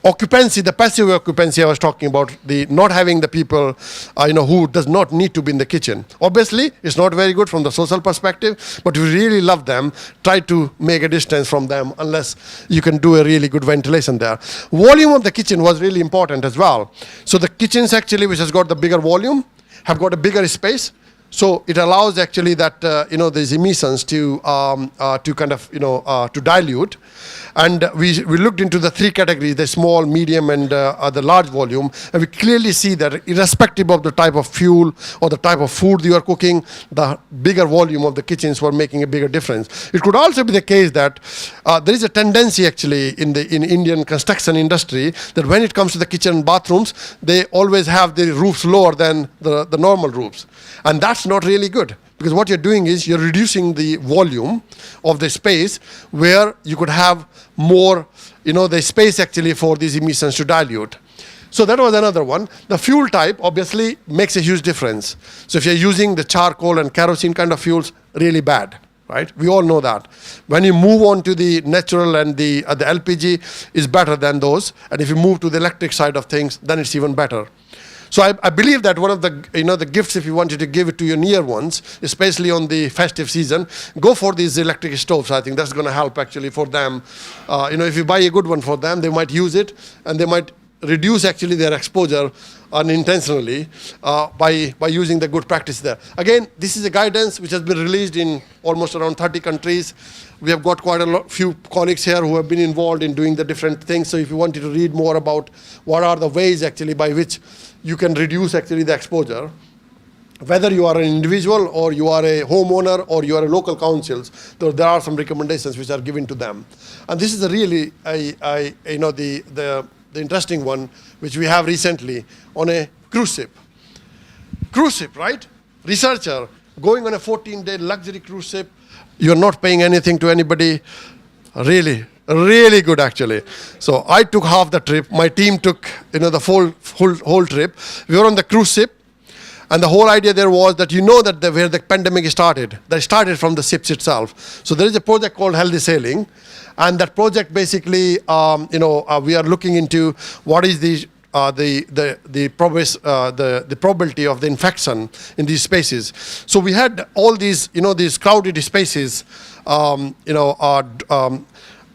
Occupancy, the passive occupancy I was talking about, the not having the people, who does not need to be in the kitchen. Obviously, it's not very good from the social perspective, but we really love them. Try to make a distance from them unless you can do a really good ventilation there. Volume of the kitchen was really important as well. So the kitchens actually, which has got the bigger volume, have got a bigger space. So it allows actually that these emissions to kind of to dilute, and we looked into the 3 categories: the small, medium, and the large volume, and we clearly see that irrespective of the type of fuel or the type of food you are cooking, the bigger volume of the kitchens were making a bigger difference. It could also be the case that there is a tendency actually in Indian construction industry that when it comes to the kitchen and bathrooms, they always have the roofs lower than the normal roofs. And that's not really good, because what you're doing is you're reducing the volume of the space where you could have more, the space actually for these emissions to dilute. So that was another one. The fuel type obviously makes a huge difference. So if you're using the charcoal and kerosene kind of fuels, really bad, right? We all know that. When you move on to the natural and the LPG is better than those. And if you move to the electric side of things, then it's even better. So I believe that one of the the gifts, if you wanted to give it to your near ones, especially on the festive season, go for these electric stoves. I think that's going to help actually for them. If you buy a good one for them, they might use it and they might reduce actually their exposure unintentionally by using the good practice there. Again, this is a guidance which has been released in almost around 30 countries. We have got quite a few colleagues here who have been involved in doing the different things. So if you wanted to read more about what are the ways actually by which you can reduce actually the exposure, whether you are an individual or you are a homeowner or you are a local councils, there are some recommendations which are given to them. And this is a really the interesting one which we have recently on a cruise ship. Cruise ship, right? Researcher going on a 14-day luxury cruise ship. You're not paying anything to anybody. Really good actually. So I took half the trip. My team took the whole trip. We were on the cruise ship, and the whole idea there was that that where the pandemic started, that started from the ships itself. So there is a project called Healthy Sailing, and that project basically we are looking into what is the probability of the infection in these spaces. So we had all these these crowded spaces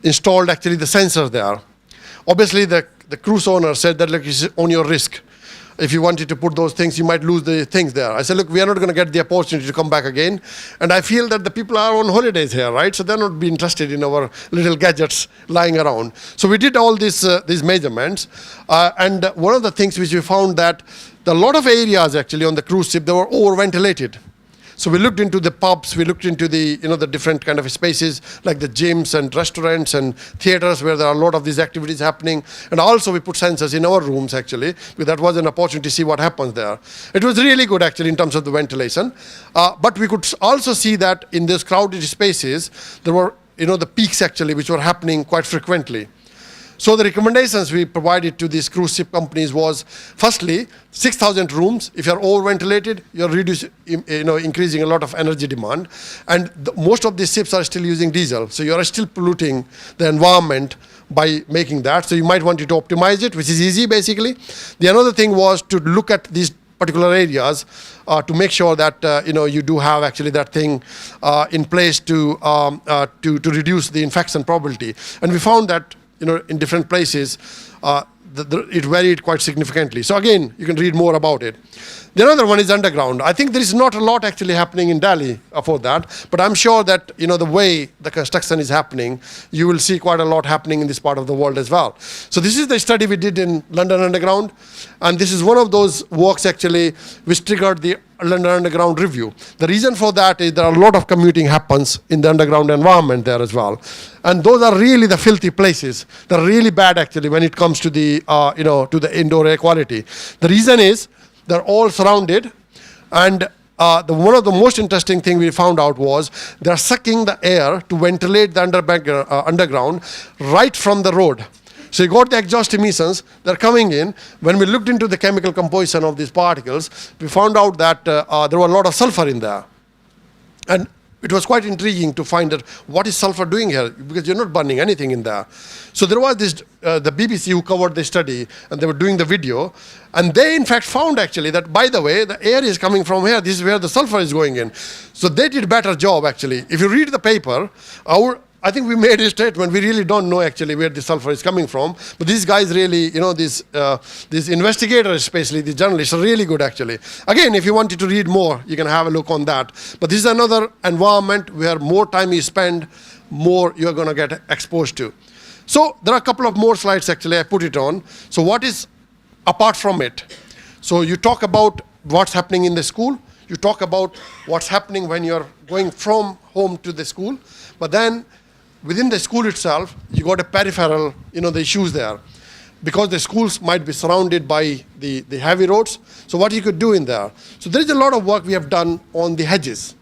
installed actually the sensors there. Obviously the cruise owner said that it's on your risk. If you wanted to put those things, you might lose the things there. I said, look, we are not going to get the opportunity to come back again. And I feel that the people are on holidays here, right? So they're not be interested in our little gadgets lying around. So we did all these measurements. And one of the things which we found that a lot of areas actually on the cruise ship, they were over-ventilated. So we looked into the pubs, we looked into the the different kind of spaces like the gyms and restaurants and theaters where there are a lot of these activities happening. And also we put sensors in our rooms actually, because that was an opportunity to see what happens there. It was really good actually in terms of the ventilation. But we could also see that in these crowded spaces, there were the peaks actually which were happening quite frequently. So the recommendations we provided to these cruise ship companies was, firstly, 6,000 rooms. If you're over-ventilated, you're increasing a lot of energy demand. And most of these ships are still using diesel. So you're still polluting the environment by making that. So you might want to optimize it, which is easy basically. The another thing was to look at these particular areas to make sure that you do have actually that thing in place to reduce the infection probability. And we found that in different places it varied quite significantly. So again, you can read more about it. The other one is underground. I think there is not a lot actually happening in Delhi for that, but I'm sure that the way the construction is happening, you will see quite a lot happening in this part of the world as well. So this is the study we did in London Underground, and this is one of those works actually which triggered the London Underground review. The reason for that is there are a lot of commuting happens in the underground environment there as well, and those are really the filthy places. They're really bad actually when it comes to the to the indoor air quality. The reason is they're all surrounded, and one of the most interesting thing we found out was they're sucking the air to ventilate the underground right from the road. So you got the exhaust emissions, they're coming in. When we looked into the chemical composition of these particles, we found out that there were a lot of sulfur in there. And it was quite intriguing to find out what is sulfur doing here, because you're not burning anything in there. So there was this, the BBC who covered the study, and they were doing the video, and they in fact found actually that, by the way, the air is coming from here, this is where the sulfur is going in. So they did a better job actually. If you read the paper, I think we made a statement, we really don't know actually where the sulfur is coming from, but these guys really, these investigators, especially the journalists, are really good actually. Again, if you wanted to read more, you can have a look on that. But this is another environment where more time you spend, more you're going to get exposed to. So there are a couple of more slides actually, I put it on. So what is apart from it? So you talk about what's happening in the school, you talk about what's happening when you're going from home to the school, but then within the school itself, you got a peripheral, the issues there. Because the schools might be surrounded by the heavy roads. So what you could do in there. So there is a lot of work we have done on the hedges.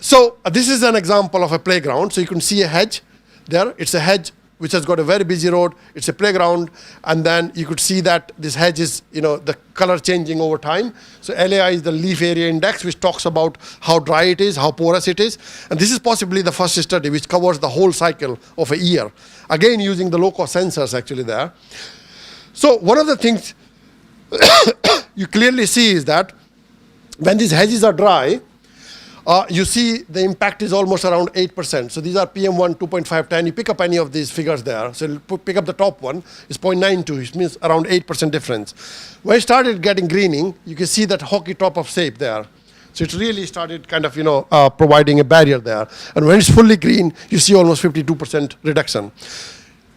So this is an example of a playground. So you can see a hedge there. It's a hedge which has got a very busy road. It's a playground. And then you could see that this hedge is, the color changing over time. So LAI is the leaf area index, which talks about how dry it is, how porous it is. And this is possibly the first study which covers the whole cycle of a year. Again, using the low-cost sensors actually there. So one of the things you clearly see is that when these hedges are dry, you see the impact is almost around 8%. So these are PM1, 2.5, 10. You pick up any of these figures there. So pick up the top one, it's 0.92, which means around 8% difference. When it started getting greening, you can see that hockey top of shape there. So it really started kind of, providing a barrier there. And when it's fully green, you see almost 52% reduction.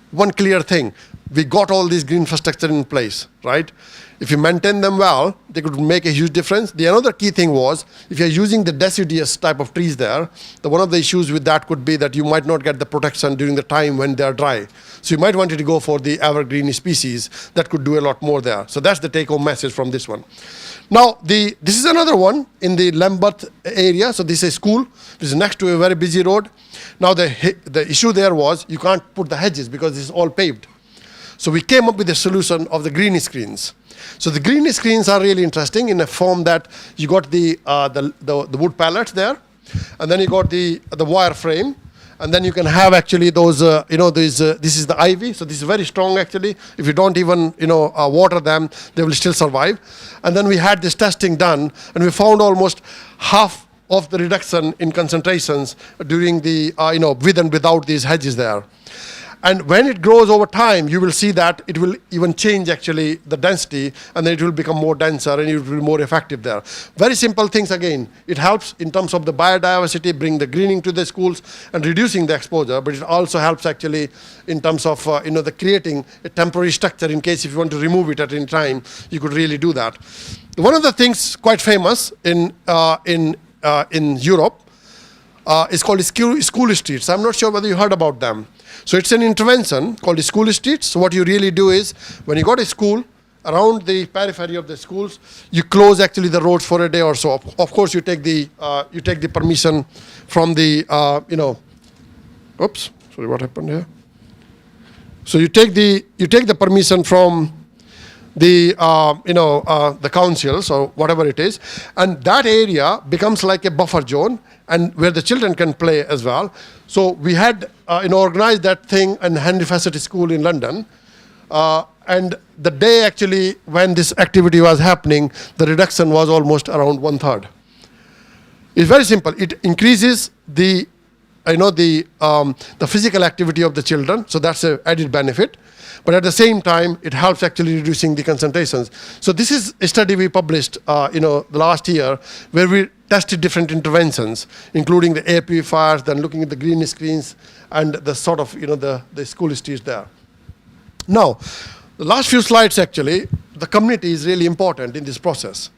One clear thing, we got all this green infrastructure in place, right? If you maintain them well, they could make a huge difference. The another key thing was, if you're using the deciduous type of trees there, one of the issues with that could be that you might not get the protection during the time when they're dry. So you might want to go for the evergreen species that could do a lot more there. So that's the take-home message from this one. Now, this is another one in the Lambeth area. So this is a school. This is next to a very busy road. Now, the issue there was you can't put the hedges because it's all paved. So we came up with a solution of the green screens. So the green screens are really interesting in a form that you got the wood pallets there, and then you got the wire frame, and then you can have actually those, this is the ivy, so this is very strong actually. If you don't even, water them, they will still survive. And then we had this testing done, and we found almost half of the reduction in concentrations during the, with and without these hedges there. And when it grows over time, you will see that it will even change actually the density, and then it will become more denser and it will be more effective there. Very simple things again. It helps in terms of the biodiversity, bring the greening to the schools and reducing the exposure, but it also helps actually in terms of the creating a temporary structure in case if you want to remove it at any time, you could really do that. One of the things quite famous in Europe is called school streets. I'm not sure whether you heard about them. So it's an intervention called the school streets. So what you really do is, when you got a school, around the periphery of the schools, you close actually the roads for a day or so. Of course, you take the permission from the, oops, sorry, what happened here? So you take the permission from the the councils or whatever it is, and that area becomes like a buffer zone, and where the children can play as well. So we had organized that thing in Henry Fawcett School in London, and the day actually when this activity was happening, the reduction was almost around 1/3. It's very simple. It increases the physical activity of the children, so that's an added benefit. But at the same time, it helps actually reducing the concentrations. So this is a study we published, the last year, where we tested different interventions, including the air purifiers, then looking at the green screens, and the sort of the school streets there. Now, the last few slides actually, the community is really important in this process.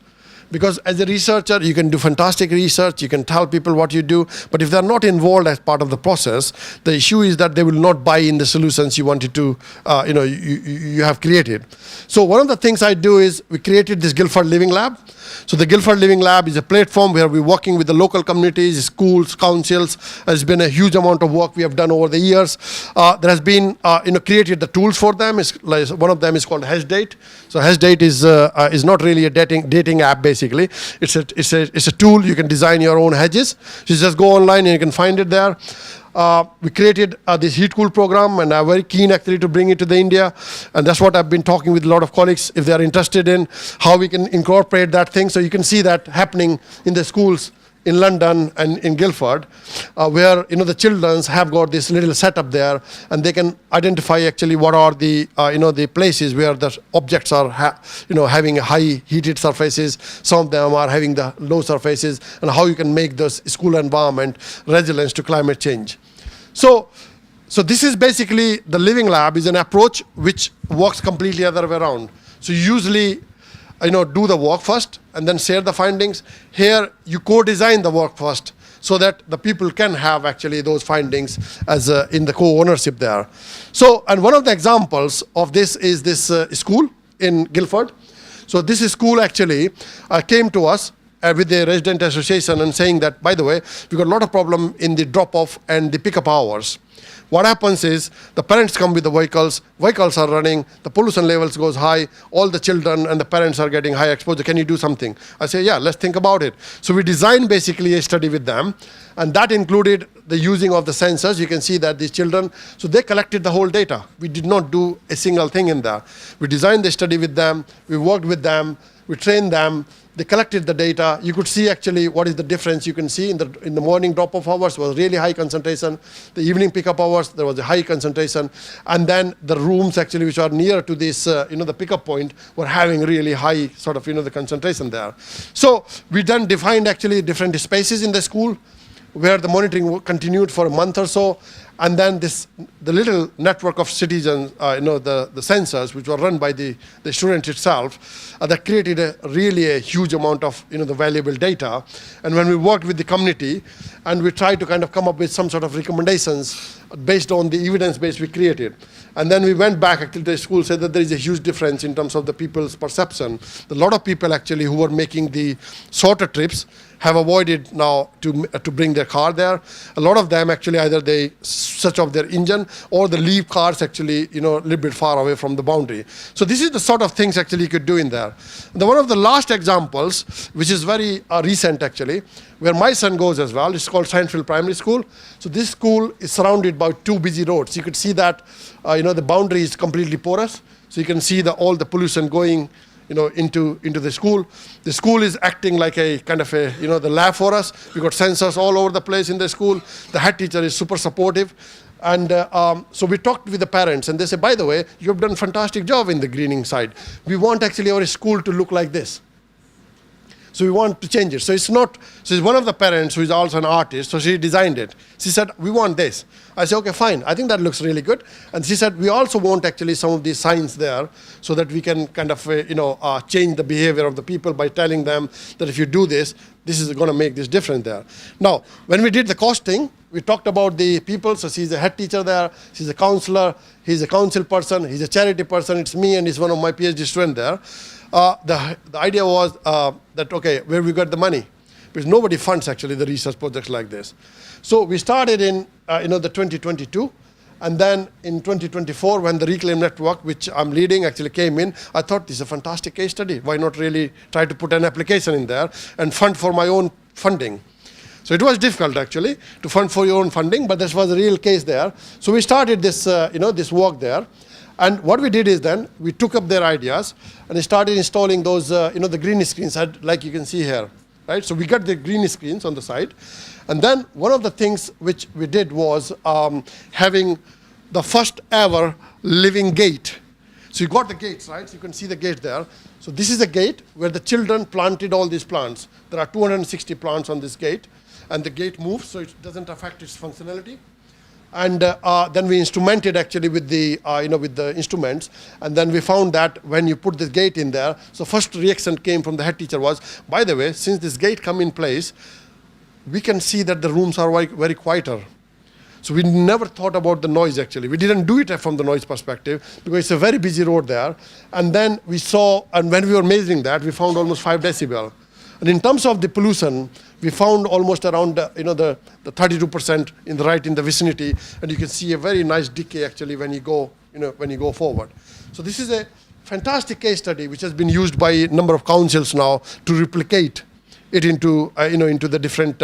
Because as a researcher, you can do fantastic research, you can tell people what you do, but if they're not involved as part of the process, the issue is that they will not buy in the solutions you wanted to, you have created. So one of the things I do is we created this Guildford Living Lab. So the Guildford Living Lab is a platform where we're working with the local communities, schools, councils. There's been a huge amount of work we have done over the years. There has been, created the tools for them. One of them is called HashDate. So HashDate is not really a dating app, basically. It's a tool. You can design your own hedges. So you just go online and you can find it there. We created this heat cool program, and I'm very keen actually to bring it to the India, and that's what I've been talking with a lot of colleagues if they are interested in how we can incorporate that thing. So you can see that happening in the schools in London and in Guildford, where the children have got this little setup there, and they can identify actually what are the the places where the objects are having high heated surfaces. Some of them are having the low surfaces, and how you can make this school environment resilient to climate change. So this is basically the Living Lab is an approach which works completely other way around. So usually do the work first and then share the findings. Here, you co-design the work first so that the people can have actually those findings as in the co-ownership there. So, and one of the examples of this is this school in Guildford. So this school actually came to us with the resident association and saying that, by the way, we got a lot of problem in the drop-off and the pickup hours. What happens is the parents come with the vehicles are running, the pollution levels goes high, all the children and the parents are getting high exposure. Can you do something? I say, yeah, let's think about it. So we designed basically a study with them, and that included the using of the sensors. You can see that these children, so they collected the whole data. We did not do a single thing in there. We designed the study with them, we worked with them, we trained them. They collected the data. You could see actually what is the difference. You can see in the morning drop-off hours was really high concentration. The evening pickup hours, there was a high concentration. And then the rooms actually which are near to this, the pickup point were having really high sort of, the concentration there. So we then defined actually different spaces in the school where the monitoring continued for a month or so. And then the little network of citizens, the sensors, which were run by the student itself, that created really a huge amount of the valuable data. And when we worked with the community, and we tried to kind of come up with some sort of recommendations based on the evidence base we created. And then we went back actually to the school, said that there is a huge difference in terms of the people's perception. A lot of people actually who were making the shorter trips have avoided now to bring their car there. A lot of them actually either they switch off their engine or they leave cars actually a little bit far away from the boundary. So this is the sort of things actually you could do in there. One of the last examples, which is very recent actually, where my son goes as well, it's called Sciencefield Primary School. So this school is surrounded by 2 busy roads. You could see that the boundary is completely porous. So you can see all the pollution going into the school. The school is acting like a kind of the lab for us. We got sensors all over the place in the school. The head teacher is super supportive. And so we talked with the parents and they said, by the way, you've done a fantastic job in the greening side. We want actually our school to look like this. So we want to change it. So it's one of the parents who is also an artist, so she designed it. She said, we want this. I said, okay, fine. I think that looks really good. And she said, we also want actually some of these signs there so that we can kind of, change the behavior of the people by telling them that if you do this, this is going to make this difference there. Now, when we did the costing, we talked about the people. So she's a head teacher there. She's a counselor. He's a council person. He's a charity person. It's me and he's one of my PhD students there. The idea was that, okay, where we got the money? Because nobody funds actually the research projects like this. So we started in the 2022, And then in 2024, when the Reclaim Network, which I'm leading, actually came in, I thought this is a fantastic case study. Why not really try to put an application in there and fund for my own funding? So it was difficult actually to fund for your own funding, but this was a real case there. So we started this, this work there. And what we did is then we took up their ideas and we started installing those, the green screens, like you can see here, right? So we got the green screens on the side. And then one of the things which we did was having the first ever living gate. So you got the gates, right? So you can see the gate there. So this is a gate where the children planted all these plants. There are 260 plants on this gate, and the gate moves, so it doesn't affect its functionality. And then we instrumented actually with the, with the instruments. And then we found that when you put this gate in there, so first reaction came from the head teacher was, by the way, since this gate come in place, we can see that the rooms are very, very quieter. So we never thought about the noise actually. We didn't do it from the noise perspective because it's a very busy road there. And then we saw, and when we were measuring that, we found almost 5 decibel. And in terms of the pollution, we found almost around, the 32% in the vicinity, and you can see a very nice decay actually when you go forward. So this is a fantastic case study which has been used by a number of councils now to replicate it into, into the different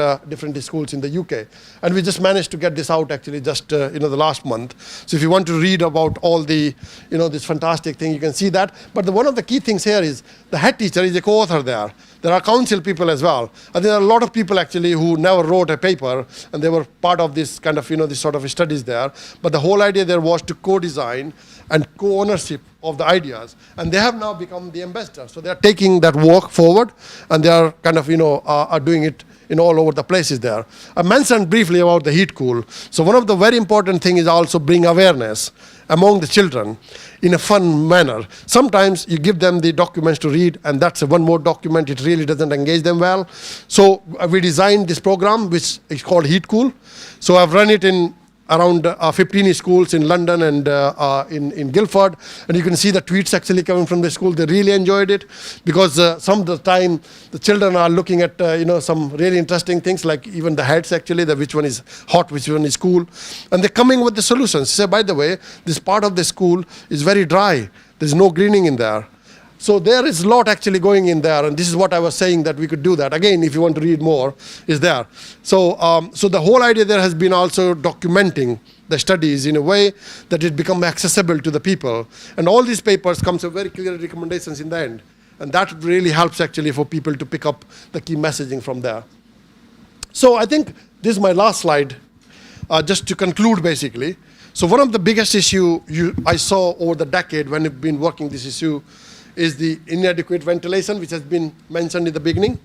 schools in the UK. And we just managed to get this out actually just, the last month. So if you want to read about all the, this fantastic thing, you can see that. But one of the key things here is the head teacher is a co-author there. There are council people as well. And there are a lot of people actually who never wrote a paper, and they were part of this kind of, this sort of studies there. But the whole idea there was to co-design and co-ownership of the ideas. And they have now become the ambassadors. So they are taking that work forward, and they are kind of, are doing it in all over the places there. I mentioned briefly about the heat cool. So one of the very important things is also bring awareness among the children in a fun manner. Sometimes you give them the documents to read, and that's one more document, it really doesn't engage them well. So we designed this program, which is called Heat Cool. So I've run it in around 15 schools in London and in Guildford, and you can see the tweets actually coming from the school. They really enjoyed it because some of the time the children are looking at some really interesting things, like even the heads actually, which one is hot, which one is cool, and they're coming with the solutions. Say, by the way, this part of the school is very dry. There's no greening in there. So there is a lot actually going in there, and this is what I was saying, that we could do that. Again, if you want to read more, is there. So, so the whole idea there has been also documenting the studies in a way that it become accessible to the people. And all these papers comes with very clear recommendations in the end. And that really helps actually for people to pick up the key messaging from there. So I think this is my last slide, just to conclude basically. So one of the biggest issue I saw over the decade when I've been working this issue is the inadequate ventilation, which has been mentioned in the beginning.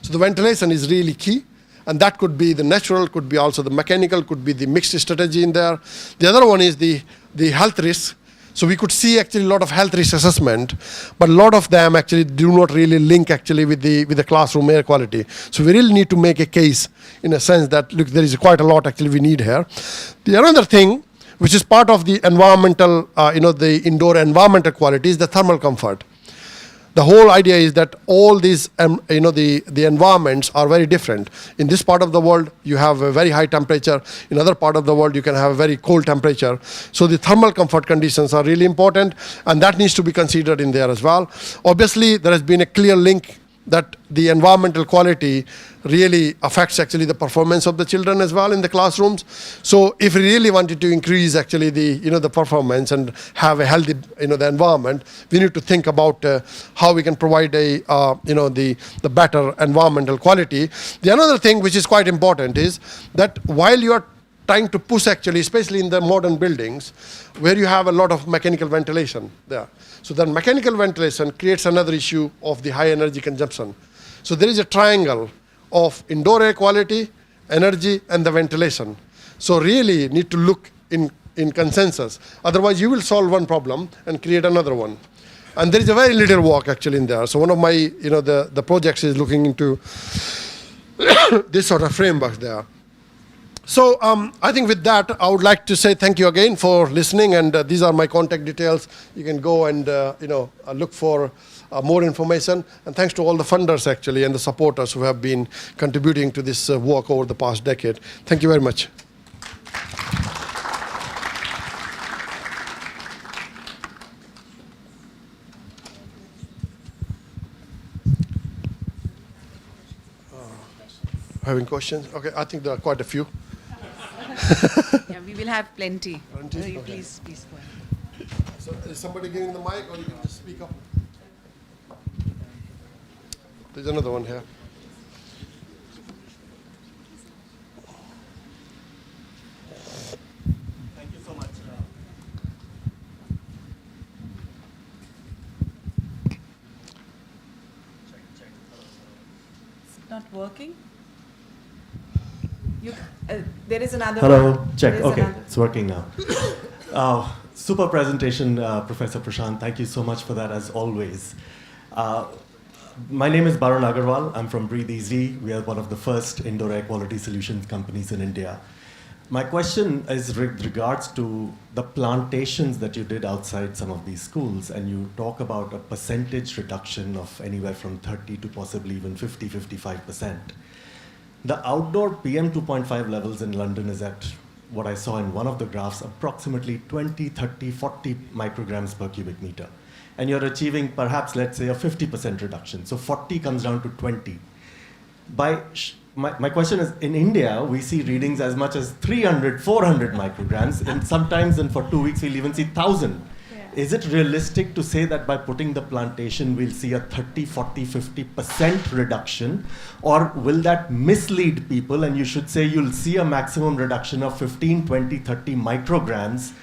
So the ventilation is really key, and that could be the natural, could be also the mechanical, could be the mixed strategy in there. The other one is the health risks. So we could see actually a lot of health risk assessment, but a lot of them actually do not really link actually with the classroom air quality. So we really need to make a case in a sense that, look, there is quite a lot actually we need here. The another thing, which is part of the environmental, the indoor environmental quality, is the thermal comfort. The whole idea is that all these, the environments are very different. In this part of the world, you have a very high temperature. In other part of the world, you can have a very cold temperature. So the thermal comfort conditions are really important, and that needs to be considered in there as well. Obviously, there has been a clear link that the environmental quality really affects actually the performance of the children as well in the classrooms. So if we really wanted to increase actually the performance and have a healthy the environment, we need to think about how we can provide a the better environmental quality. The another thing which is quite important is that while you are trying to push actually, especially in the modern buildings, where you have a lot of mechanical ventilation there. So then mechanical ventilation creates another issue of the high energy consumption. So there is a triangle of indoor air quality, energy, and the ventilation. So really need to look in consensus. Otherwise you will solve one problem and create another one. And there is a very little work actually in there. So one of my, the projects is looking into this sort of framework there. So I think with that, I would like to say thank you again for listening, and these are my contact details. You can go and look for more information. And thanks to all the funders actually and the supporters who have been contributing to this work over the past decade. Thank you very much. having questions? Okay, I think there are quite a few. Yeah, we will have plenty. Plenty? Okay. Please go ahead. So is somebody giving the mic, or you can just speak up? There's another one here. Thank you so much. It's not working? There is another Hello, one. check. There is Okay, another. it's working now. Super presentation, Professor Prashant. Thank you so much for that, as always. My name is Barun Agarwal. I'm from Breathe Easy. We are one of the first indoor air quality solutions companies in India. My question is with regards to the plantations that you did outside some of these schools, and you talk about a percentage reduction of anywhere from 30 to possibly even 50, 55%. The outdoor PM 2.5 levels in London is at what I saw in one of the graphs, approximately 20, 30, 40 micrograms per cubic meter. And you're achieving perhaps, let's say, a 50% reduction. So 40 comes down to 20. My question is, in India, we see readings as much as 300, 400 micrograms, and sometimes for 2 weeks, we'll even see 1,000. Is it realistic to say that by putting the plantation, we'll see a 30, 40, 50% reduction? Or will that mislead people, and you should say you'll see a maximum reduction of 15, 20, 30 micrograms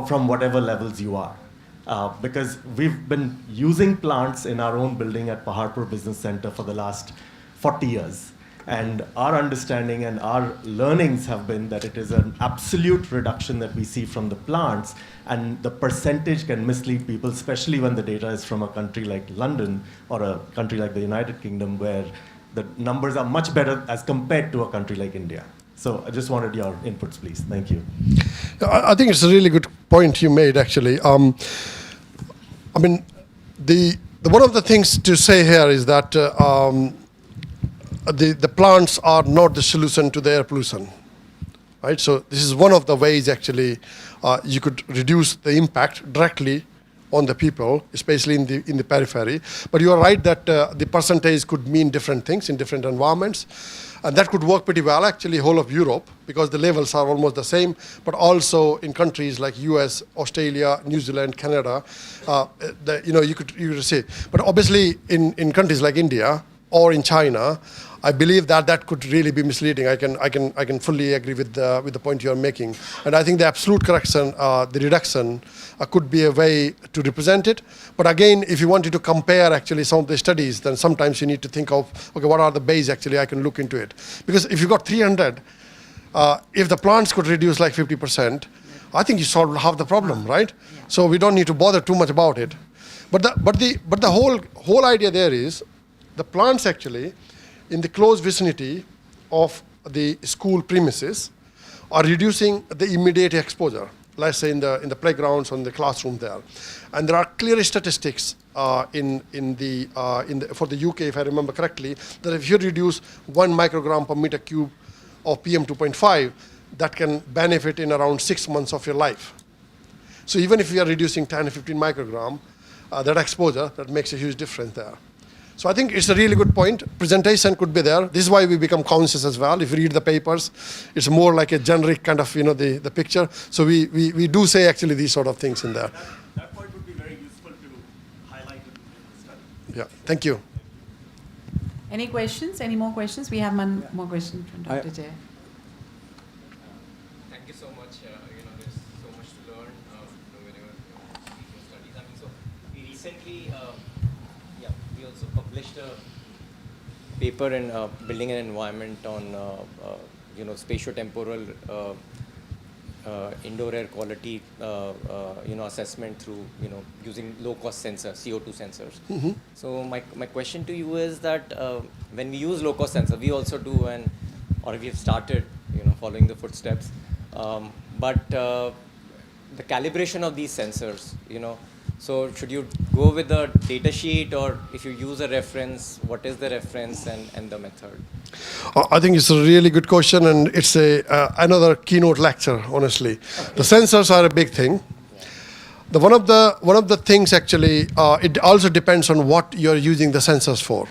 from whatever levels you are? Because we've been using plants in our own building at Paharpur Business Center for the last 40 years. And our understanding and our learnings have been that it is an absolute reduction that we see from the plants, and the percentage can mislead people, especially when the data is from a country like London or a country like the United Kingdom, where the numbers are much better as compared to a country like India. So I just wanted your inputs, please. Thank you. I think it's a really good point you made, actually. I mean, the one of the things to say here is that the plants are not the solution to the air pollution, right? So this is one of the ways, actually, you could reduce the impact directly on the people, especially in the periphery. But you are right that the percentage could mean different things in different environments. And that could work pretty well, actually, whole of Europe, because the levels are almost the same, but also in countries like US, Australia, New Zealand, Canada, you could say. But obviously, in countries like India or in China, I believe that could really be misleading. I can fully agree with the point you're making. And I think the absolute correction, the reduction, could be a way to represent it. But again, if you wanted to compare actually some of the studies, then sometimes you need to think of, okay, what are the base actually I can look into it. Because if you got 300, if the plants could reduce like 50%, I think you solved half the problem, right? Yeah. So we don't need to bother too much about it. But the whole idea there is, the plants actually, in the close vicinity of the school premises, are reducing the immediate exposure. Let's say in the playgrounds or in the classroom there, and there are clear statistics for the UK, if I remember correctly, that if you reduce 1 microgram per meter cube of PM 2.5, that can benefit in around 6 months of your life. So even if you are reducing 10 or 15 microgram, that exposure, that makes a huge difference there. So I think it's a really good point. Presentation could be there. This is why we become conscious as well. If you read the papers, it's more like a generic kind of, the picture. So we do say actually these sort of things in there. That point would be very useful to highlight in the study. Yeah, thank you. Any questions? Any more questions? We have one more question from Dr. Jay. Thank you so much. There's so much to learn whenever you speak your studies. I mean, so we recently, we also published a paper in building an environment on, spatiotemporal indoor air quality, assessment through, using low-cost sensors, CO2 sensors. Mm-hmm. So my question to you is that when we use low-cost sensor, we also do, or we have started, following the footsteps. But the calibration of these sensors, so should you go with the data sheet, or if you use a reference, what is the reference and the method? I think it's a really good question, and it's another keynote lecture, honestly. Okay. The sensors are a big thing. Yeah. One of the things actually, it also depends on what you're using the sensors for.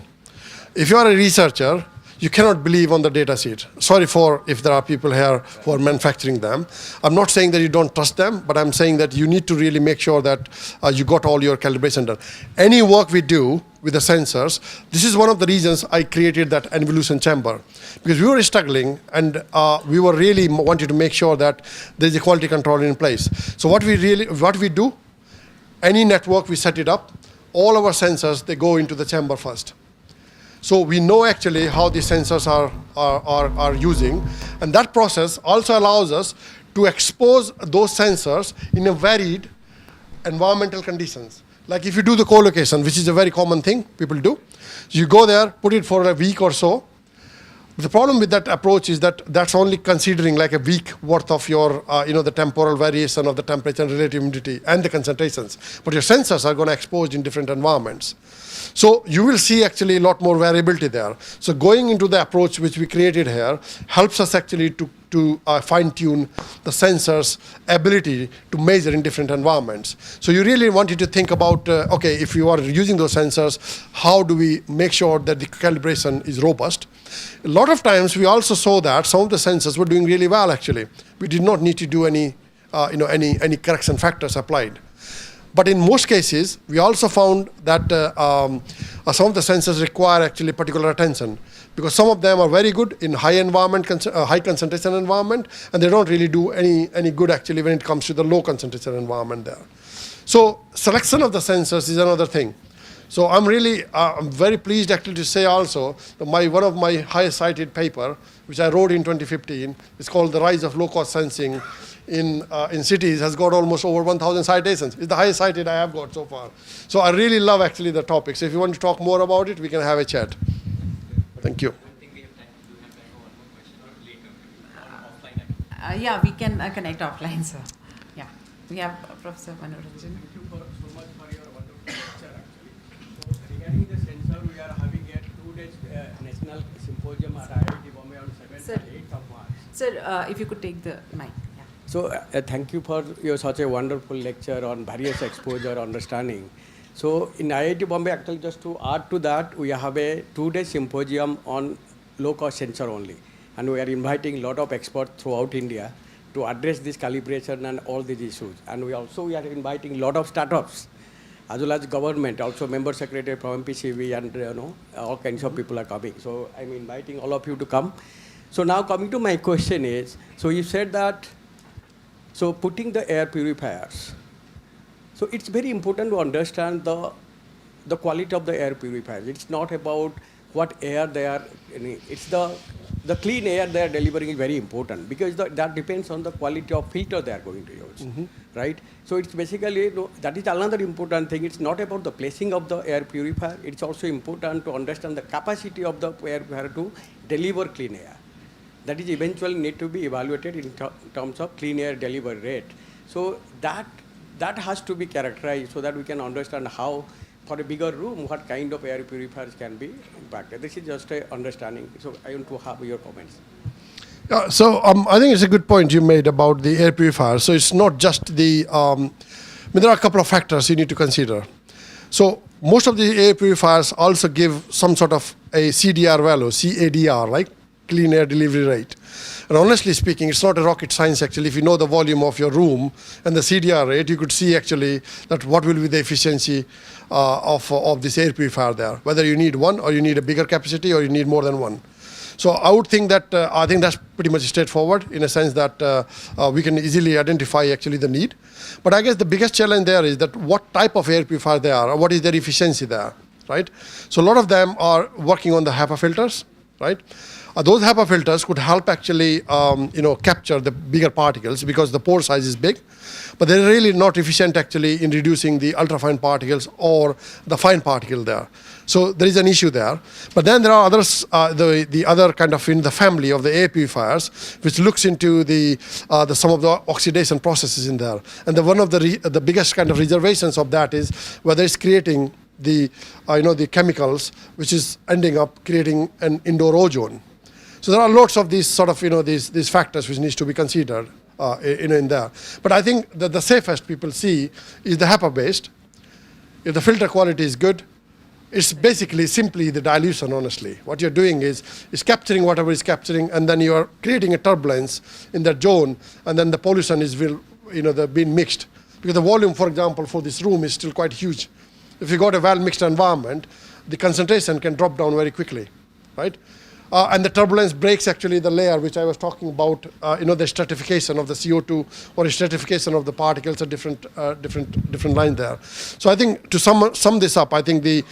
If you are a researcher, you cannot believe on the data sheet. Sorry for if there are people here who are manufacturing them. I'm not saying that you don't trust them, but I'm saying that you need to really make sure that you got all your calibration done. Any work we do with the sensors, this is one of the reasons I created that involution chamber, because we were struggling and we were really wanting to make sure that there's a quality control in place. So what we do, any network we set it up, all our sensors, they go into the chamber first. So we know actually how the sensors are using, and that process also allows us to expose those sensors in a varied environmental conditions. Like if you do the co-location, which is a very common thing people do, you go there, put it for a week or so. The problem with that approach is that that's only considering like a week worth of your, the temporal variation of the temperature and relative humidity and the concentrations. But your sensors are going to expose in different environments. So you will see actually a lot more variability there. So going into the approach which we created here helps us actually to fine-tune the sensor's ability to measure in different environments. So you really wanted to think about, okay, if you are using those sensors, how do we make sure that the calibration is robust? A lot of times we also saw that some of the sensors were doing really well actually. We did not need to do any correction factors applied. But in most cases, we also found that some of the sensors require actually particular attention, because some of them are very good in high environment, high concentration environment, and they don't really do any good actually when it comes to the low concentration environment there. So selection of the sensors is another thing. So I'm very pleased actually to say also that one of my highest cited paper, which I wrote in 2015, is called The Rise of Low-Cost Sensing in Cities, has got almost over 1,000 citations. It's the highest cited I have got so far. So I really love actually the topic. So if you want to talk more about it, we can have a chat. Thank you. Yeah, we can connect offline, sir. Yeah, we have Professor Manoranjan. Thank you so much for your wonderful lecture actually. So regarding the sensor, we are having a 2 days national symposium at IIT Bombay on 7th Sir. and 8th of March. Sir, if you could take the mic. Yeah. So thank you for your such a wonderful lecture on various exposure understanding. So in IIT Bombay, actually just to add to that, we have a 2-day symposium on low-cost sensor only. And we are inviting a lot of experts throughout India to address this calibration and all these issues. And we are inviting a lot of startups, as well as government, also member secretary from MPCV, and all kinds of people are coming. So I'm inviting all of you to come. So now coming to my question is, so you said that, so putting the air purifiers, so it's very important to understand the quality of the air purifiers. It's not about what air they are, it's the clean air they are delivering is very important, because that depends on the quality of filter they are going to use, right? So it's basically, that is another important thing. It's not about the placing of the air purifier. It's also important to understand the capacity of the air purifier to deliver clean air. That is eventually need to be evaluated in terms of clean air delivery rate. So that has to be characterized so that we can understand how, for a bigger room, what kind of air purifiers can be impacted. This is just an understanding. So I want to have your comments. I think it's a good point you made about the air purifier. So it's not just the, there are a couple of factors you need to consider. So most of the air purifiers also give some sort of a CDR value, CADR, right? Clean air delivery rate. And honestly speaking, it's not a rocket science actually. If you know the volume of your room and the CDR rate, you could see actually that what will be the efficiency of this air purifier there, whether you need one or you need a bigger capacity or you need more than one. So I would think that, I think that's pretty much straightforward in a sense that we can easily identify actually the need. But I guess the biggest challenge there is that what type of air purifier they are, or what is their efficiency there, right? So a lot of them are working on the HEPA filters, right? Those HEPA filters could help actually, capture the bigger particles because the pore size is big, but they're really not efficient actually in reducing the ultrafine particles or the fine particle there. So there is an issue there. But then there are others, the other kind of in the family of the air purifiers, which looks into the some of the oxidation processes in there. And one of the biggest kind of reservations of that is whether it's creating the chemicals which is ending up creating an indoor ozone. So there are lots of these sort of, these factors which needs to be considered in there. But I think that the safest people see is the HEPA based. If the filter quality is good, it's basically simply the dilution, honestly. What you're doing is capturing whatever is capturing, and then you are creating a turbulence in that zone, and then the pollution is being mixed. Because the volume, for example, for this room is still quite huge. If you got a well-mixed environment, the concentration can drop down very quickly, right? And the turbulence breaks actually the layer which I was talking about, the stratification of the CO2 or stratification of the particles, a different line there. So I think to sum this up, I think the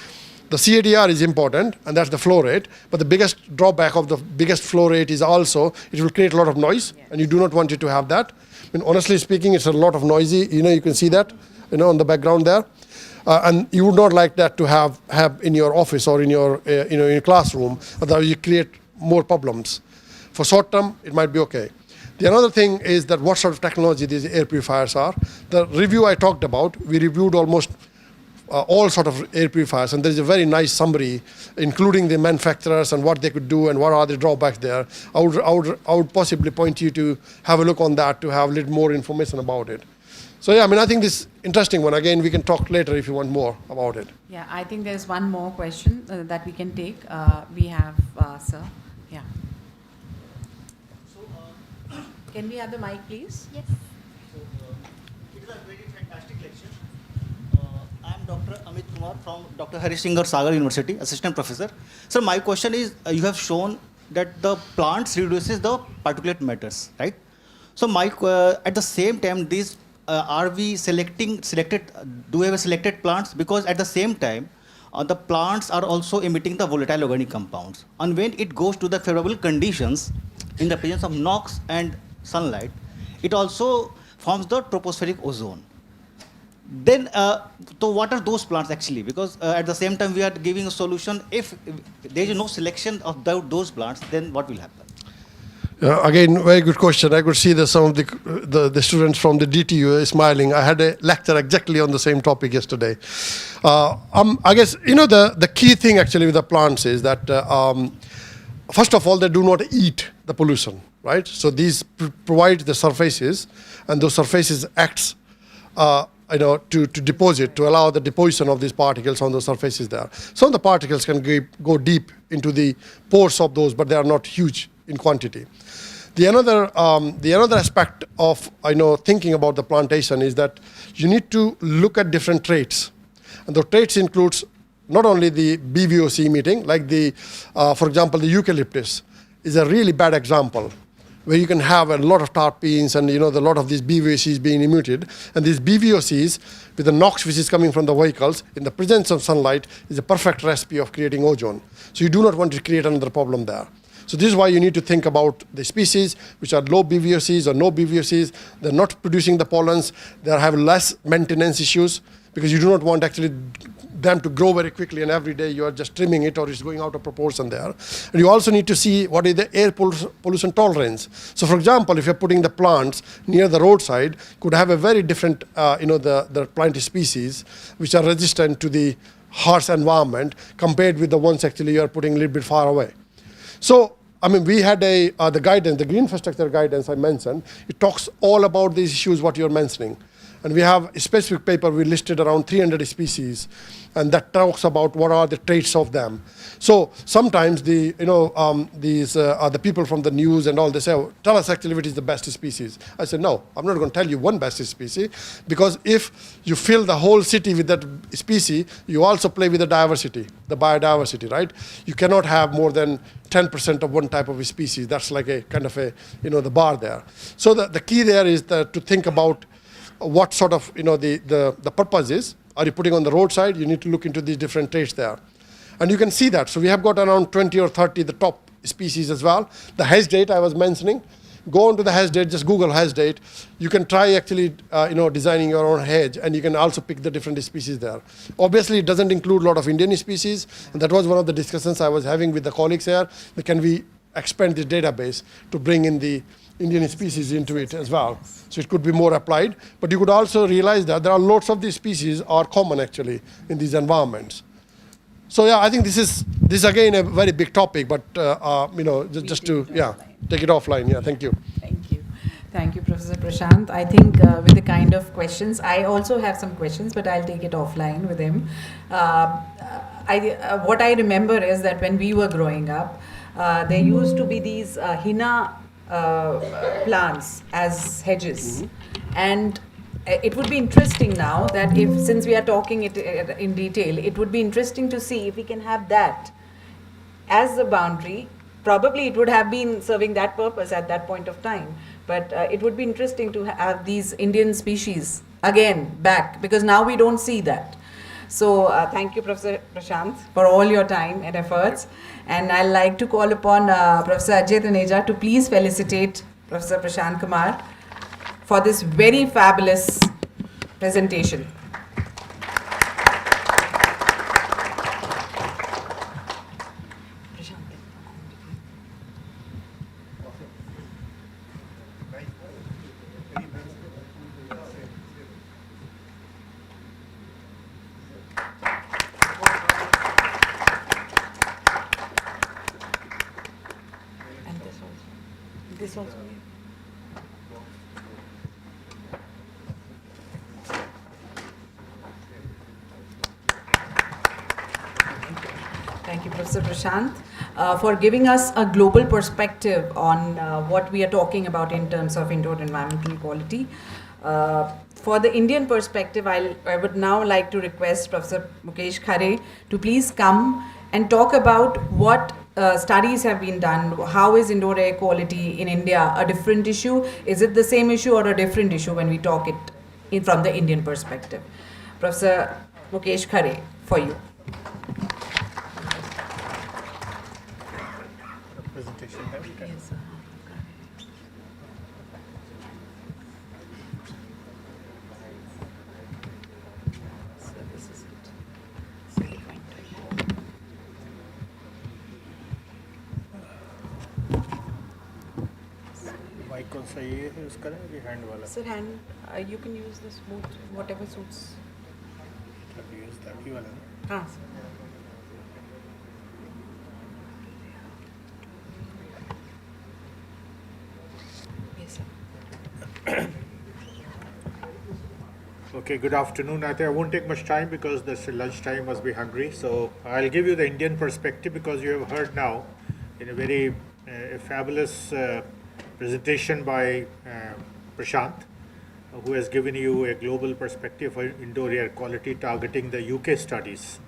CADR is important, and that's the flow rate. But the biggest drawback of the biggest flow rate is also it will create a lot of noise, and you do not want it to have that. I mean, honestly speaking, it's a lot of noisy. You can see that, on the background there. And you would not like that to have in your office or in your in your classroom, otherwise you create more problems. For short term, it might be okay. The another thing is that what sort of technology these air purifiers are. The review I talked about, we reviewed almost all sort of air purifiers, and there is a very nice summary, including the manufacturers and what they could do and what are the drawbacks there. I would possibly point you to have a look on that to have a little more information about it. So yeah, I mean, I think this is interesting one. Again, we can talk later if you want more about it. Yeah, I think there's one more question that we can take. We have, sir. Yeah. So, can we have the mic, please? Yes. So, it is a very fantastic lecture. I am Dr. Amit Kumar from Dr. Harish Singer Sagar University, Assistant Professor. Sir, my question is, you have shown that the plants reduces the particulate matters, right? So, at the same time, these are we selected, do we have selected plants? Because at the same time, the plants are also emitting the volatile organic compounds. And when it goes to the favorable conditions, in the presence of NOx and sunlight, it also forms the tropospheric ozone. Then, so what are those plants actually? Because at the same time, we are giving a solution. If there is no selection of those plants, then what will happen? Again, very good question. I could see that some of the students from the DTU are smiling. I had a lecture exactly on the same topic yesterday. I guess, the key thing actually with the plants is that, first of all, they do not eat the pollution, right? So these provide the surfaces, and those surfaces acts to deposit, to allow the deposition of these particles on the surfaces there. Some of the particles can go deep into the pores of those, but they are not huge in quantity. The another aspect of thinking about the plantation is that you need to look at different traits, and the traits includes not only the BVOC emitting, like for example, the eucalyptus is a really bad example, where you can have a lot of terpenes and a lot of these BVOCs being emitted, and these BVOCs with the NOx which is coming from the vehicles in the presence of sunlight is a perfect recipe of creating ozone. So you do not want to create another problem there. So this is why you need to think about the species which are low BVOCs or no BVOCs. They're not producing the pollens. They have less maintenance issues, because you do not want actually them to grow very quickly and every day you are just trimming it or it's going out of proportion there. And you also need to see what is the air pollution tolerance. So for example, if you're putting the plants near the roadside, could have a very different, the plant species which are resistant to the harsh environment compared with the ones actually you are putting a little bit far away. So, I mean, we had the guidance, the green infrastructure guidance I mentioned. It talks all about these issues what you're mentioning. And we have a specific paper, we listed around 300 species, and that talks about what are the traits of them. So sometimes the people from the news and all, they say, oh, tell us actually which is the best species. I said, no, I'm not going to tell you one best species, because if you fill the whole city with that species, you also play with the diversity, the biodiversity, right? You cannot have more than 10% of one type of a species. That's like a kind of a, the bar there. So the key there is to think about what sort of, the purpose is. Are you putting on the roadside? You need to look into these different traits there. And you can see that. So we have got around 20 or 30, the top species as well. The hash date I was mentioning, go on to the hash date, just Google hash date. You can try actually, designing your own hedge, and you can also pick the different species there. Obviously, it doesn't include a lot of Indian species, and that was one of the discussions I was having with the colleagues here. Can we expand this database to bring in the Indian species into it as well? So it could be more applied, but you could also realize that there are lots of these species are common actually in these environments. So yeah, I think this is again a very big topic, but just to take it offline. Yeah, thank you. Thank you. Thank you, Professor Prashant. I think with the kind of questions, I also have some questions, but I'll take it offline with him. what I remember is that when we were growing up, there used to be these henna plants as hedges, and it would be interesting now that if, since we are talking it in detail, it would be interesting to see if we can have that as the boundary. Probably it would have been serving that purpose at that point of time, but it would be interesting to have these Indian species again back, because now we don't see that. So thank you, Professor Prashant, for all your time and efforts. And I'd like to call upon Professor Ajay Taneja to please felicitate Professor Prashant Kumar for this very fabulous presentation. And this also. This also. Thank you, Professor Prashant, for giving us a global perspective on what we are talking about in terms of indoor environmental quality. For the Indian perspective, I would now like to request Professor Mukesh Khare to please come and talk about what studies have been done. How is indoor air quality in India a different issue? Is it the same issue or a different issue when we talk it from the Indian perspective? Professor Mukesh Khare, for you. Yes, so this is it. So you're going to- mike कौन सा ये है उसका ना ये hand वाला Sir, and you can use the smooth, whatever suits. Use that he वाला ना हाँ, sir. Yes, sir. Okay, good afternoon. I think I won't take much time because this lunch time must be hungry. So I'll give you the Indian perspective because you have heard now in a very fabulous presentation by Prashant, who has given you a global perspective for indoor air quality targeting the UK studies,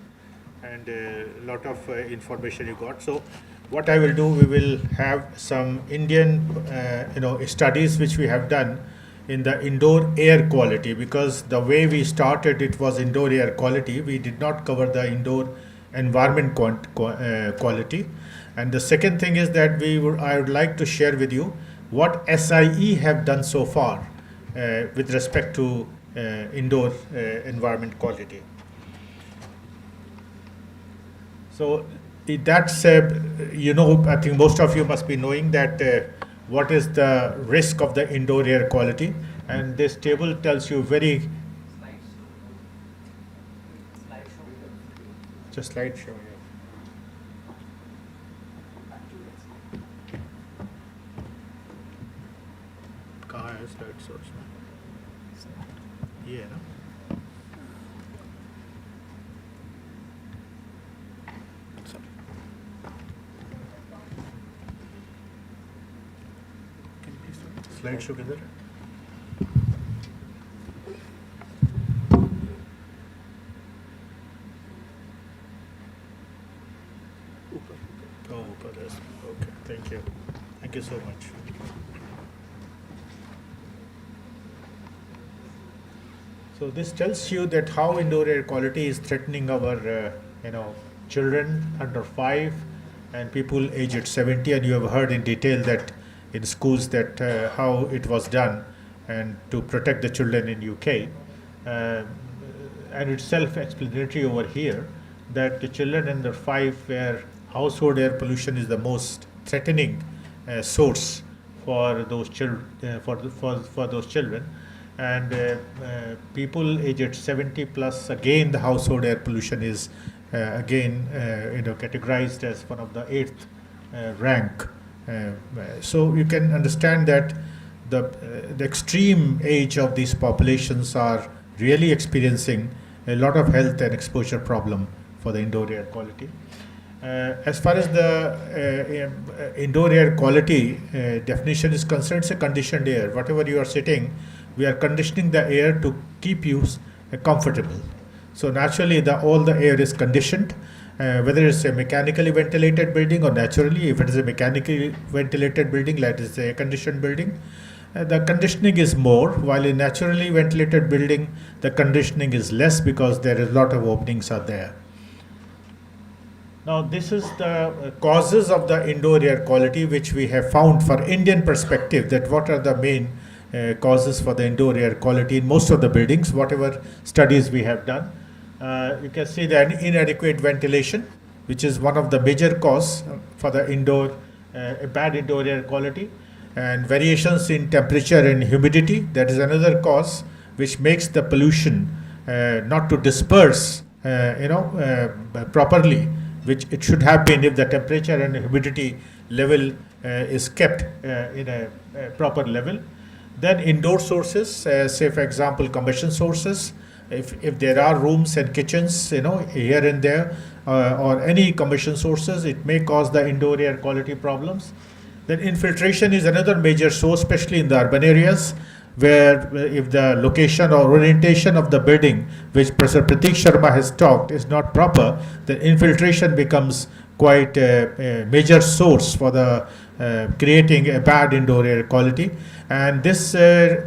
and a lot of information you got. So what I will do, we will have some Indian studies which we have done in the indoor air quality, because the way we started it was indoor air quality. We did not cover the indoor environment quality. And the second thing is that I would like to share with you what SIE have done so far with respect to indoor environment quality. So that's, I think most of you must be knowing that what is the risk of the indoor air quality. And this table tells you very... Just slideshow here. कहाँ है slide source में? ये है ना? Slide show किधर है? ऊपर है. Okay, thank you. Thank you so much. So this tells you that how indoor air quality is threatening our, children under 5 and people aged 70, and you have heard in detail that in schools that how it was done and to protect the children in UK. And it's self-explanatory over here that the children under 5 where household air pollution is the most threatening source for those children, for those children. And people aged 70 plus, again the household air pollution is categorized as one of the 8th rank. So you can understand that the extreme age of these populations are really experiencing a lot of health and exposure problem for the indoor air quality. As far as the indoor air quality definition is concerned, it's a conditioned air. Whatever you are sitting, we are conditioning the air to keep you comfortable. So naturally, all the air is conditioned, whether it's a mechanically ventilated building or naturally. If it is a mechanically ventilated building, like it's a air-conditioned building, the conditioning is more, while in naturally ventilated building, the conditioning is less because there is a lot of openings are there. Now, this is the causes of the indoor air quality, which we have found for Indian perspective, that what are the main causes for the indoor air quality in most of the buildings, whatever studies we have done. You can see the inadequate ventilation, which is one of the major cause for the bad indoor air quality, and variations in temperature and humidity. That is another cause which makes the pollution not to disperse, properly, which it should have been if the temperature and humidity level is kept in a proper level. Then indoor sources, say for example combustion sources, if there are rooms and kitchens, here and there, or any combustion sources, it may cause the indoor air quality problems. Then infiltration is another major source, especially in the urban areas, where if the location or orientation of the building, which Professor Pratik Sharma has talked, is not proper, then infiltration becomes quite a major source for the creating a bad indoor air quality. And this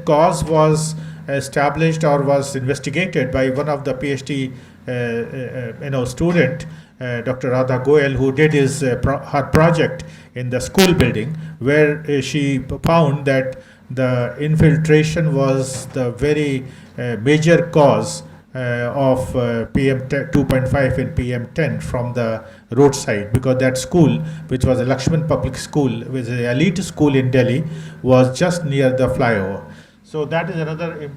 cause was established or was investigated by one of the PhD student, Dr. Radha Goyal, who did her project in the school building, where she found that the infiltration was the very major cause of PM 2.5 and PM 10 from the roadside, because that school, which was a Lakshman Public School, which is an elite school in Delhi, was just near the flyover. So that is another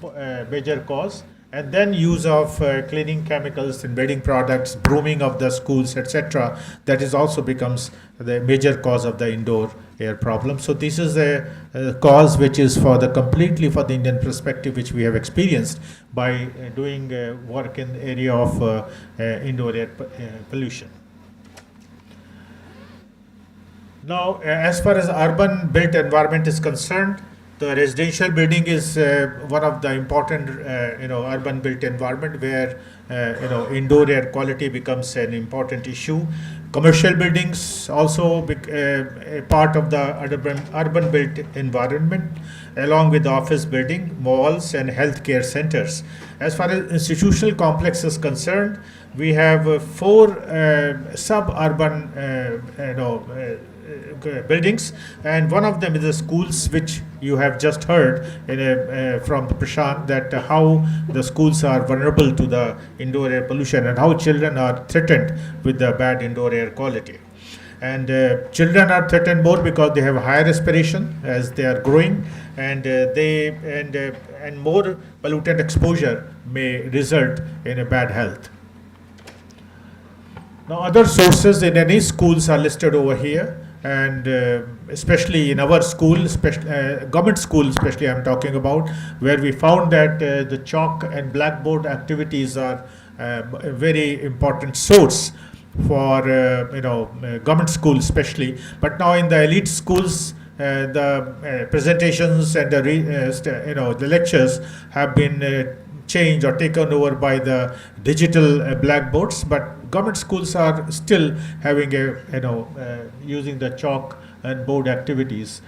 major cause. And then use of cleaning chemicals in building products, brooming of the schools, etc. That is also becomes the major cause of the indoor air problem. So this is a cause which is completely for the Indian perspective, which we have experienced by doing work in the area of indoor air pollution. Now, as far as urban built environment is concerned, the residential building is one of the important, urban built environment where, indoor air quality becomes an important issue. Commercial buildings also a part of the urban built environment, along with the office building, malls, and healthcare centers. As far as institutional complex is concerned, we have 4 suburban, buildings, and one of them is the schools, which you have just heard from Prashant, that how the schools are vulnerable to the indoor air pollution and how children are threatened with the bad indoor air quality. And children are threatened more because they have higher respiration as they are growing, and and more pollutant exposure may result in a bad health. Now, other sources in any schools are listed over here, and especially in our school, government school especially I'm talking about, where we found that the chalk and blackboard activities are a very important source for government schools especially. But now in the elite schools, the presentations and the lectures have been changed or taken over by the digital blackboards, but government schools are still having using the chalk and board activities.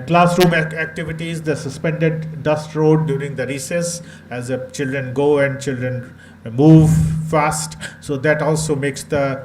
Classroom activities, the suspended dust road during the recess, as the children go and children move fast, so that also makes the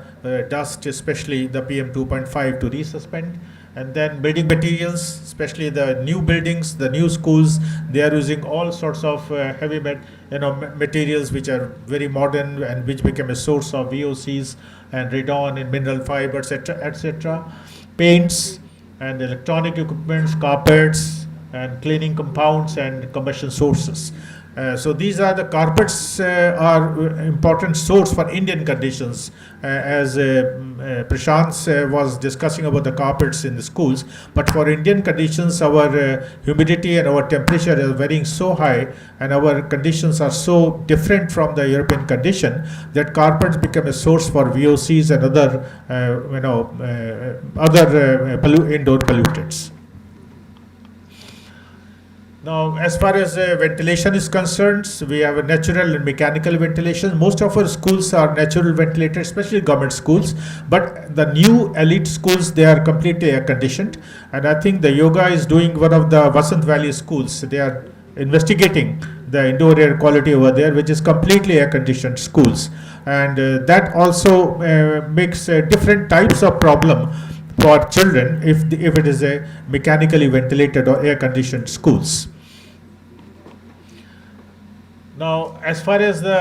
dust, especially the PM 2.5, to resuspend. And then building materials, especially the new buildings, the new schools, they are using all sorts of heavy materials which are very modern and which become a source of VOCs and radon and mineral fibers, etc. Paints and electronic equipments, carpets and cleaning compounds and combustion sources. So these are the carpets are important source for Indian conditions. As Prashant was discussing about the carpets in the schools, but for Indian conditions, our humidity and our temperature are varying so high, and our conditions are so different from the European condition that carpets become a source for VOCs and other, indoor pollutants. Now, as far as ventilation is concerned, we have a natural and mechanical ventilation. Most of our schools are natural ventilated, especially government schools. But the new elite schools, they are completely air conditioned. And I think the yoga is doing one of the Vasant Valley schools. They are investigating the indoor air quality over there, which is completely air conditioned schools. And that also makes different types of problem for children if it is a mechanically ventilated or air conditioned schools. Now, as far as the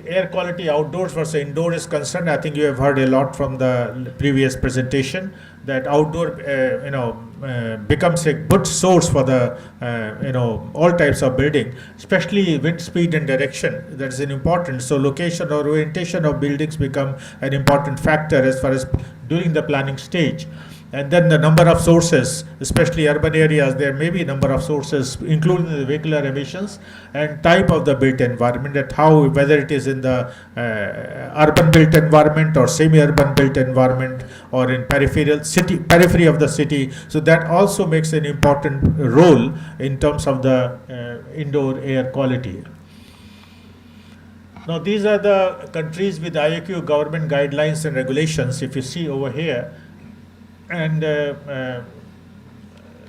air quality outdoors versus indoor is concerned, I think you have heard a lot from the previous presentation that outdoor, becomes a good source for the, all types of building, especially wind speed and direction. That is an important. So location or orientation of buildings become an important factor as far as during the planning stage. And then the number of sources, especially urban areas, there may be a number of sources, including the vehicular emissions and type of the built environment, that how, whether it is in the urban built environment or semi-urban built environment or in periphery of the city. So that also makes an important role in terms of the indoor air quality. Now, these are the countries with IAQ government guidelines and regulations. If you see over here, and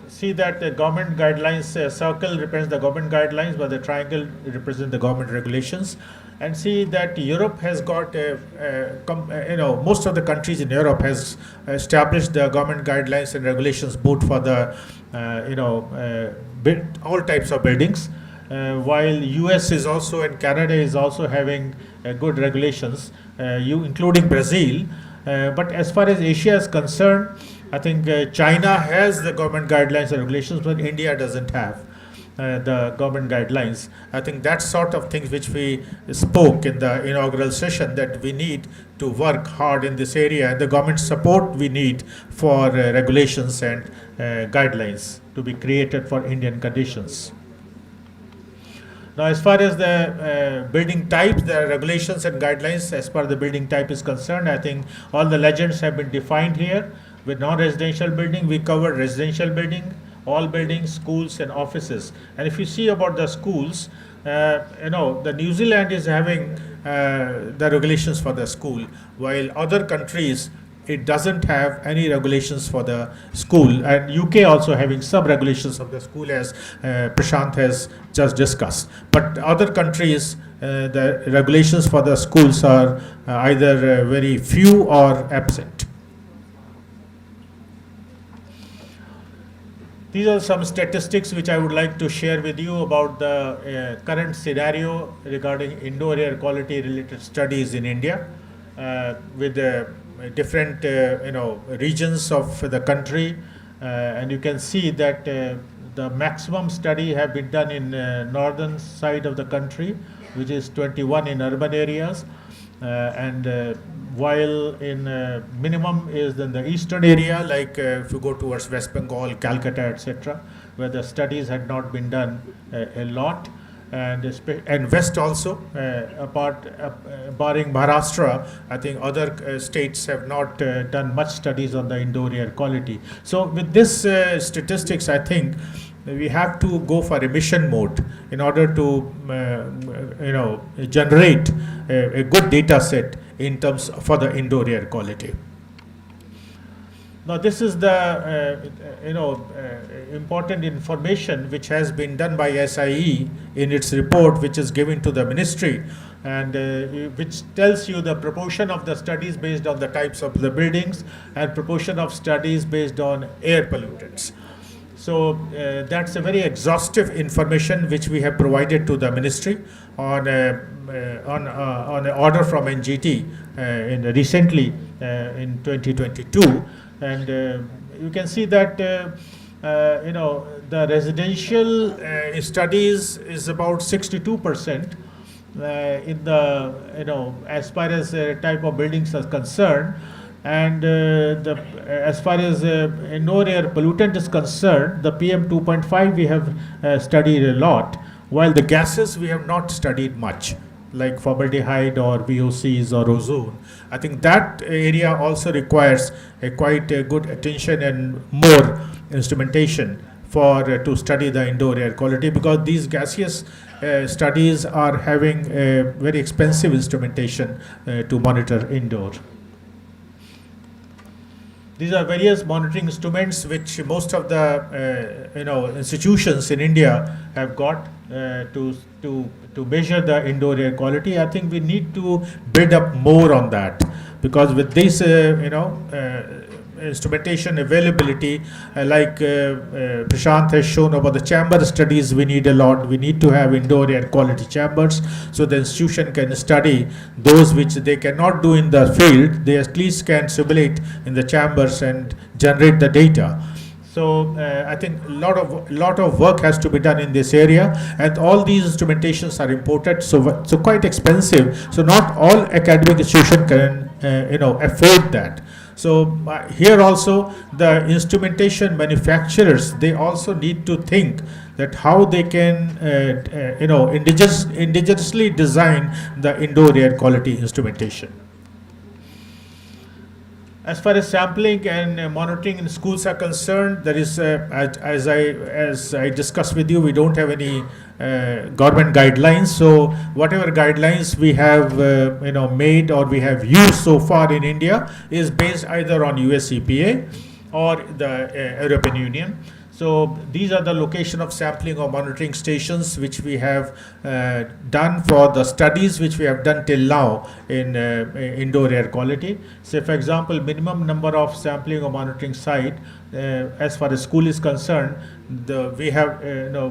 see that the government guidelines, circle represents the government guidelines, but the triangle represents the government regulations. And see that Europe has got, most of the countries in Europe has established the government guidelines and regulations both for the, all types of buildings. While US is also, and Canada is also having good regulations, including Brazil. But as far as Asia is concerned, I think China has the government guidelines and regulations, but India doesn't have the government guidelines. I think that's sort of things which we spoke in the inaugural session, that we need to work hard in this area, and the government support we need for regulations and guidelines to be created for Indian conditions. Now, as far as the building types, the regulations and guidelines as far as the building type is concerned, I think all the legends have been defined here. With non-residential building, we covered residential building, all buildings, schools and offices. And if you see about the schools, the New Zealand is having the regulations for the school, while other countries, it doesn't have any regulations for the school, and UK also having some regulations of the school, as Prashant has just discussed. But other countries, the regulations for the schools are either very few or absent. These are some statistics which I would like to share with you about the current scenario regarding indoor air quality related studies in India, with different regions of the country, and you can see that the maximum study have been done in northern side of the country, which is 21 in urban areas, and while in minimum is in the eastern area, like if you go towards West Bengal, Calcutta, etc., where the studies had not been done a lot. And west also, barring Maharashtra, I think other states have not done much studies on the indoor air quality. So with this statistics, I think we have to go for emission mode in order to generate a good data set in terms for the indoor air quality. Now, this is the important information which has been done by SIE in its report, which is given to the ministry, and which tells you the proportion of the studies based on the types of the buildings and proportion of studies based on air pollutants. So that's a very exhaustive information which we have provided to the ministry on an order from NGT recently in 2022. And you can see that the residential studies is about 62% in the, as far as type of buildings are concerned. And as far as indoor air pollutant is concerned, the PM 2.5 we have studied a lot, while the gases we have not studied much, like formaldehyde or VOCs or ozone. I think that area also requires quite a good attention and more instrumentation for to study the indoor air quality, because these gaseous studies are having a very expensive instrumentation to monitor indoor. These are various monitoring instruments which most of the institutions in India have got to measure the indoor air quality. I think we need to build up more on that, because with this instrumentation availability, like Prashant has shown about the chamber studies, we need a lot. We need to have indoor air quality chambers, so the institution can study those which they cannot do in the field. They at least can simulate in the chambers and generate the data. So I think a lot of work has to be done in this area, and all these instrumentations are imported, so quite expensive. So not all academic institution can afford that. So here also the instrumentation manufacturers, they also need to think that how they can indigenously design the indoor air quality instrumentation. As far as sampling and monitoring in schools are concerned, there is, as I discussed with you, we don't have any government guidelines. So whatever guidelines we have made or we have used so far in India is based either on US EPA or the European Union. So these are the location of sampling or monitoring stations which we have done for the studies which we have done till now in indoor air quality. Say for example, minimum number of sampling or monitoring site as far as school is concerned, we have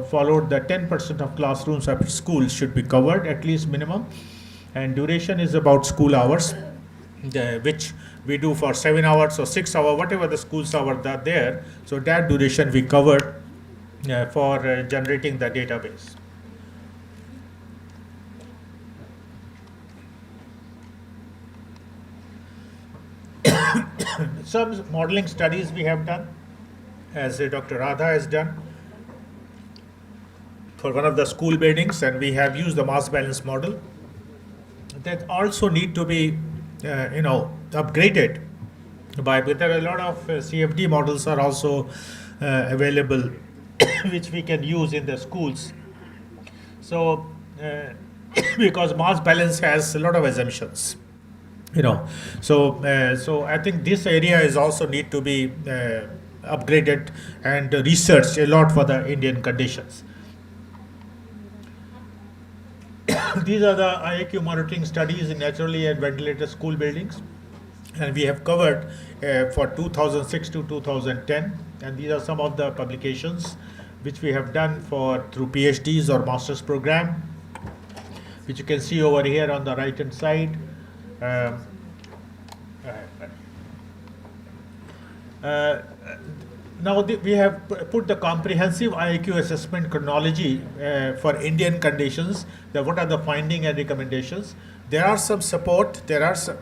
followed the 10% of classrooms of school should be covered at least minimum, and duration is about school hours, which we do for 7 hours or 6 hours, whatever the school's hours are there. So that duration we covered for generating the database. Some modeling studies we have done, as Dr. Radha has done for one of the school buildings, and we have used the mass balance model. That also need to be upgraded but there are a lot of CFD models are also available which we can use in the schools. So because mass balance has a lot of assumptions, so I think this area is also need to be upgraded and researched a lot for the Indian conditions. These are the IAQ monitoring studies in naturally and ventilated school buildings, and we have covered for 2006 to 2010, and these are some of the publications which we have done through PhDs or master's program, which you can see over here on the right hand side. Now we have put the comprehensive IAQ assessment chronology for Indian conditions. What are the findings and recommendations? There are some support. There are some,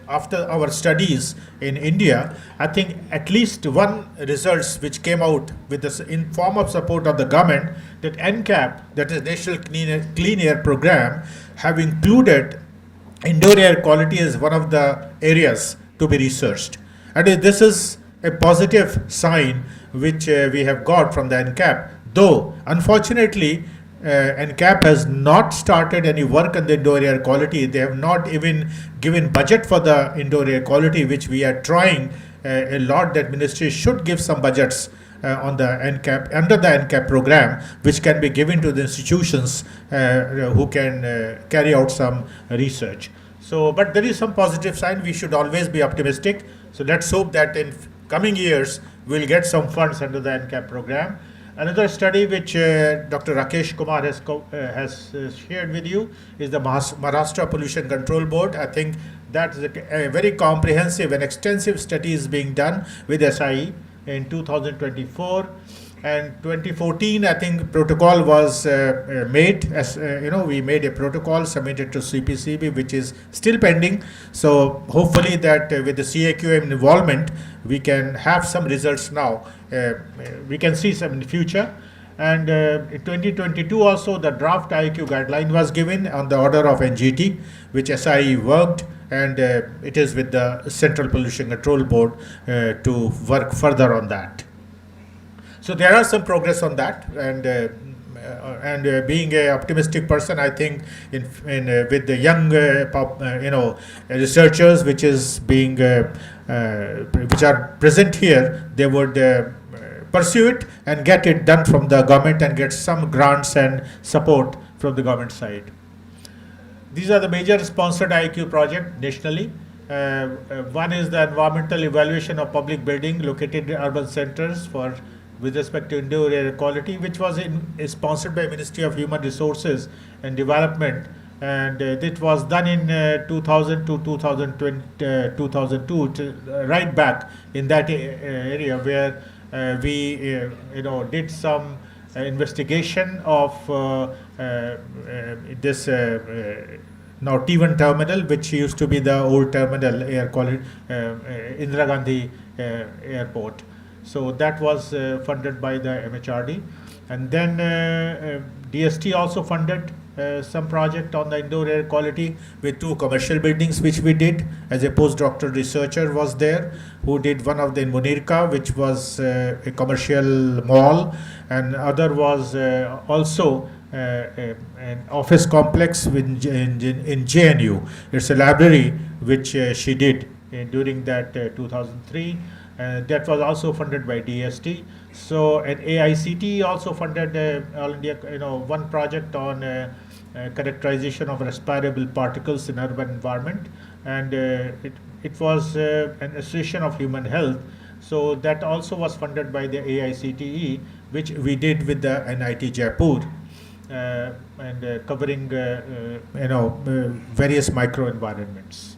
after our studies in India, I think at least one results which came out with this in form of support of the government, that NCAP, that is National Clean Air Program, have included indoor air quality as one of the areas to be researched. And this is a positive sign which we have got from the NCAP, though unfortunately NCAP has not started any work on the indoor air quality. They have not even given budget for the indoor air quality, which we are trying a lot. That ministry should give some budgets on the NCAP, under the NCAP program, which can be given to the institutions who can carry out some research. So, but there is some positive sign. We should always be optimistic. So let's hope that in coming years we'll get some funds under the NCAP program. Another study which Dr. Rakesh Kumar has shared with you is the Maharashtra Pollution Control Board. I think that is a very comprehensive and extensive study is being done with SIE in 2024. And 2014, I think protocol was made, as we made a protocol, submitted to CPCB, which is still pending. So hopefully that with the CAQM involvement, we can have some results now. We can see some in the future. And in 2022 also, the draft IQ guideline was given on the order of NGT, which SIE worked, and it is with the Central Pollution Control Board to work further on that. So there are some progress on that, and being an optimistic person, I think with the young researchers which is being which are present here, they would pursue it and get it done from the government and get some grants and support from the government side. These are the major sponsored IQ projects nationally. One is the environmental evaluation of public building located in urban centers with respect to indoor air quality, which was sponsored by Ministry of Human Resources and Development, and it was done in 2000 to 2002, right back in that area where we did some investigation of this now T1 terminal, which used to be the old terminal air quality Indira Gandhi Airport. So that was funded by the MHRD, and then DST also funded some project on the indoor air quality with 2 commercial buildings which we did. As a postdoctoral researcher was there who did one of the in Munirka, which was a commercial mall, and other was also an office complex in JNU. It's a library which she did during that 2003. That was also funded by DST. So, and AICT also funded All India, one project on characterization of respirable particles in urban environment, and it was an association of human health. So that also was funded by the AICTE, which we did with the NIT Jaipur, and covering various micro environments.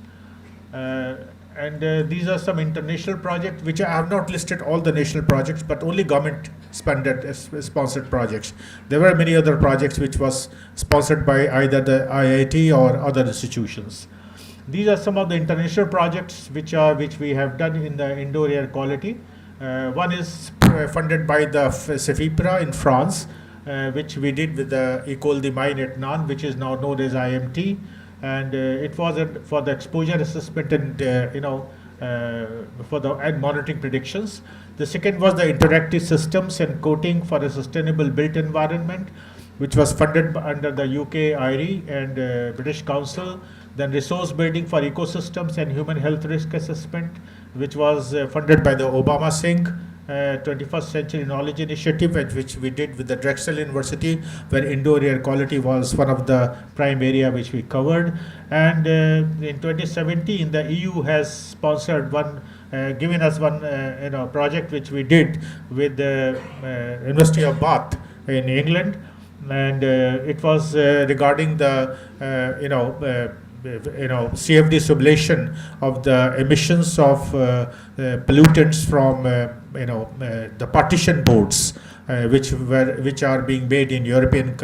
And these are some international projects which I have not listed all the national projects, but only government sponsored projects. There were many other projects which was sponsored by either the IIT or other institutions. These are some of the international projects which we have done in the indoor air quality. One is funded by the CEFIPRA in France, which we did with the École des Mines at Nantes, which is now known as IMT. And it was for the exposure assessment and for the monitoring predictions. The second was the interactive systems and coating for a sustainable built environment, which was funded under the UK IRI and British Council. Then resource building for ecosystems and human health risk assessment, which was funded by the Obama Singh 21st Century Knowledge Initiative, which we did with the Drexel University, where indoor air quality was one of the prime area which we covered. And in 2017, the EU has sponsored given us one project which we did with the University of Bath in England, and it was regarding the CFD simulation of the emissions of pollutants from the partition boards which are being made in European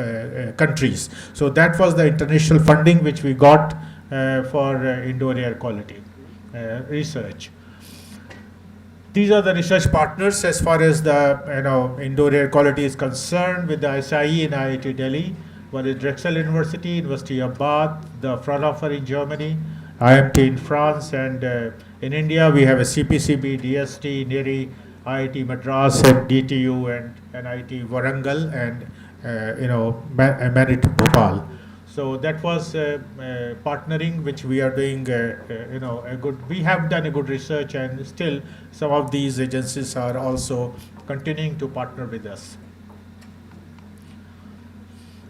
countries. So that was the international funding which we got for indoor air quality research. These are the research partners as far as the indoor air quality is concerned with the SIE and IIT Delhi. One is Drexel University, University of Bath, the Fraunhofer in Germany, IMT in France, and in India we have a CPCB, DST, NERI, IIT Madras, and DTU, and NIT Warangal, and Manit Bhopal. So that was partnering which we are doing. We have done a good research, and still some of these agencies are also continuing to partner with us.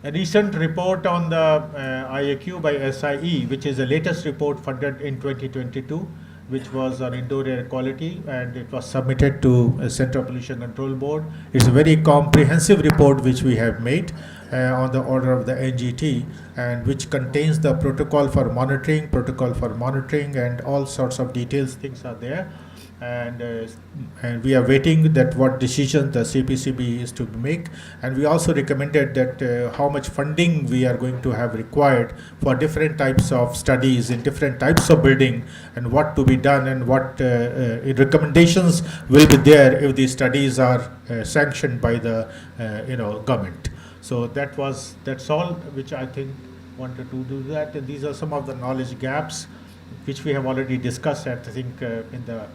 A recent report on the IAQ by SIE, which is the latest report funded in 2022, which was on indoor air quality, and it was submitted to Central Pollution Control Board. It's a very comprehensive report which we have made, on the order of the NGT, and which contains the protocol for monitoring, and all sorts of details things are there. And we are waiting that what decision the CPCB is to make, and we also recommended that how much funding we are going to have required for different types of studies in different types of building, and what to be done, and what recommendations will be there if these studies are sanctioned by the government. So that's all which I think wanted to do that, and these are some of the knowledge gaps which we have already discussed, I think, in the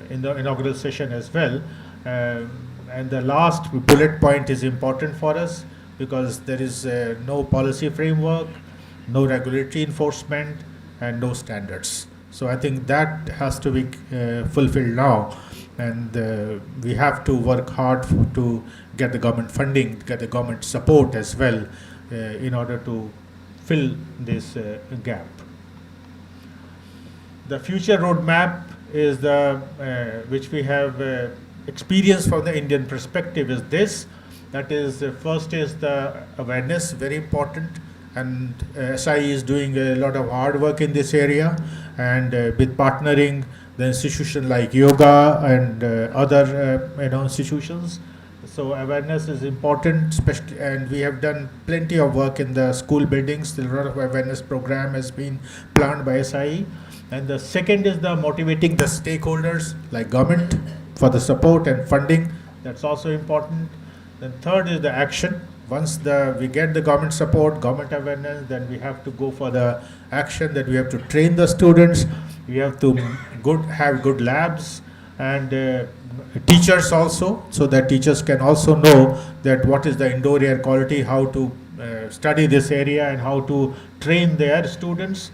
inaugural session as well. And the last bullet point is important for us because there is no policy framework, no regulatory enforcement, and no standards. So I think that has to be fulfilled now, and we have to work hard to get the government funding, get the government support as well in order to fill this gap. The future roadmap is which we have experienced from the Indian perspective is this. That is, first is the awareness, very important, and SIE is doing a lot of hard work in this area, and with partnering the institution like yoga and other institutions. So awareness is important, especially, and we have done plenty of work in the school buildings. A lot of awareness program has been planned by SIE. And the second is the motivating the stakeholders like government for the support and funding. That's also important. Then third is the action. Once we get the government support, government awareness, then we have to go for the action, that we have to train the students. We have to have good labs and teachers also, so that teachers can also know that what is the indoor air quality, how to study this area, and how to train their students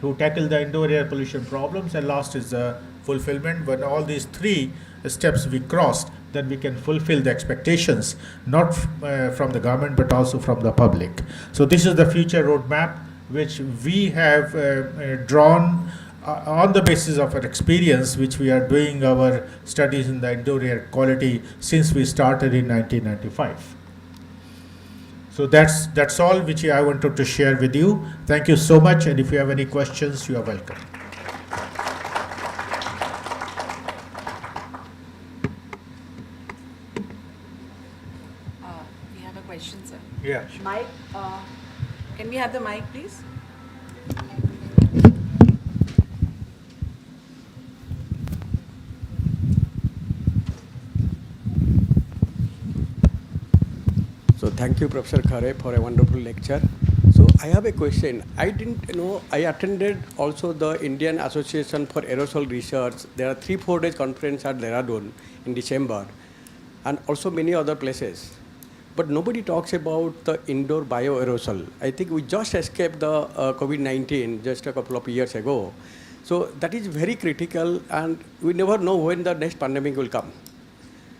to tackle the indoor air pollution problems. And last is the fulfillment. When all these three steps we crossed, then we can fulfill the expectations, not from the government but also from the public. So this is the future roadmap which we have drawn on the basis of our experience, which we are doing our studies in the indoor air quality since we started in 1995. So that's all which I wanted to share with you. Thank you so much, and if you have any questions, you are welcome. We have a question, sir. Yeah. Mic, can we have the mic, please? So thank you, Professor Khare, for a wonderful lecture. So I have a question. I didn't know, I attended also the Indian Association for Aerosol Research. There are 3-4 days conference at Dehradun in December, and also many other places. But nobody talks about the indoor bioaerosol. I think we just escaped the COVID-19 just a couple of years ago. So that is very critical, and we never know when the next pandemic will come.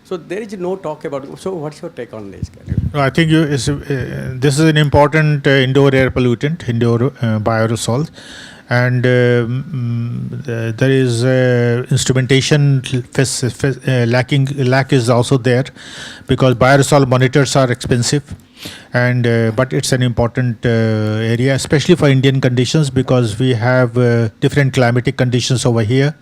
So there is no talk about it. So what's your take on this? No, I think this is an important indoor air pollutant, indoor bioaerosol, and there is instrumentation lack is also there, because bioaerosol monitors are expensive, and but it's an important area, especially for Indian conditions, because we have different climatic conditions over here.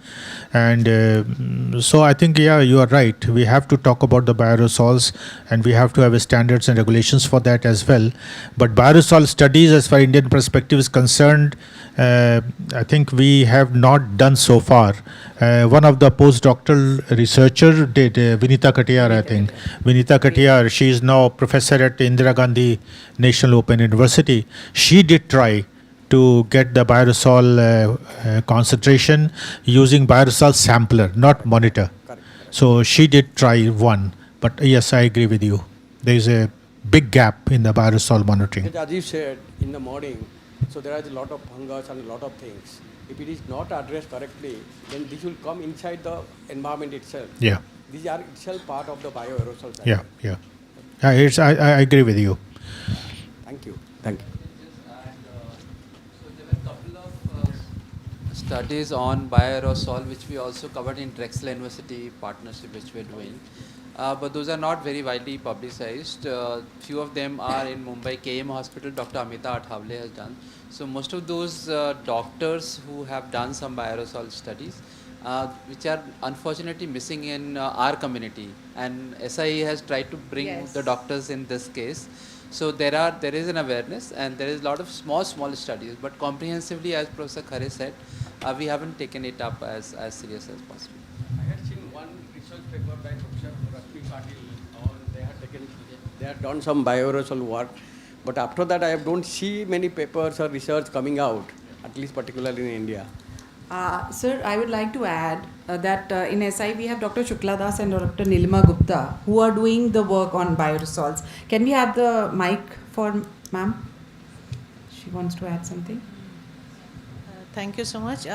And so I think, yeah, you are right. We have to talk about the bioaerosols, and we have to have standards and regulations for that as well. But bioaerosol studies, as far as Indian perspective is concerned, I think we have not done so far. One of the postdoctoral researcher did, Vinita Katiyar, I think. Vinita Katiyar, she is now professor at Indira Gandhi National Open University. She did try to get the bioaerosol concentration using bioaerosol sampler, not monitor. Correct. So she did try one, but yes, I agree with you. There is a big gap in the bioaerosol monitoring. As you said in the morning, so there is a lot of fungus and a lot of things. If it is not addressed correctly, then this will come inside the environment itself. Yeah. These are itself part of the bioaerosol cycle. Yeah. I agree with you. Thank you. Thank you. So there were a couple of studies on bioaerosol, which we also covered in Drexel University partnership, which we're doing. but those are not very widely publicized. Few of them are in Mumbai KM Hospital, Dr. Amita Athavale has done. So most of those doctors who have done some bioaerosol studies, which are unfortunately missing in our community, and SIE has tried to bring the doctors in this case. So there is an awareness, and there is a lot of small studies, but comprehensively, as Professor Khare said, we haven't taken it up as serious as possible. I had seen one research paper by Professor Rashmi Patil on they had done some bioaerosol work, but after that I don't see many papers or research coming out, at least particularly in India. Sir, I would like to add that in SI we have Dr. Shukla Das and Dr. Nilima Gupta who are doing the work on bioaerosols. Can we have the mic for ma'am? She wants to add something. Thank you so much.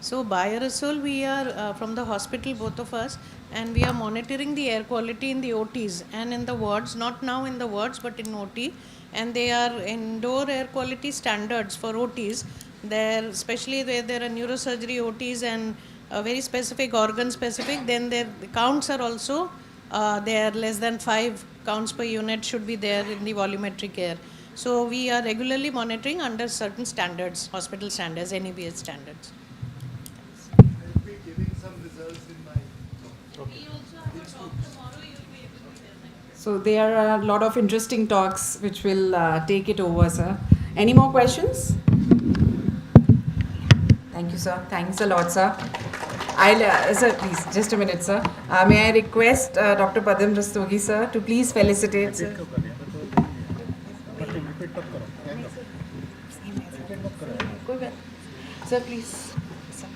So bioaerosol, we are from the hospital, both of us, and we are monitoring the air quality in the OTs and in the wards, not now in the wards, but in OT. And they are indoor air quality standards for OTs. There, especially where there are neurosurgery OTs and very specific organ specific, then their counts are also they are less than 5 counts per unit should be there in the volumetric air. So we are regularly monitoring under certain standards, hospital standards, NABH standards. I'll be giving some results in my. We also have a talk tomorrow. You'll be able to hear them. So there are a lot of interesting talks which will take it over, sir. Any more questions? Thank you, sir. Thanks a lot, sir. Sir, please, just a minute, sir. May I request Dr. Padam Rastogi, sir, to please felicitate, sir. Sir, please. Sir.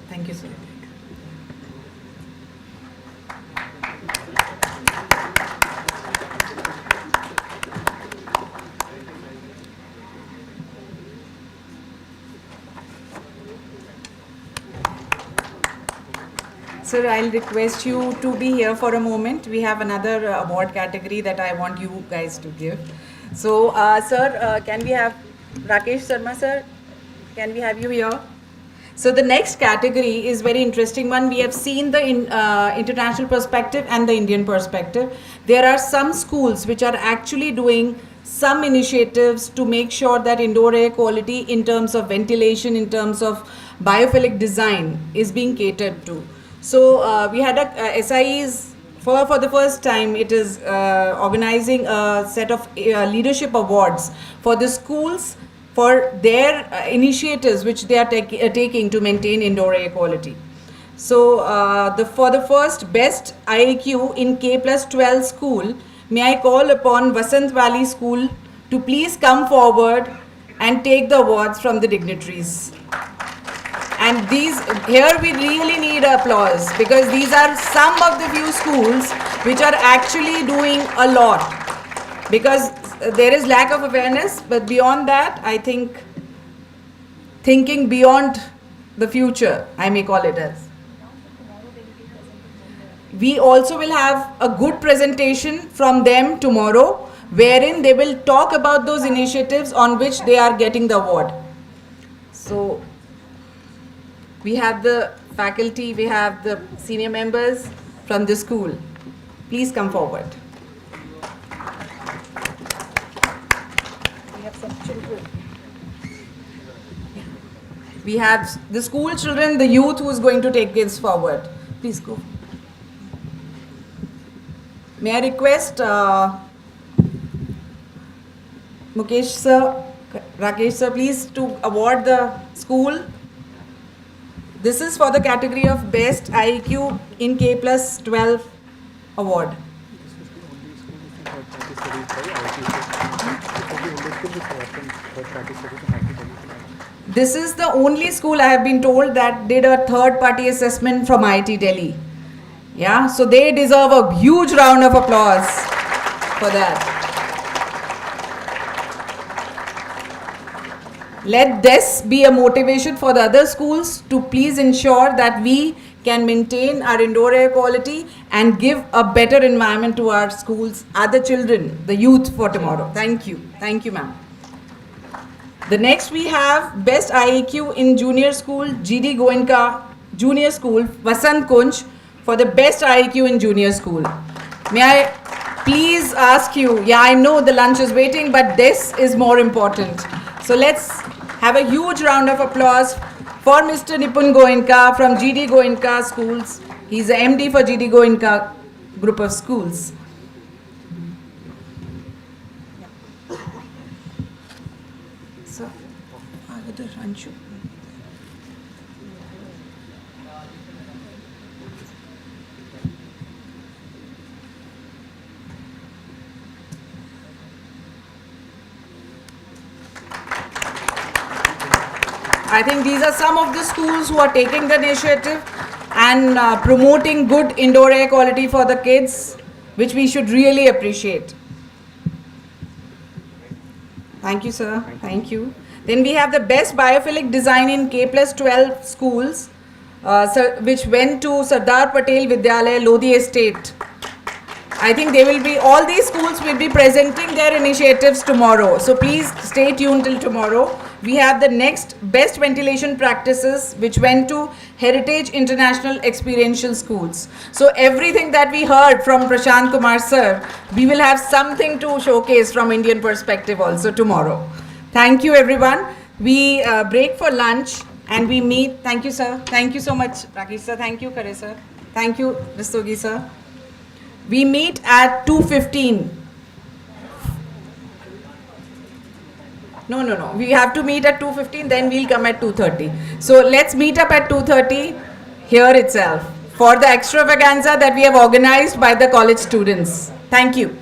Thank you, sir. Sir, I'll request you to be here for a moment. We have another award category that I want you guys to give. So, sir, can we have Rakesh Sharma, sir? Can we have you here? So the next category is very interesting one. We have seen the international perspective and the Indian perspective. There are some schools which are actually doing some initiatives to make sure that indoor air quality in terms of ventilation, in terms of biophilic design is being catered to. So we had a SIEs for the first time, it is organizing a set of leadership awards for the schools for their initiatives which they are taking to maintain indoor air quality. So for the first best IAQ in K+12 school, may I call upon Vasant Valley School to please come forward and take the awards from the dignitaries. And here we really need applause because these are some of the few schools which are actually doing a lot. Because there is lack of awareness, but beyond that, I think thinking beyond the future, I may call it as. We also will have a good presentation from them tomorrow, wherein they will talk about those initiatives on which they are getting the award. So, we have the faculty, we have the senior members from the school. Please come forward. We have some children. We have the school children, the youth who is going to take this forward. Please go. May I request Mukesh sir, Rakesh sir, please to award the school. This is for the category of Best IEQ in K+12 award. This is the only school I have been told that did a third-party assessment from IIT Delhi. Yeah, so they deserve a huge round of applause for that. Let this be a motivation for the other schools to please ensure that we can maintain our indoor air quality and give a better environment to our schools, other children, the youth for tomorrow. Thank you. Thank you, ma'am. The next we have Best IEQ in Junior School, GD Goenka Junior School, Vasant Kunj, for the Best IEQ in Junior School. May I please ask you, yeah, I know the lunch is waiting, but this is more important. So let's have a huge round of applause for Mr. Nipun Goenka from GD Goenka Schools. He's the MD for GD Goenka Group of Schools. So, Anshu. I think these are some of the schools who are taking the initiative and promoting good indoor air quality for the kids, which we should really appreciate. Thank you, sir. Thank you. Then we have the best biophilic design in K+12 schools, which went to Sardar Patel Vidyalaya, Lodi Estate. I think they will be, all these schools will be presenting their initiatives tomorrow. So please stay tuned till tomorrow. We have the next best ventilation practices, which went to Heritage International Experiential Schools. So everything that we heard from Prashant Kumar sir, we will have something to showcase from Indian perspective also tomorrow. Thank you, everyone. We break for lunch and we meet. Thank you, sir. Thank you so much, Rakesh sir. Thank you, Kare sir. Thank you, Rastogi sir. We meet at 2:15. No. We have to meet at 2:15, then we'll come at 2:30. So let's meet up at 2:30 here itself for the extravaganza that we have organized by the college students. Thank you.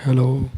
Hello.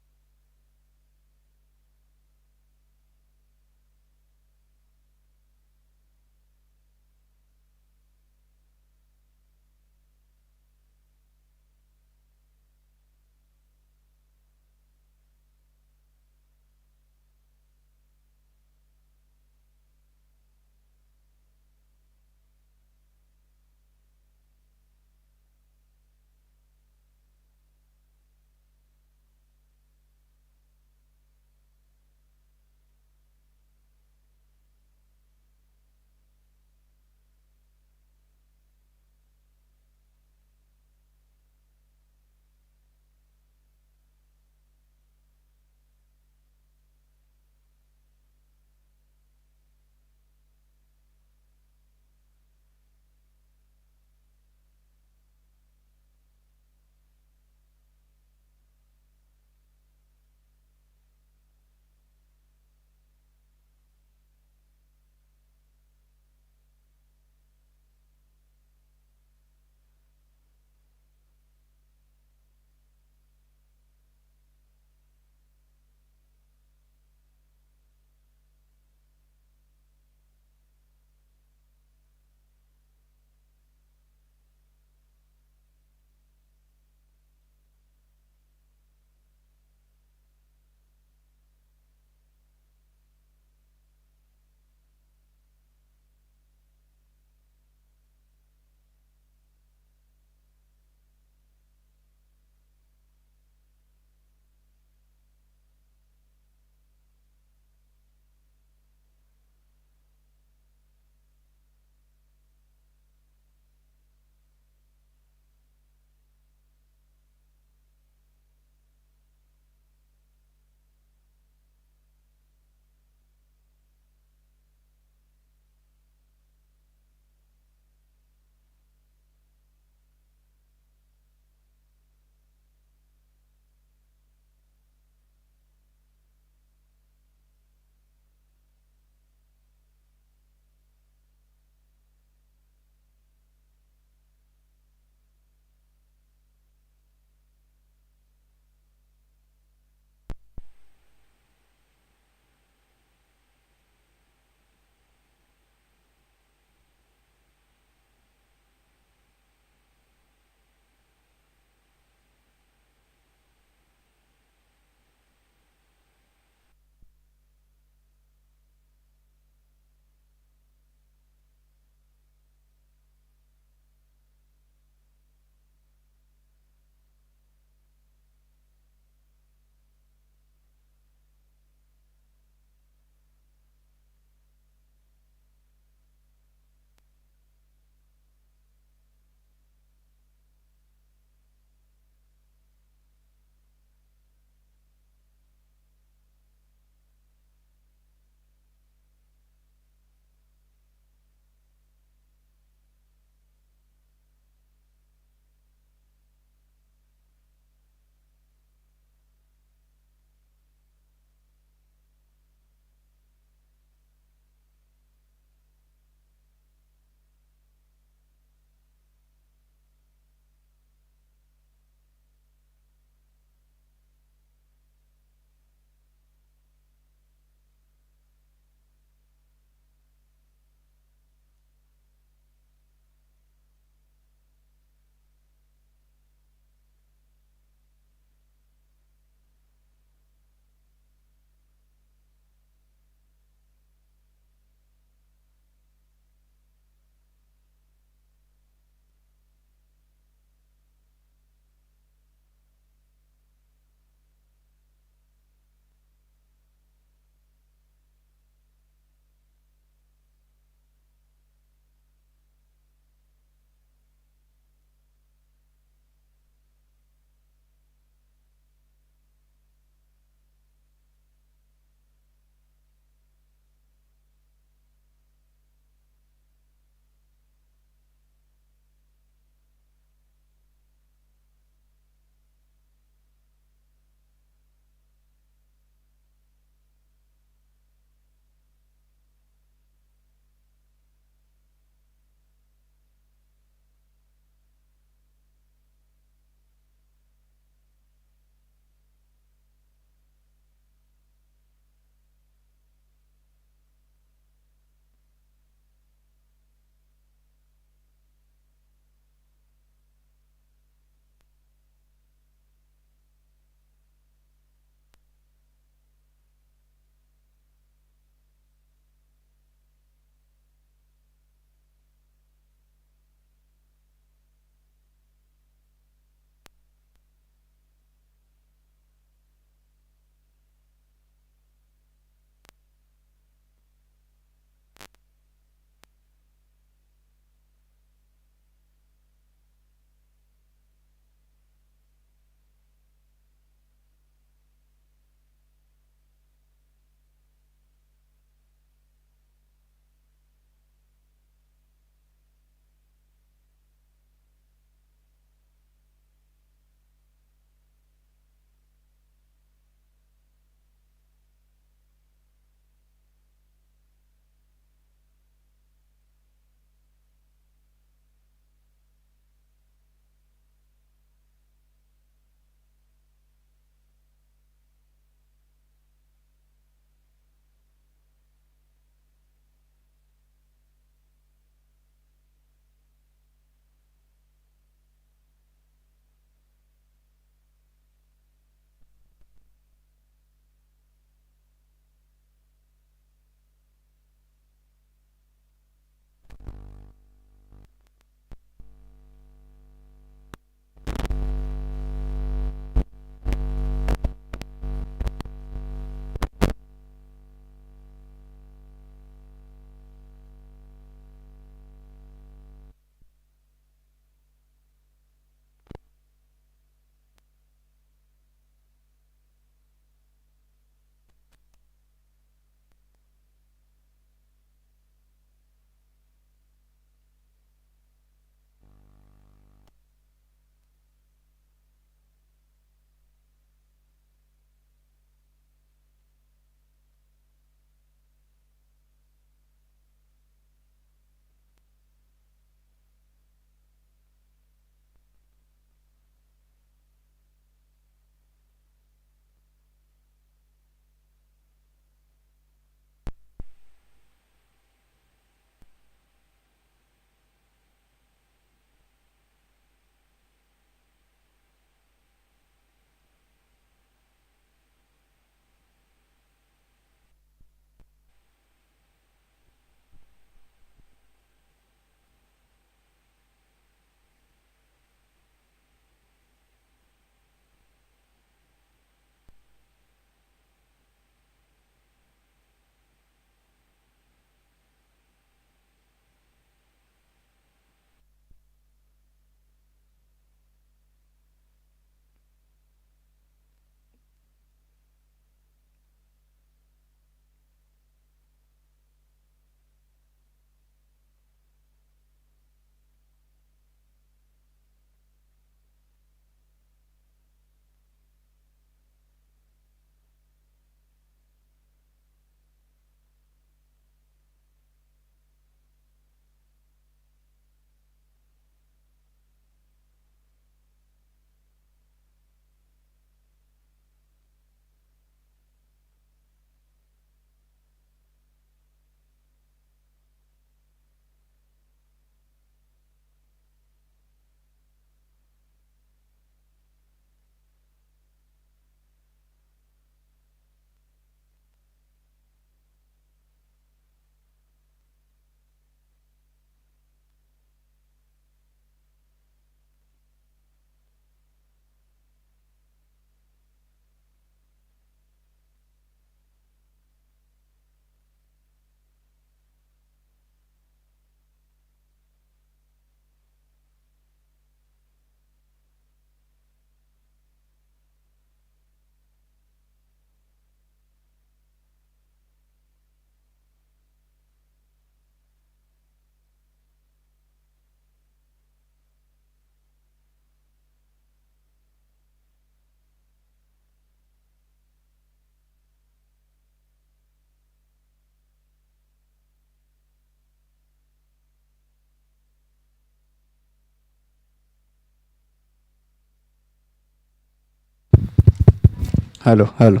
hello, hello.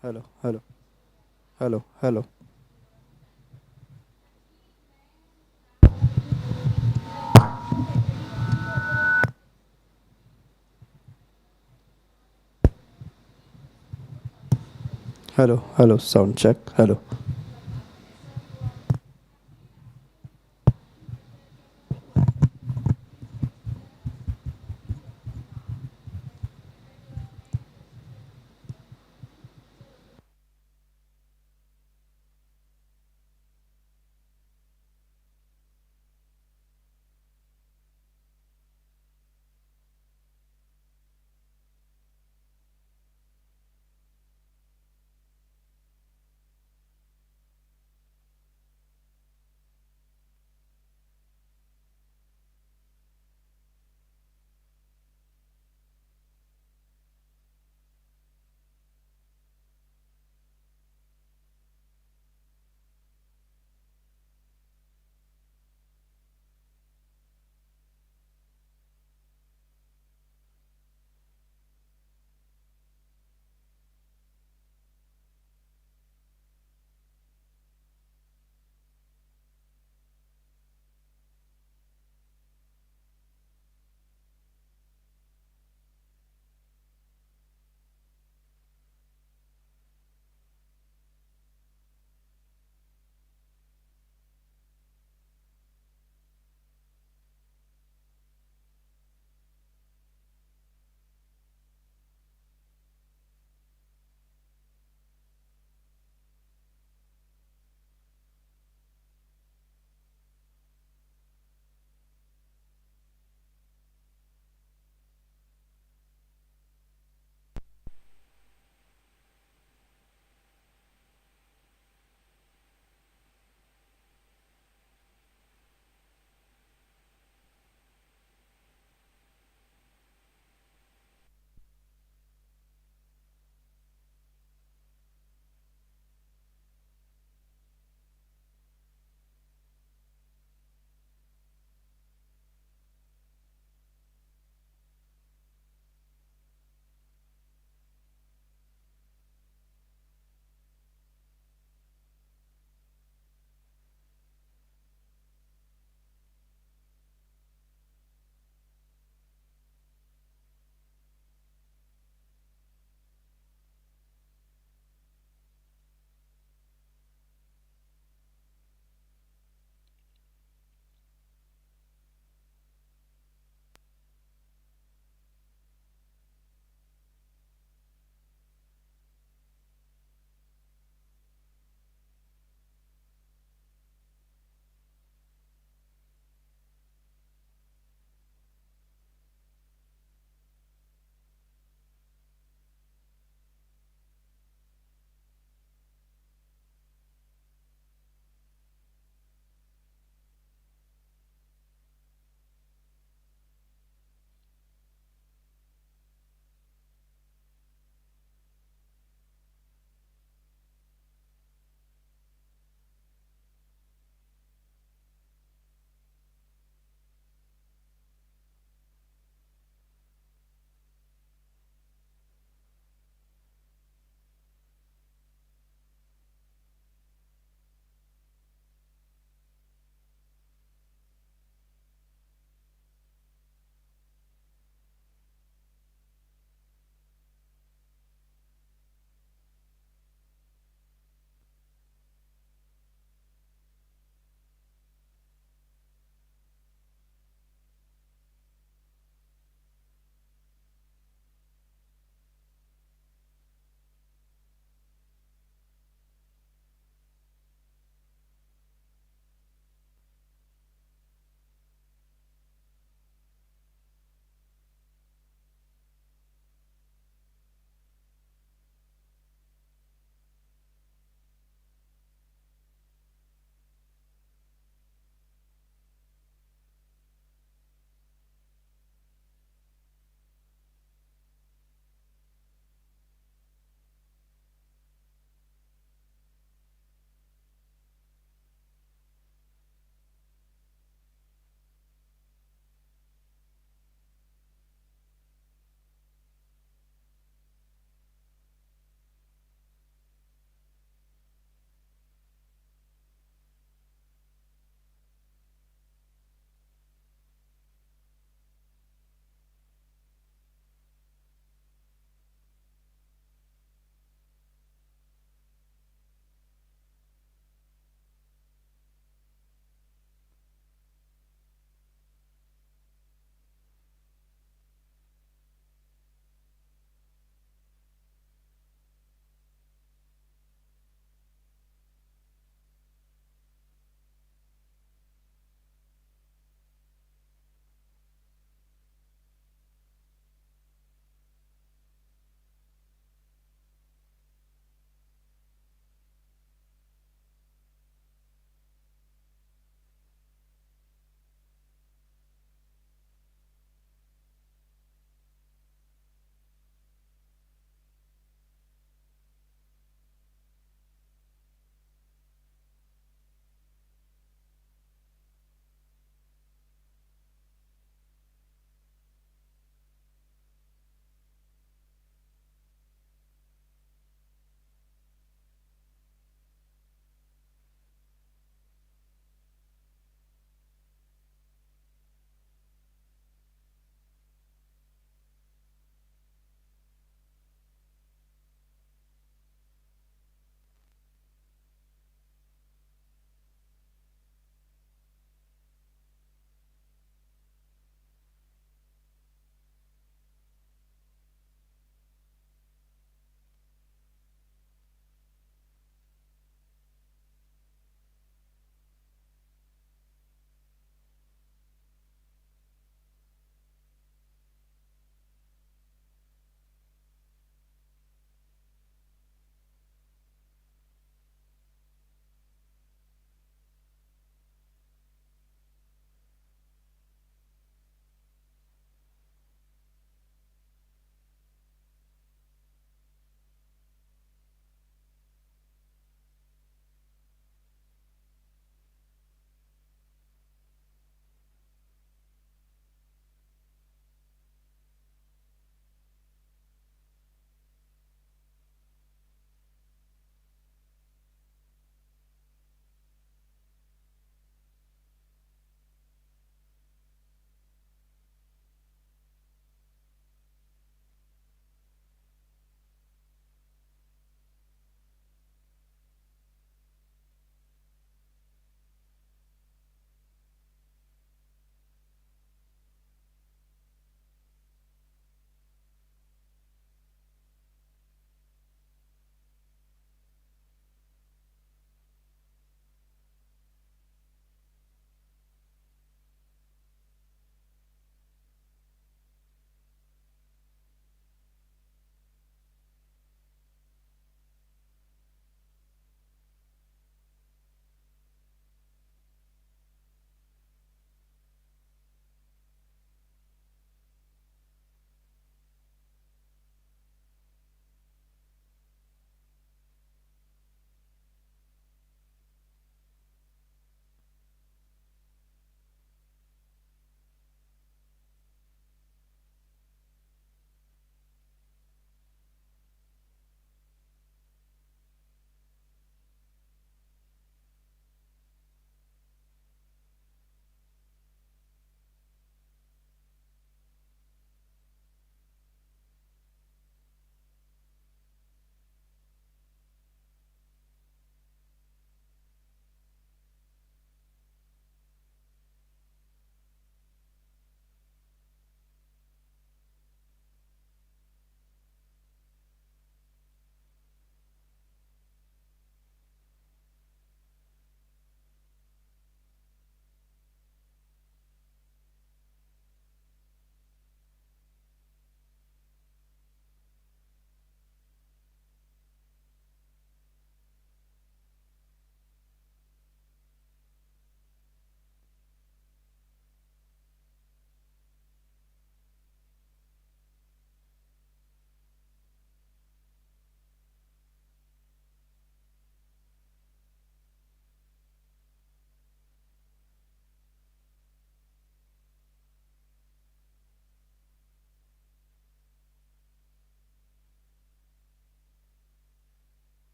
Hello, hello, hello, hello. Hello, hello, sound check, hello.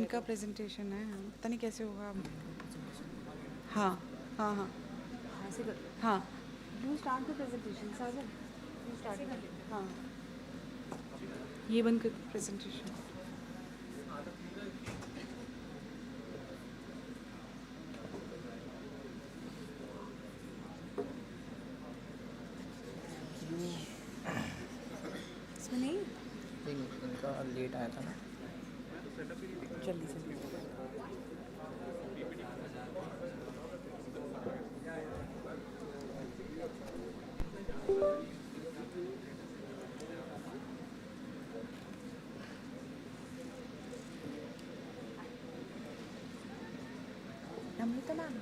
इनका presentation है, पता नहीं कैसे होगा. हाँ हाँ हाँ हाँ. You start the presentation, Sagar. You start it. हाँ. ये बंद कर presentation. इसमें नहीं. उनका लेट आया था ना. जल्दी से. Namrita ma'am.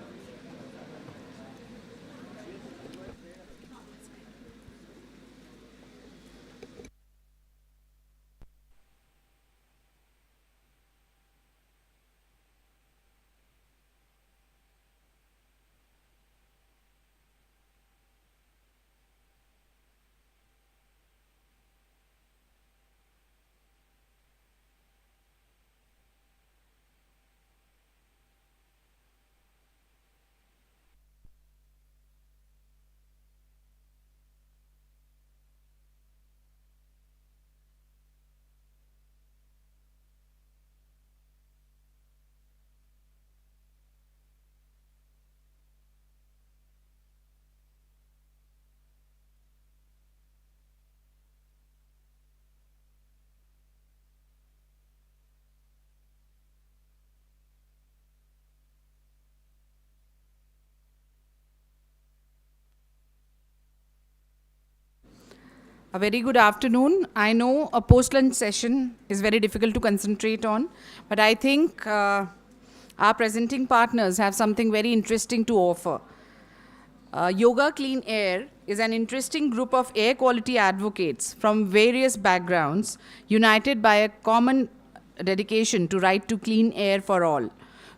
A very good afternoon. I know a post-lunch session is very difficult to concentrate on, but I think our presenting partners have something very interesting to offer. Yoga Clean Air is an interesting group of air quality advocates from various backgrounds, united by a common dedication to right to clean air for all.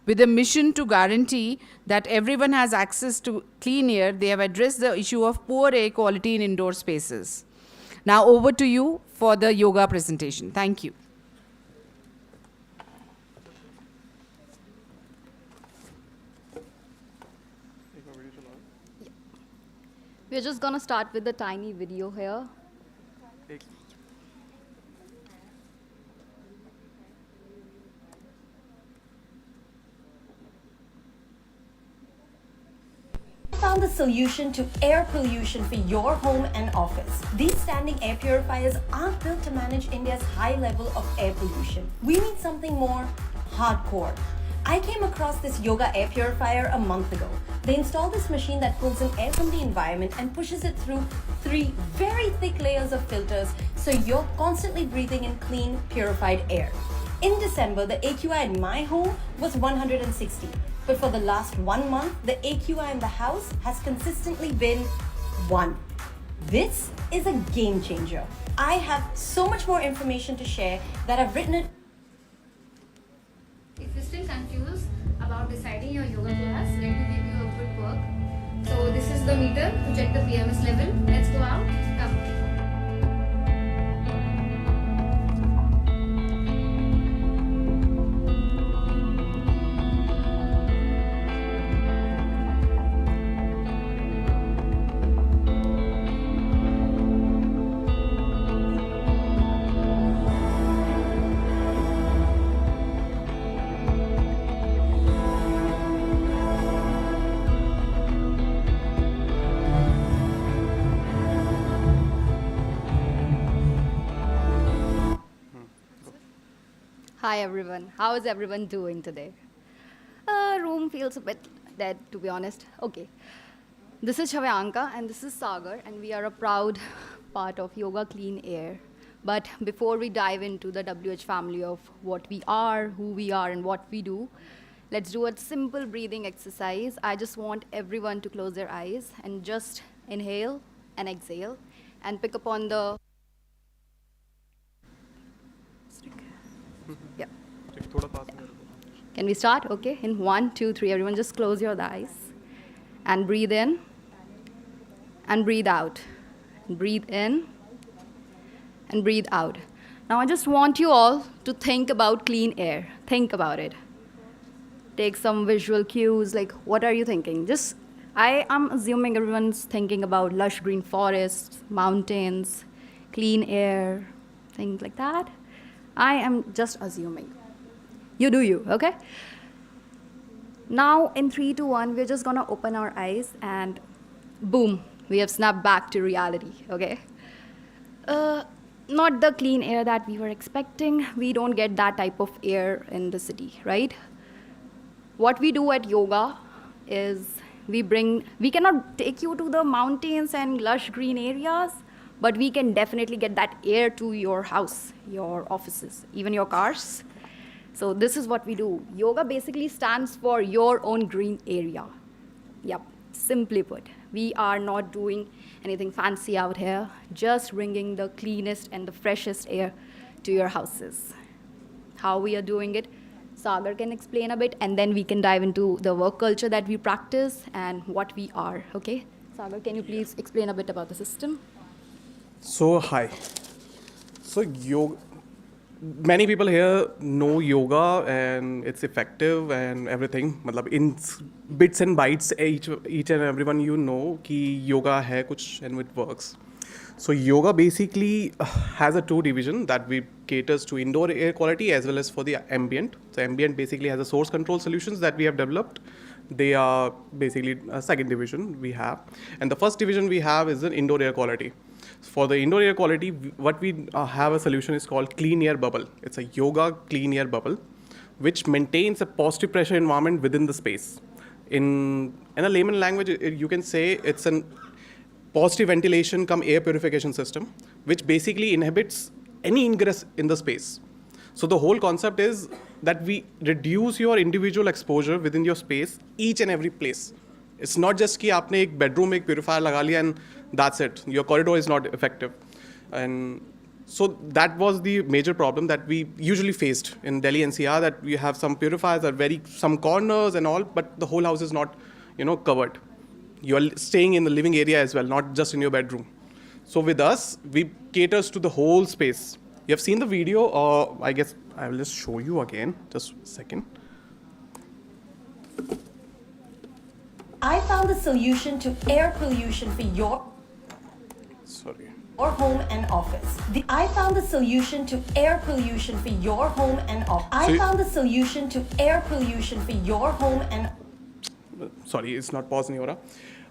With a mission to guarantee that everyone has access to clean air, they have addressed the issue of poor air quality in indoor spaces. Now over to you for the yoga presentation. Thank you. We're just gonna start with the tiny video here. Found the solution to air pollution for your home and office. These standing air purifiers aren't built to manage India's high level of air pollution. We need something more hardcore. I came across this yoga air purifier a month ago. They installed this machine that pulls in air from the environment and pushes it through 3 very thick layers of filters, so you're constantly breathing in clean, purified air. In December, the AQI in my home was 160. But for the last 1 month, the AQI in the house has consistently been 1. This is a game changer. I have so much more information to share that I've written it. If you're still confused about deciding your yoga class, let me give you a quick work. So this is the meter to check the PMS level. Let's go out. Come. Hi everyone, how is everyone doing today? Room feels a bit dead, to be honest. Okay, this is Shavayanka and this is Sagar, and we are a proud part of Yoga Clean Air. But before we dive into the WH family of what we are, who we are, and what we do, let's do a simple breathing exercise. I just want everyone to close their eyes and just inhale and exhale and pick up on the yeah. Can we start? Okay, in 1, 2, 3, everyone just close your eyes and breathe in and breathe out. Breathe in and breathe out. Now I just want you all to think about clean air. Think about it. Take some visual cues, like what are you thinking? I am assuming everyone's thinking about lush green forests, mountains, clean air, things like that. I am just assuming. You do you, okay? Now in 3, 2, 1, we're just gonna open our eyes and boom, we have snapped back to reality, okay? Not the clean air that we were expecting. We don't get that type of air in the city, right? What we do at yoga is we cannot take you to the mountains and lush green areas, but we can definitely get that air to your house, your offices, even your cars. So this is what we do. Yoga basically stands for your own green area. Yep, simply put. We are not doing anything fancy out here, just bringing the cleanest and the freshest air to your houses. How we are doing it, Sagar can explain a bit, and then we can dive into the work culture that we practice and what we are, okay? Sagar, can you please explain a bit about the system? So, hi. So, many people here know yoga and it's effective and everything. मतलब in bits and bytes, each and everyone you know कि yoga है कुछ and it works. So yoga basically has a two division that we caters to indoor air quality as well as for the ambient. So ambient basically has a source control solutions that we have developed. They are basically a second division we have. And the first division we have is the indoor air quality. For the indoor air quality, what we have a solution is called clean air bubble. It's a yoga clean air bubble, which maintains a positive pressure environment within the space. In a layman language, you can say it's an positive ventilation come air purification system, which basically inhibits any ingress in the space. So the whole concept is that we reduce your individual exposure within your space, each and every place. It's not just कि आपने एक bedroom में एक purifier लगा लिया and that's it. Your corridor is not effective. And so that was the major problem that we usually faced in Delhi NCR, that we have some purifiers at some corners and all, but the whole house is not, covered. You are staying in the living area as well, not just in your bedroom. So with us, we caters to the whole space. You have seen the video, or I guess I will just show you again. Just a second. I found the solution to air pollution for your home and office. I found the solution to air pollution for your home and office. I found the solution to air pollution for your home and Sorry, it's not pause नहीं हो रहा.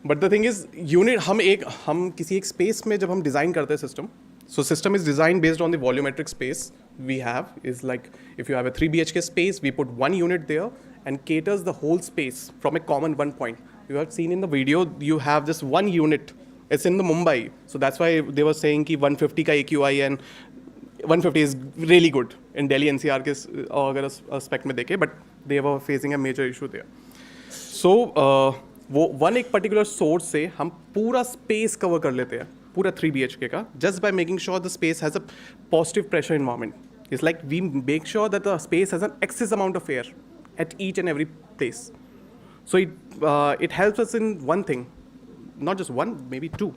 But the thing is, unit हम किसी एक space में जब हम design करते हैं system. So system is designed based on the volumetric space we have. Is like if you have a 3 BHK space, we put one unit there and caters the whole space from a common one point. You have seen in the video, you have just one unit. It's in the Mumbai. So that's why they were saying कि 150 का AQI and 150 is really good in Delhi NCR के अगर aspect में देखें, but they were facing a major issue there. So वो one एक particular source से हम पूरा space cover कर लेते हैं, पूरा 3 BHK का, just by making sure the space has a positive pressure environment. It's like we make sure that the space has an excess amount of air at each and every place. So it helps us in one thing, not just one, maybe two.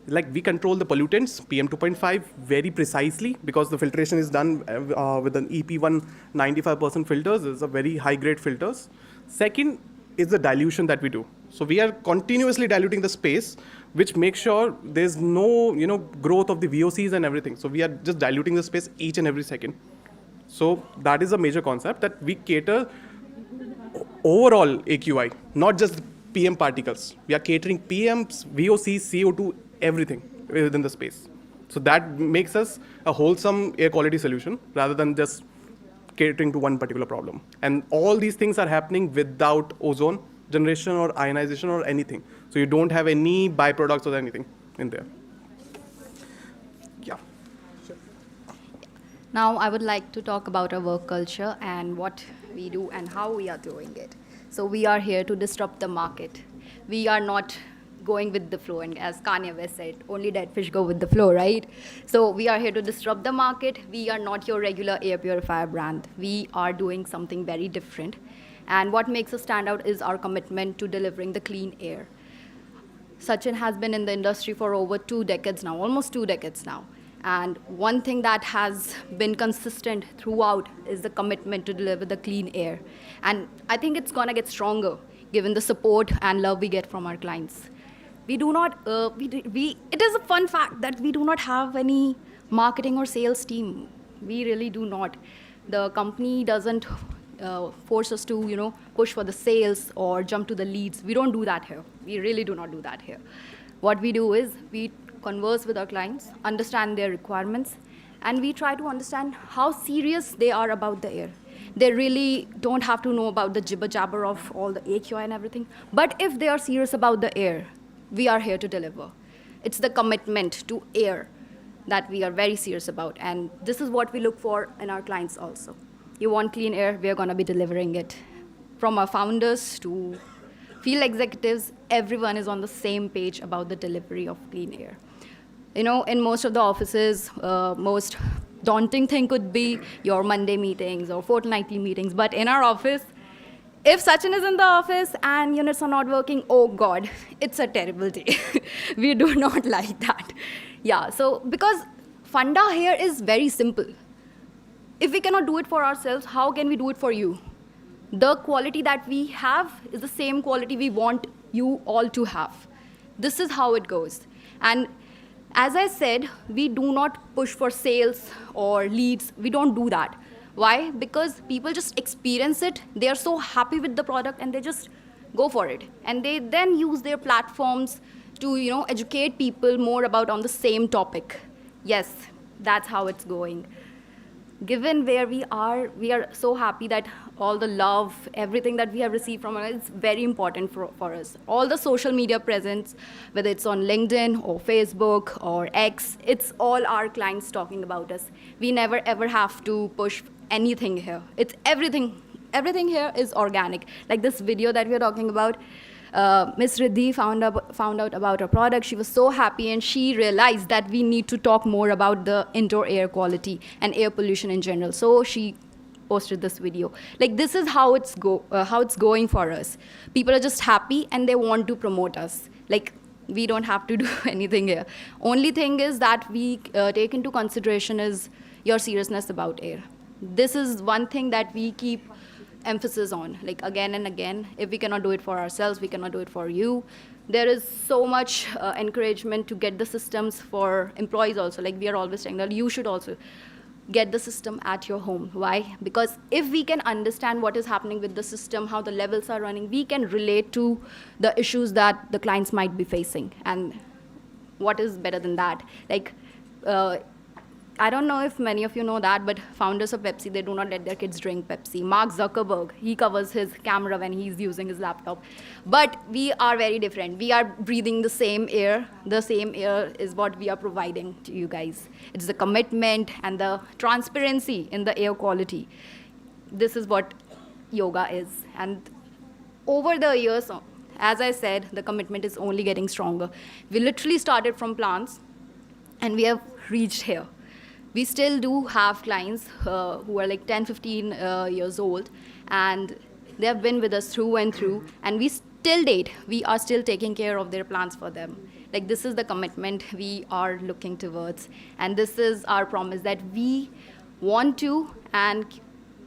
Like we control the pollutants, PM 2.5, very precisely because the filtration is done with an EP1 95% filters. It's a very high grade filters. Second is the dilution that we do. So we are continuously diluting the space, which makes sure there's no growth of the VOCs and everything. So we are just diluting the space each and every second. So that is a major concept, that we cater overall AQI, not just PM particles. We are catering PMs, VOCs, CO2, everything within the space. So that makes us a wholesome air quality solution rather than just catering to one particular problem. And all these things are happening without ozone generation or ionization or anything. So you don't have any byproducts or anything in there. Yeah. Sure. Now I would like to talk about our work culture and what we do and how we are doing it. So we are here to disrupt the market. We are not going with the flow, and as Kanye West said, only dead fish go with the flow, right? So we are here to disrupt the market. We are not your regular air purifier brand. We are doing something very different. And what makes us stand out is our commitment to delivering the clean air. Sachin has been in the industry for over 2 decades now, almost 2 decades now. And one thing that has been consistent throughout is the commitment to deliver the clean air. And I think it's going to get stronger given the support and love we get from our clients. We do not, it is a fun fact that we do not have any marketing or sales team. We really do not. The company doesn't force us to, push for the sales or jump to the leads. We don't do that here. We really do not do that here. What we do is we converse with our clients, understand their requirements, and we try to understand how serious they are about the air. They really don't have to know about the jibber jabber of all the AQI and everything. But if they are serious about the air, we are here to deliver. It's the commitment to air that we are very serious about. And this is what we look for in our clients also. You want clean air, we are going to be delivering it. From our founders to field executives, everyone is on the same page about the delivery of clean air. In most of the offices, most daunting thing could be your Monday meetings or fortnightly meetings. But in our office, if Sachin is in the office and units are not working, oh God, it's a terrible day. We do not like that. Yeah, so because funda here is very simple. If we cannot do it for ourselves, how can we do it for you? The quality that we have is the same quality we want you all to have. This is how it goes. And as I said, we do not push for sales or leads. We don't do that. Why? Because people just experience it. They are so happy with the product and they just go for it. And they then use their platforms to, educate people more about on the same topic. Yes, that's how it's going. Given where we are so happy that all the love, everything that we have received from us, it's very important for us. All the social media presence, whether it's on LinkedIn or Facebook or X, it's all our clients talking about us. We never ever have to push anything here. It's everything. Everything here is organic. Like this video that we're talking about, Miss Riddhi found out about our product. She was so happy and she realized that we need to talk more about the indoor air quality and air pollution in general. So she posted this video. Like this is how it's going for us. People are just happy and they want to promote us. Like we don't have to do anything here. Only thing is that we take into consideration is your seriousness about air. This is one thing that we keep emphasis on, like again and again. If we cannot do it for ourselves, we cannot do it for you. There is so much encouragement to get the systems for employees also. Like we are always saying that you should also get the system at your home. Why? Because if we can understand what is happening with the system, how the levels are running, we can relate to the issues that the clients might be facing. And what is better than that? Like, I don't know if many of you know that, but founders of Pepsi, they do not let their kids drink Pepsi. Mark Zuckerberg, he covers his camera when he's using his laptop. But we are very different. We are breathing the same air. The same air is what we are providing to you guys. It's the commitment and the transparency in the air quality. This is what yoga is. And over the years, as I said, the commitment is only getting stronger. We literally started from plants, and we have reached here. We still do have clients who are like 10, 15 years old, and they have been with us through and through, and we are still taking care of their plants for them. Like this is the commitment we are looking towards, and this is our promise that we want to and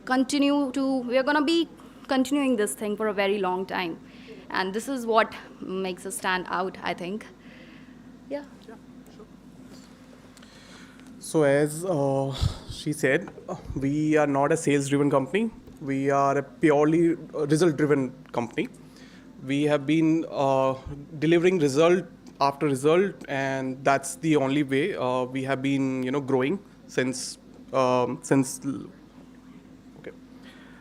we're gonna be continuing this thing for a very long time. And this is what makes us stand out, I think. Yeah. So as she said, we are not a sales-driven company. We are a purely result-driven company. We have been delivering result after result, and that's the only way we have been, growing since. Okay.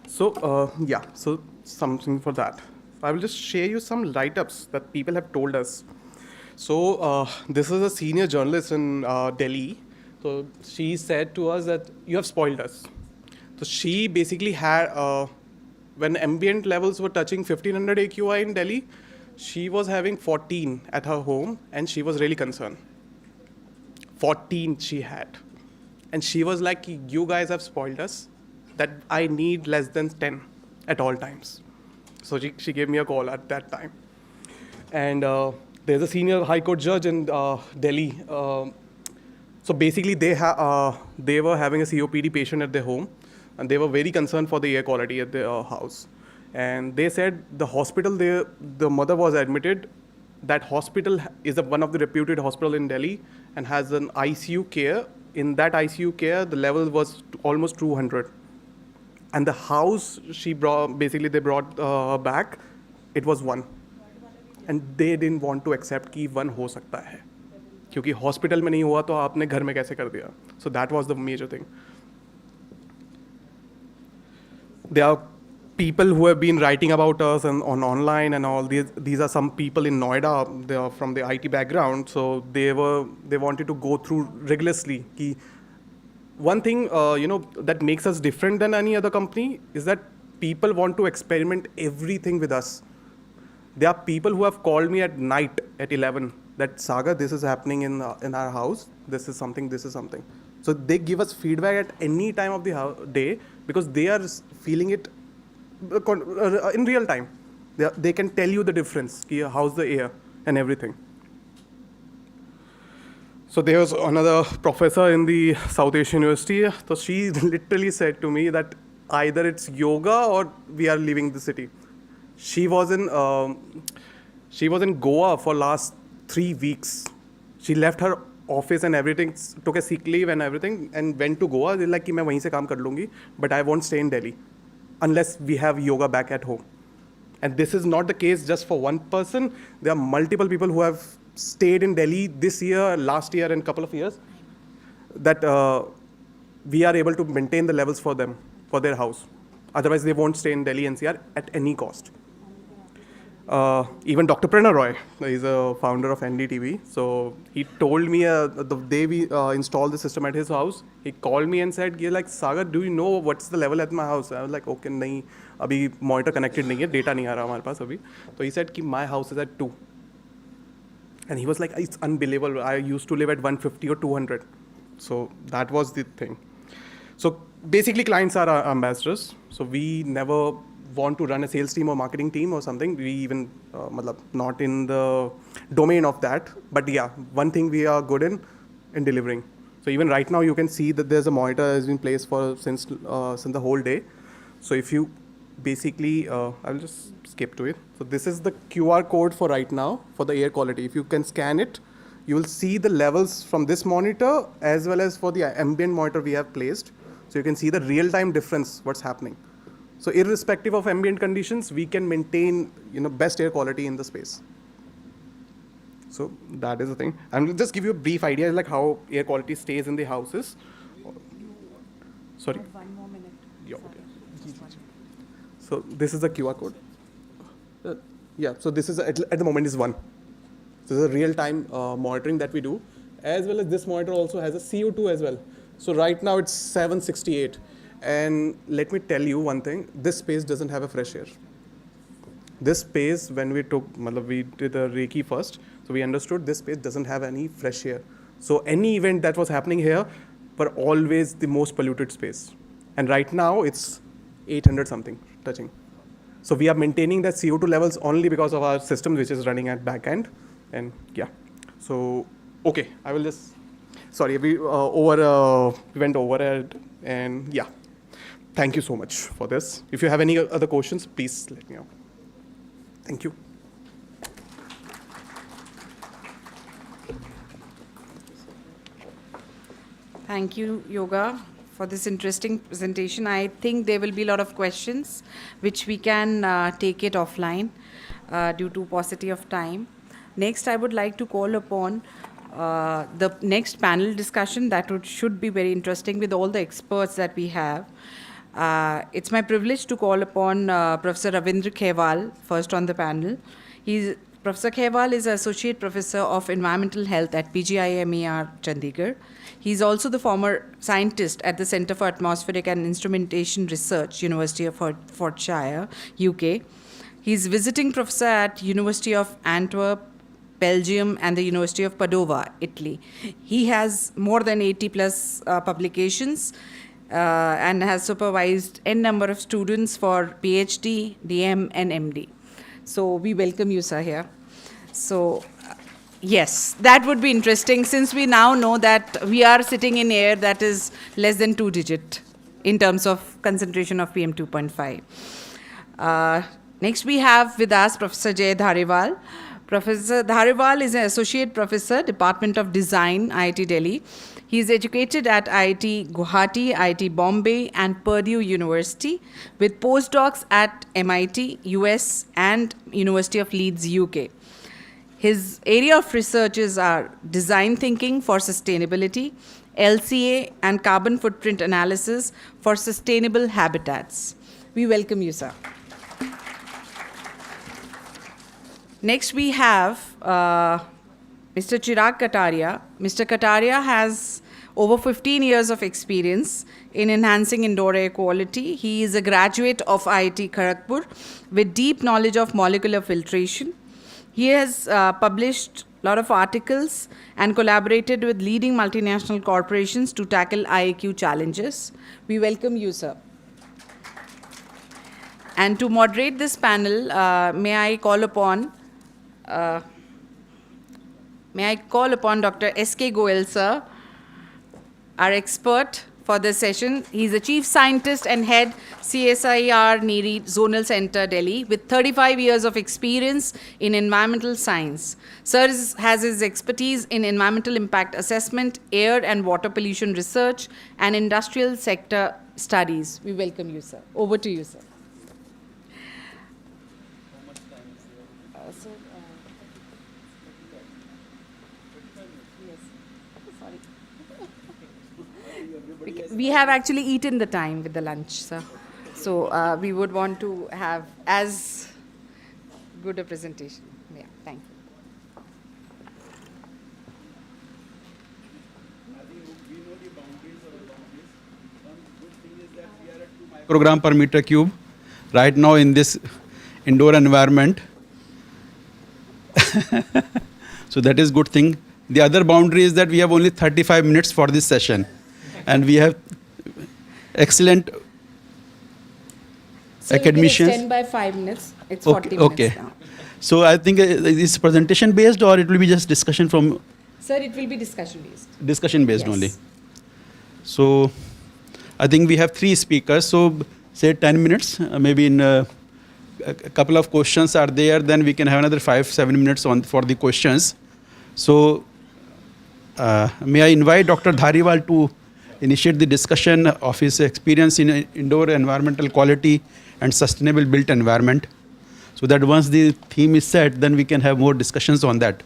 So so something for that. I will just share you some write-ups that people have told us. So this is a senior journalist in Delhi. So she said to us that you have spoiled us. So she basically had, when ambient levels were touching 1500 AQI in Delhi, she was having 14 at her home, and she was really concerned. 14 she had. And she was like, you guys have spoiled us, that I need less than 10 at all times. So she gave me a call at that time. And there's a senior high court judge in Delhi. So basically, they were having a COPD patient at their home, and they were very concerned for the air quality at their house. And they said the hospital the mother was admitted. That hospital is one of the reputed hospital in Delhi and has an ICU care. In that ICU care, the level was almost 200. And the house they brought back, it was 1. And they didn't want to accept कि 1 हो सकता है, क्योंकि hospital में नहीं हुआ तो आपने घर में कैसे कर दिया. So that was the major thing. There are people who have been writing about us and on online and all. These are some people in Noida. They are from the IT background, so they wanted to go through rigorously. One thing that makes us different than any other company is that people want to experiment everything with us. There are people who have called me at night at 11 that Sagar, this is happening in our house. This is something. So they give us feedback at any time of the day because they are feeling it in real time. They can tell you the difference, how's the air and everything. So there was another professor in the South Asian University. So she literally said to me that either it's yoga or we are leaving the city. She was in Goa for last 3 weeks. She left her office and everything, took a sick leave and everything, and went to Goa. They're like, कि मैं वहीं से काम कर लूँगी, but I won't stay in Delhi unless we have yoga back at home. And this is not the case just for one person. There are multiple people who have stayed in Delhi this year, last year, and couple of years, that we are able to maintain the levels for them, for their house. Otherwise, they won't stay in Delhi NCR at any cost. Even Dr. Pranay Roy, he's a founder of NDTV. So he told me the day we installed the system at his house, he called me and said, like, Sagar, do you know what's the level at my house? I was like, okay, nahi, abhi monitor connected nahi hai, data nahi aa raha hamare paas abhi. So he said, my house is at 2. And he was like, it's unbelievable. I used to live at 150 or 200. So that was the thing. So basically, clients are our ambassadors. So we never want to run a sales team or marketing team or something. We even not in the domain of that. But yeah, one thing we are good in delivering. So even right now, you can see that there's a monitor that has been placed since the whole day. So if you basically, I'll just skip to it. So this is the QR code for right now for the air quality. If you can scan it, you will see the levels from this monitor as well as for the ambient monitor we have placed. So you can see the real-time difference, what's happening. So irrespective of ambient conditions, we can maintain best air quality in the space. So that is the thing. And we'll just give you a brief idea like how air quality stays in the houses. Sorry. 1 more minute. Yeah, okay. So this is the QR code. Yeah, so this is at the moment is 1. This is a real-time monitoring that we do, as well as this monitor also has a CO2 as well. So right now it's 768. And let me tell you one thing, this space doesn't have a fresh air. This space, when we did a Reiki first, so we understood this space doesn't have any fresh air. So any event that was happening here were always the most polluted space. And right now it's 800 something touching. So we are maintaining that CO2 levels only because of our system, which is running at back end. And yeah, so, okay, I will just, sorry, we went overhead and yeah. Thank you so much for this. If you have any other questions, please let me know. Thank you. Thank you, Yoga, for this interesting presentation. I think there will be a lot of questions, which we can take it offline due to paucity of time. Next, I would like to call upon the next panel discussion that should be very interesting with all the experts that we have. It's my privilege to call upon Professor Ravindra Khewal first on the panel. Professor Khewal is Associate Professor of Environmental Health at PGIMER, Chandigarh. He's also the former scientist at the Centre for Atmospheric and Instrumentation Research, University of Hertfordshire, UK. He's visiting professor at University of Antwerp, Belgium, and the University of Padova, Italy. He has more than 80 plus publications and has supervised n number of students for PhD, DM, and MD. So we welcome you, sir, here. So Yes, that would be interesting since we now know that we are sitting in air that is less than 2 digit in terms of concentration of PM 2.5. Next, we have with us Professor Jay Dhariwal. Professor Dhariwal is an associate professor, Department of Design, IIT Delhi. He is educated at IIT Guwahati, IIT Bombay, and Purdue University, with postdocs at MIT, US, and University of Leeds, UK. His area of researches are design thinking for sustainability, LCA, and carbon footprint analysis for sustainable habitats. We welcome you, sir. Next, we have Mr. Chirag Kataria. Mr. Kataria has over 15 years of experience in enhancing indoor air quality. He is a graduate of IIT Kharagpur with deep knowledge of molecular filtration. He has published a lot of articles and collaborated with leading multinational corporations to tackle IAQ challenges. We welcome you, sir. And to moderate this panel, may I call upon Dr. S.K. Goel, sir, our expert for this session. He's a chief scientist and head CSIR NEERI Zonal Center, Delhi, with 35 years of experience in environmental science. Sir has his expertise in environmental impact assessment, air and water pollution research, and industrial sector studies. We welcome you, sir. Over to you, sir. We have actually eaten the time with the lunch, sir. So we would want to have as good a presentation. Yeah, thank you. Microgram per meter cube right now in this indoor environment. So that is good thing. The other boundary is that we have only 35 minutes for this session. And we have excellent academicians. So you can extend by 5 minutes. It's 40 minutes now. So I think is presentation based or it will be just discussion from? Sir, it will be discussion based. Discussion based Yes. only. So I think we have 3 speakers. So say 10 minutes, maybe in a couple of questions are there. Then we can have another 5-7 minutes for the questions. So may I invite Dr. Dhariwal to initiate the discussion of his experience in indoor environmental quality and sustainable built environment, so that once the theme is set, then we can have more discussions on that.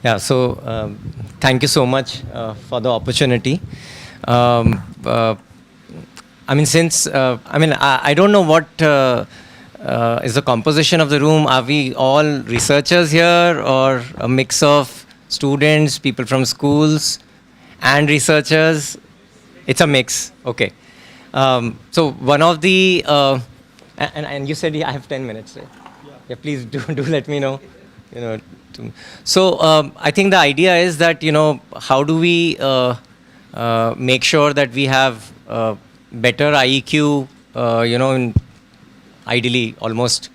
Yeah, so thank you so much for the opportunity. I mean, since, I don't know what is the composition of the room. Are we all researchers here or a mix of students, people from schools and researchers? It's a mix, okay. So one of the, and you said I have 10 minutes, right? Yeah, please do let me know. So I think the idea is that, how do we make sure that we have better IEQ, in ideally almost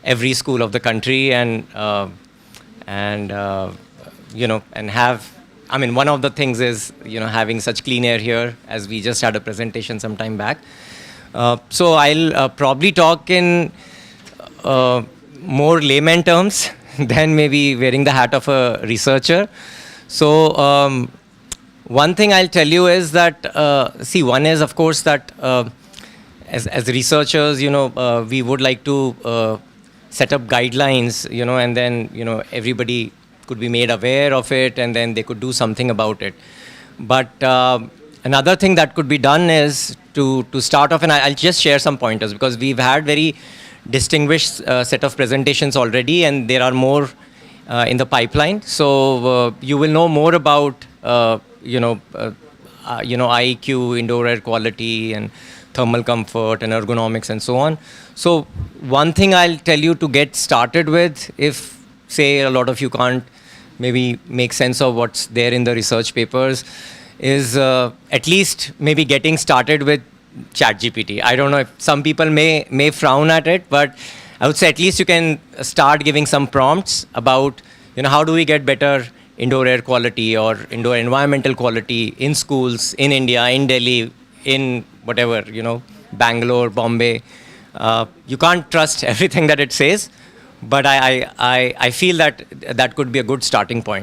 every school of the country, and have, one of the things is, having such clean air here, as we just had a presentation some time back. So I'll probably talk in more layman terms than maybe wearing the hat of a researcher. So one thing I'll tell you is that, one is, of course, that as researchers, we would like to set up guidelines, and then, everybody could be made aware of it, and then they could do something about it. But another thing that could be done is to start off, and I'll just share some pointers, because we've had very distinguished set of presentations already, and there are more in the pipeline. So you will know more about IEQ, indoor air quality, and thermal comfort, and ergonomics, and so on. So one thing I'll tell you to get started with, if say a lot of you can't maybe make sense of what's there in the research papers is at least maybe getting started with ChatGPT. I don't know if some people may frown at it, but I would say at least you can start giving some prompts about, how do we get better indoor air quality or indoor environmental quality in schools, in India, in Delhi, in whatever, Bangalore, Bombay. You can't trust everything that it says, but I feel that could be a good starting point.